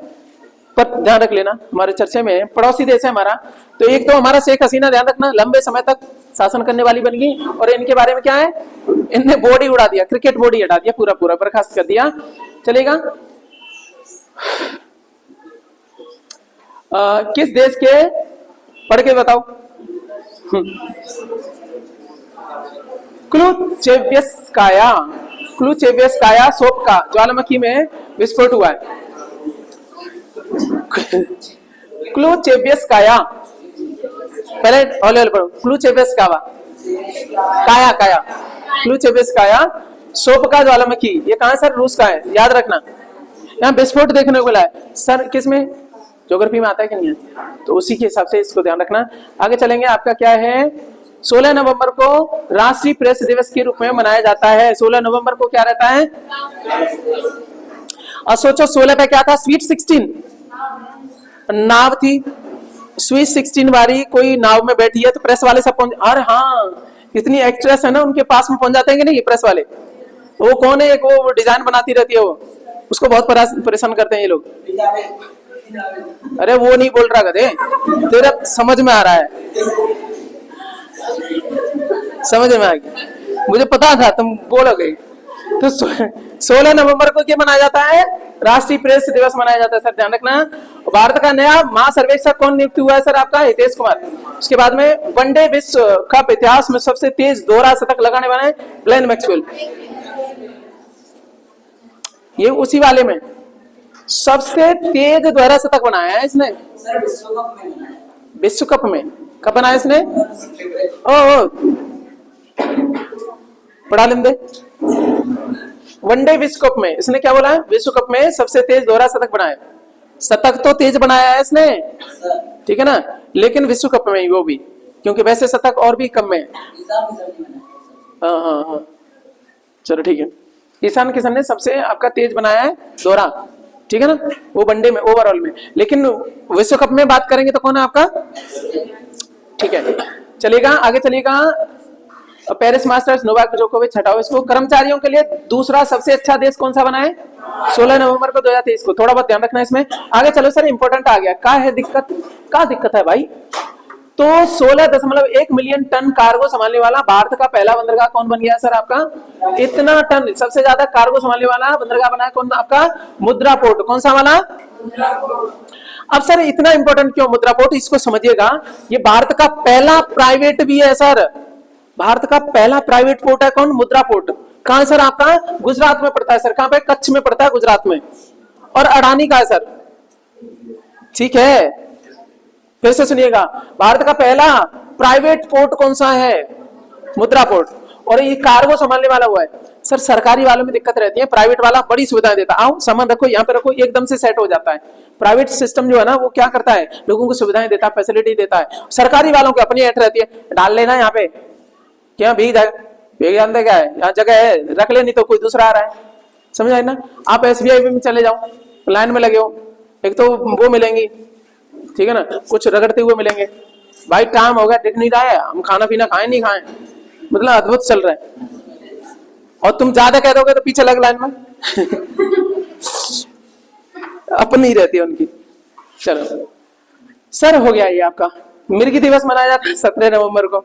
पर ध्यान रख लेना, हमारे चर्चे में पड़ोसी देश है हमारा। तो एक तो हमारा शेख हसीना, ध्यान रखना, लंबे समय तक शासन करने वाली बन गई, और इनके बारे में क्या है? इनने बोर्ड ही उड़ा दिया, क्रिकेट बोर्ड ही हटा दिया, पूरा पूरा बर्खास्त कर दिया। चलेगा। किस देश के, पढ़ के बताओ। क्लुचेवियस्काया सोप का ज्वालामुखी में विस्फोट हुआ है। क्लुचेवियस्काया, पहले हौले पढ़ो। क्लुचेवियस्काया, काया क्लुचेवियस्काया सोप का ज्वालामुखी, ये कहां सर? रूस का है, याद रखना। यहाँ विस्फोट देखने को मिला है सर, किसमें? ज्योग्राफी में आता है कि नहीं है? तो उसी के हिसाब से इसको ध्यान रखना। आगे चलेंगे, आपका क्या है? 16 नवंबर को राष्ट्रीय प्रेस दिवस के रूप में मनाया जाता है। 16 नवंबर को क्या रहता है? और सोचो 16 पे क्या था? स्वीट 16 नाव थी, स्वीट 16 वाली कोई नाव में बैठी है, तो प्रेस वाले सब पहुंच, अरे हाँ इतनी एक्ट्रेस है ना, उनके पास में पहुंच जाते हैं कि नहीं प्रेस वाले? वो कौन है? एक वो डिजाइन बनाती रहती है, वो उसको बहुत परेशान करते हैं ये लोग। अरे वो नहीं बोल रहा गधे, तेरा समझ में आ रहा है, समझ में आ गया, मुझे पता था तुम बोलोगे। तो 16 नवंबर को क्या मनाया जाता है? राष्ट्रीय प्रेस दिवस मनाया जाता है सर, ध्यान रखना। भारत का नया महासर्वेक्षक कौन नियुक्त हुआ है सर? आपका हितेश कुमार। उसके बाद में वनडे विश्व कप इतिहास में सबसे तेज दोहरा शतक लगाने वाले ग्लेन मैक्सवेल, ये उसी वाले में सबसे तेज दोहरा शतक बनाया है इसने सर। विश्व कप में कब बनाया इसने? ओ पढ़ा लेंगे। वनडे विश्व कप में इसने क्या बोला है? विश्व कप में सबसे तेज दोहरा शतक बनाया। शतक तो तेज बनाया है इसने, ठीक है ना, लेकिन विश्व कप में ही वो भी, क्योंकि वैसे शतक और भी कम में। हाँ, चलो ठीक है। ईशान किशन ने सबसे आपका तेज बनाया है दोहरा, ठीक है ना, वो वनडे में ओवरऑल में। लेकिन विश्व कप में बात करेंगे तो कौन है आपका? ठीक है, चलेगा आगे चलेगा। पेरिस मास्टर्स नोवाक जोकोविच, हटाओ इसको। कर्मचारियों के लिए दूसरा सबसे अच्छा देश कौन सा बना है? 16 नवंबर को 2023 को। थोड़ा बहुत ध्यान रखना इसमें। आगे चलो सर, इंपॉर्टेंट आ गया। क्या है दिक्कत? क्या दिक्कत है भाई? तो 16.1 मिलियन टन कार्गो संभालने वाला भारत का पहला बंदरगाह कौन बन गया सर आपका? इतना टन, सबसे ज्यादा कार्गो संभालने वाला बंदरगाह बना है कौन आपका? मुद्रा पोर्ट। कौन सा वाला? अब सर इतना इंपॉर्टेंट क्यों मुद्रा पोर्ट? इसको समझिएगा, ये भारत का पहला प्राइवेट भी है सर। भारत का पहला प्राइवेट पोर्ट है कौन? मुद्रा पोर्ट। कहां है सर आपका? गुजरात में पड़ता है सर। कहां पे? कच्छ में पड़ता है, गुजरात में। और अडानी का है सर, ठीक है, फिर से सुनिएगा, भारत का पहला प्राइवेट पोर्ट कौन सा है? मुद्रा पोर्ट। और ये कार्गो संभालने वाला हुआ है। सर सरकारी वालों में दिक्कत रहती है, प्राइवेट वाला बड़ी सुविधाएं देता है। आओ सामान रखो यहाँ पे रखो, एकदम से सेट हो जाता है। प्राइवेट सिस्टम जो है ना वो क्या करता है, लोगों को सुविधाएं देता है, फैसिलिटी देता है। सरकारी वालों की अपनी ऐट रहती है, डाल लेना यहाँ पे, क्या भीग जानते क्या है, यहाँ जगह है रख ले, नहीं तो कोई दूसरा आ रहा है। समझ आए ना? आप SBI में चले जाओ, लाइन में लगे हो, एक तो वो मिलेंगी, ठीक है ना, कुछ रगड़ते हुए मिलेंगे, भाई टाइम हो गया दिख नहीं रहा है, हम खाना पीना खाएं नहीं खाएं, मतलब अद्भुत चल रहा है। और तुम ज्यादा कह दोगे तो पीछे लग लाइन में अपनी रहती है उनकी। चलो सर हो गया ये आपका मिर्गी दिवस मनाया जाता है 17 नवंबर को,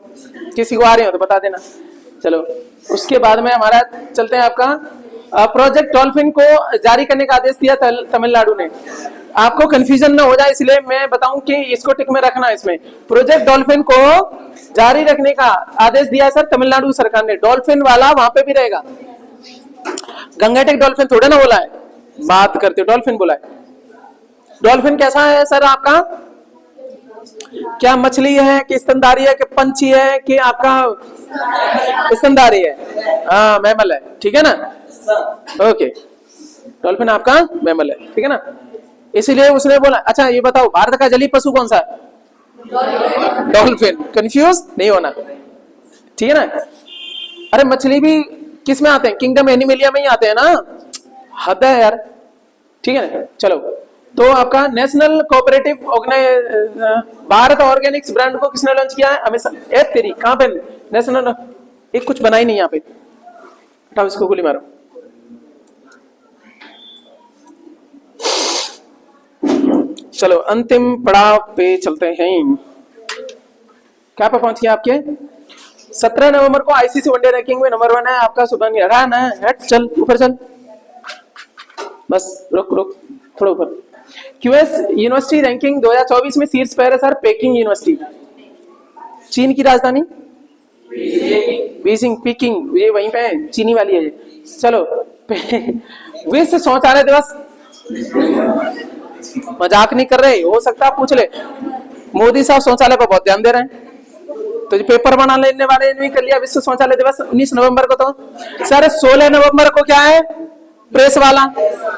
किसी को आ रहे हो तो बता देना। चलो उसके बाद में हमारा चलते हैं आपका प्रोजेक्ट डॉल्फिन को जारी करने का आदेश दिया तमिलनाडु ने। आपको कंफ्यूजन ना हो जाए इसलिए मैं बताऊं कि इसको टिक में रखना है। इसमें प्रोजेक्ट डॉल्फिन को जारी रखने का आदेश दिया है सर तमिलनाडु सरकार ने। डॉल्फिन वाला वहां पे भी रहेगा, गंगेटिक डॉल्फिन थोड़े ना बोला है, बात करते डॉल्फिन बोला है। डॉल्फिन कैसा है सर आपका? क्या मछली है कि स्तनधारी है कि पंछी है कि आपका स्तनधारी है? हाँ मैमल है, ठीक है ना। ओके डॉल्फिन आपका मैमल है, ठीक है ना, इसीलिए उसने बोला। अच्छा ये बताओ भारत का जलीय पशु कौन सा है? डॉल्फिन। कंफ्यूज नहीं होना, ठीक है ना। अरे मछली भी किस में आते हैं? किंगडम एनिमलिया में ही आते हैं ना, हद है यार, ठीक है ना। चलो तो आपका national cooperative Bharat Organics brand को किसने लॉन्च किया है? अमित शाह। ए तेरी कहां पे नेशनल, एक कुछ बनाई नहीं यहाँ पे, हटाओ इसको, गोली मारो। चलो अंतिम पड़ाव पे चलते हैं, क्या पे पहुंच गया आपके? 17 नवंबर को आईसीसी वनडे रैंकिंग में नंबर 1 है आपका सुभान हराना है। चल ऊपर चल, बस रुक रुक थोड़ा ऊपर। क्यूएस यूनिवर्सिटी रैंकिंग 2024 में शीर्ष पर है सर पेकिंग यूनिवर्सिटी, चीन की राजधानी बीजिंग, पीकिंग ये वहीं पे है, चीनी वाली है ये। चलो विश्व शौचालय दिवस, मजाक नहीं कर रहे, हो सकता है पूछ ले। मोदी साहब शौचालय पर बहुत ध्यान दे रहे हैं, तो जो पेपर बना लेने वाले ने भी कर लिया विश्व शौचालय दिवस 19 नवंबर को। तो सर 16 नवंबर को क्या है? प्रेस वाला,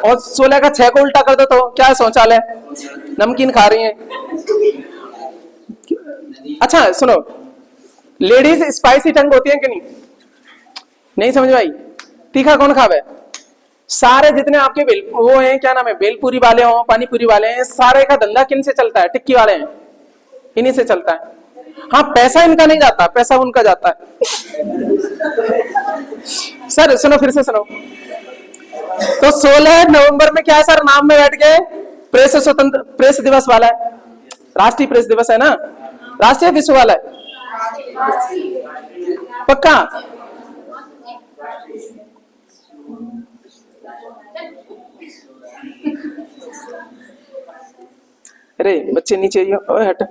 और 16 का 6 को उल्टा कर दो तो क्या है? शौचालय। नमकीन खा रही हैं। अच्छा सुनो, लेडीज स्पाइसी टंग होती है कि नहीं? नहीं समझ भाई, तीखा कौन खावे? सारे जितने आपके वो हैं, क्या नाम है, बेलपूरी वाले हो, पानीपुरी वाले हैं, सारे का धंधा किन से चलता है? टिक्की वाले हैं, इन्हीं से चलता है। हाँ पैसा इनका नहीं जाता, पैसा उनका जाता है। सर सुनो, फिर से सुनो, तो 16 नवंबर में क्या है सर? नाम में बैठ के प्रेस स्वतंत्र प्रेस दिवस वाला है, राष्ट्रीय प्रेस दिवस है ना, राष्ट्रीय विश्व वाला है पक्का। अरे बच्चे नीचे ओए हट,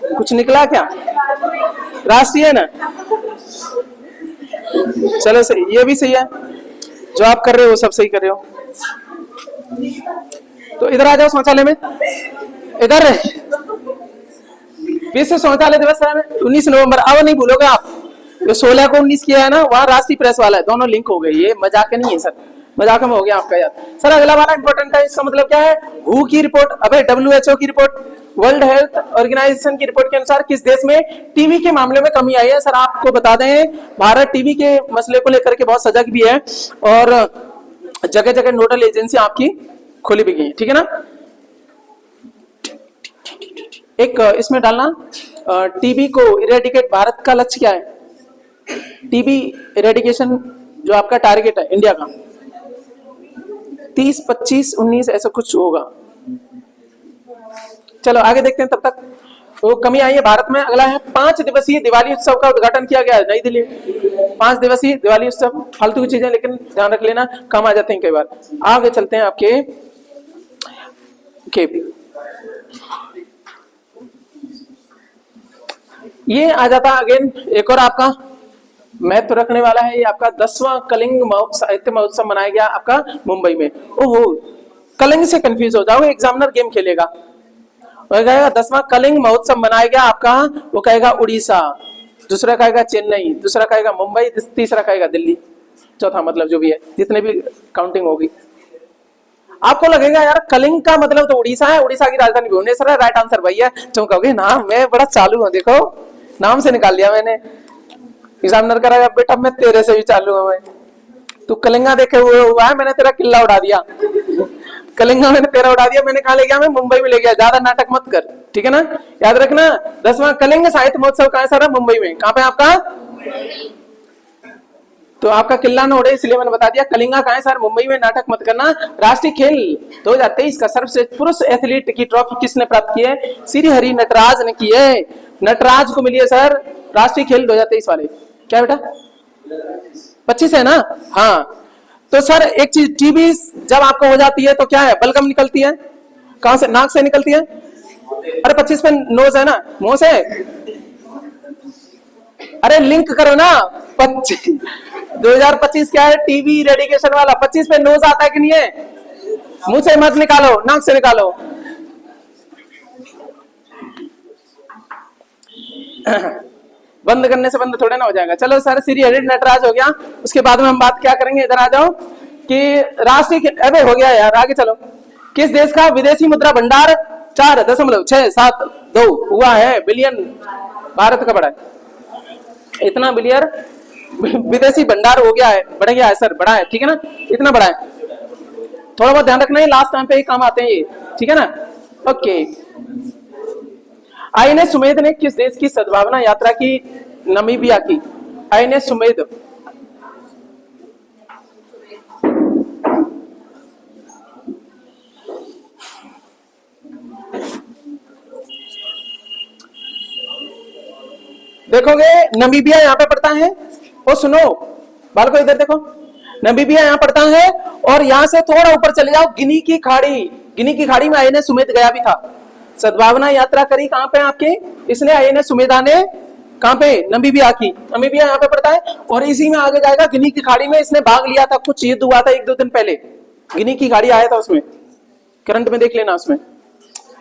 कुछ निकला क्या? राष्ट्रीय है ना, चलो सही, ये भी सही है, जो आप कर रहे हो सब सही कर रहे हो। तो इधर आ जाओ शौचालय में, इधर विश्व शौचालय दिवस 19 नवंबर। अब नहीं भूलोगे आप, जो 16 को 19 किया है ना, वहाँ राष्ट्रीय प्रेस वाला है, दोनों लिंक हो गए। ये मजाक नहीं है सर, मजाक में हो गया आपका यार। सर अगला वाला इंपॉर्टेंट है, इसका मतलब क्या है? हु की रिपोर्ट, अबे WHO की रिपोर्ट, वर्ल्ड हेल्थ ऑर्गेनाइजेशन की रिपोर्ट के अनुसार किस देश में टीबी के मामले में कमी आई है? सर आपको बता दें, भारत टीबी के मसले को लेकर के बहुत सजग भी है, और जगह जगह नोडल एजेंसी आपकी खोली भी गई, ठीक है ना। एक इसमें डालना, टीबी को इरेडिकेट, भारत का लक्ष्य क्या है? टीबी इरेडिकेशन जो आपका टारगेट है इंडिया का 30, 25, 19 ऐसा कुछ होगा। चलो आगे देखते हैं, तब तक वो कमी आई है भारत में। अगला है 5 दिवसीय दिवाली उत्सव का उद्घाटन किया गया है नई दिल्ली। 5 दिवसीय दिवाली उत्सव, फालतू की चीजें लेकिन ध्यान रख लेना, कम आ जाते हैं कई बार। आगे चलते हैं आपके ये आ जाता अगेन एक और आपका महत्व रखने वाला है, ये आपका 10वां कलिंग साहित्य महोत्सव मनाया गया आपका मुंबई में। ओहो कलिंग से कंफ्यूज हो जाओगे, एग्जामिनर गेम खेलेगा। वो कहेगा 10वां कलिंग महोत्सव मनाया गया आपका, वो कहेगा उड़ीसा, दूसरा कहेगा चेन्नई, दूसरा कहेगा मुंबई, तीसरा कहेगा दिल्ली, चौथा मतलब जो भी है, जितने भी काउंटिंग होगी। आपको लगेगा यार कलिंग का मतलब तो उड़ीसा है, उड़ीसा की राजधानी भुवनेश्वर है, राइट आंसर वही है। चौंकोगे ना, मैं बड़ा चालू हूं, देखो नाम से निकाल लिया मैंने। एग्जामिनर कह रहा है बेटा मैं तेरे से भी चालू हूं, मैं तू कलिंगा देखे हुआ है, मैंने तेरा किला उड़ा दिया। कलिंगा मैंने तेरा उड़ा दिया, मैंने कहा ले गया, मैं मुंबई में ले गया, ज्यादा नाटक मत कर, ठीक है ना। याद रखना 10वां कलिंग साहित्य महोत्सव कहां है सर? मुंबई में। कहां पे आपका? तो आपका किला ना उड़े इसलिए मैंने बता दिया। कलिंगा कहां है सर? मुंबई में, नाटक मत करना। राष्ट्रीय खेल 2023 का सर्वश्रेष्ठ पुरुष एथलीट की ट्रॉफी किसने प्राप्त की है? श्री हरि नटराज ने की है। नटराज को मिली है सर राष्ट्रीय खेल 2023 वाले। क्या बेटा 25 है ना? हाँ। तो सर एक चीज, टीबी जब आपको हो जाती है तो क्या है? बलगम निकलती है। कहां से? नाक से निकलती है। अरे 25 पे नोज है ना, मुंह से। अरे लिंक करो ना। 2025 क्या है? टीबी रेडिकेशन वाला। 25 पे नोज आता है कि नहीं है? मुंह से मत निकालो, नाक से निकालो। बंद करने से बंद थोड़े ना हो जाएगा। चलो सर श्री हरि नटराज हो गया। उसके बाद में हम बात क्या करेंगे, इधर आ जाओ, कि राष्ट्रीय, अबे हो गया यार, आगे चलो। किस देश का विदेशी मुद्रा भंडार 4.672 हुआ है बिलियन? भारत का बड़ा है। इतना बिलियन विदेशी भंडार हो गया है, बढ़ गया है सर, बड़ा है, ठीक है ना, इतना बड़ा है। थोड़ा बहुत ध्यान रखना है, लास्ट टाइम पे ही काम आते हैं ये, ठीक है ना। ओके। आईएनएस सुमेध ने किस देश की सद्भावना यात्रा की? नामीबिया की। आईएनएस सुमेध देखोगे नामीबिया यहां पे पड़ता है। और सुनो बालको, इधर देखो, नामीबिया यहां पड़ता है, और यहां से थोड़ा ऊपर चले जाओ, गिनी की खाड़ी। गिनी की खाड़ी में आईएनएस सुमेध गया भी था। सद्भावना यात्रा करी कहां पे आपके? इसने आईएनएस सुमेधा ने कहां पे? नामीबिया की। नामीबिया यहां पे पड़ता है, और इसी में आगे जाएगा गिनी की खाड़ी में इसने भाग लिया था। कुछ युद्ध हुआ था 1-2 दिन पहले, गिनी की खाड़ी आया था, उसमें करंट में देख लेना, उसमें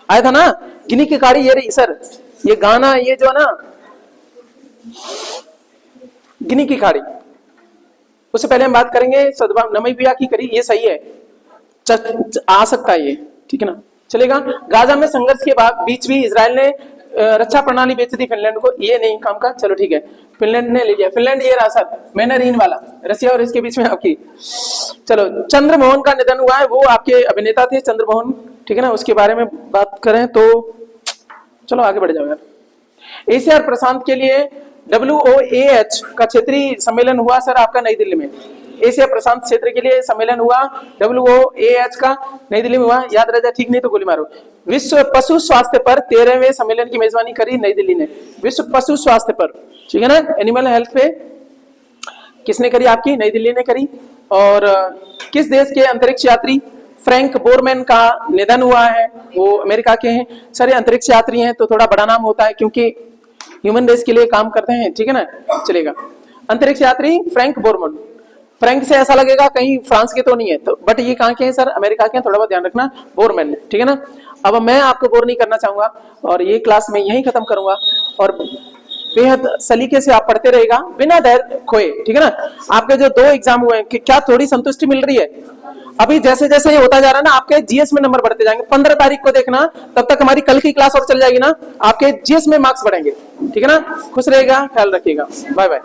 आया था ना गिनी की खाड़ी। ये रही सर, ये गाना, ये जो है ना गिनी की खाड़ी। उससे पहले हम बात करेंगे सद्भावना नामीबिया की करी, ये सही है, आ सकता है ये, ठीक है ना, चलेगा। गाजा में संघर्ष के बीच भी इजराइल ने रक्षा प्रणाली बेच दी फिनलैंड को। ये नहीं काम का, चलो ठीक है, फिनलैंड ने ले लिया। फिनलैंड ये रहा सर, मैनरीन वाला, रसिया और इसके बीच में आपकी। चलो, चंद्रमोहन का निधन हुआ है, वो आपके अभिनेता थे चंद्रमोहन, ठीक है ना, उसके बारे में बात करें तो चलो आगे बढ़ जाओ यार। एशिया और प्रशांत के लिए WOAH का क्षेत्रीय सम्मेलन हुआ सर आपका नई दिल्ली में। एशिया प्रशांत क्षेत्र के लिए सम्मेलन हुआ WOAH का नई दिल्ली में हुआ, याद रह जाए, ठीक नहीं तो गोली मारो। विश्व पशु स्वास्थ्य पर 13वें सम्मेलन की मेजबानी करी नई दिल्ली ने। विश्व पशु स्वास्थ्य पर, ठीक है ना, एनिमल हेल्थ पे किसने करी? आपकी नई दिल्ली ने करी। और किस देश के अंतरिक्ष यात्री फ्रैंक बोरमैन का निधन हुआ है? वो अमेरिका के हैं सर। ये अंतरिक्ष यात्री हैं तो थोड़ा बड़ा नाम होता है, क्योंकि ह्यूमन रेस के लिए काम करते हैं, ठीक है ना, चलेगा। अंतरिक्ष यात्री फ्रैंक बोरमैन। फ्रैंक से ऐसा लगेगा कहीं फ्रांस के तो नहीं है, तो बट ये कहां के हैं सर? अमेरिका के हैं, थोड़ा बहुत ध्यान रखना। बोरमैन, ठीक है ना। अब मैं आपको बोर नहीं करना चाहूंगा, और ये क्लास में यहीं खत्म करूंगा, और बेहद सलीके से आप पढ़ते रहेगा बिना धैर्य खोए, ठीक है ना। आपके जो 2 एग्जाम हुए हैं, क्या थोड़ी संतुष्टि मिल रही है? अभी जैसे जैसे ये होता जा रहा है ना, आपके जीएस में नंबर बढ़ते जाएंगे। 15 तारीख को देखना, तब तक हमारी कल की क्लास और चल जाएगी ना, आपके जीएस में मार्क्स बढ़ेंगे, ठीक है ना। खुश रहेगा, ख्याल रखिएगा, बाय बाय।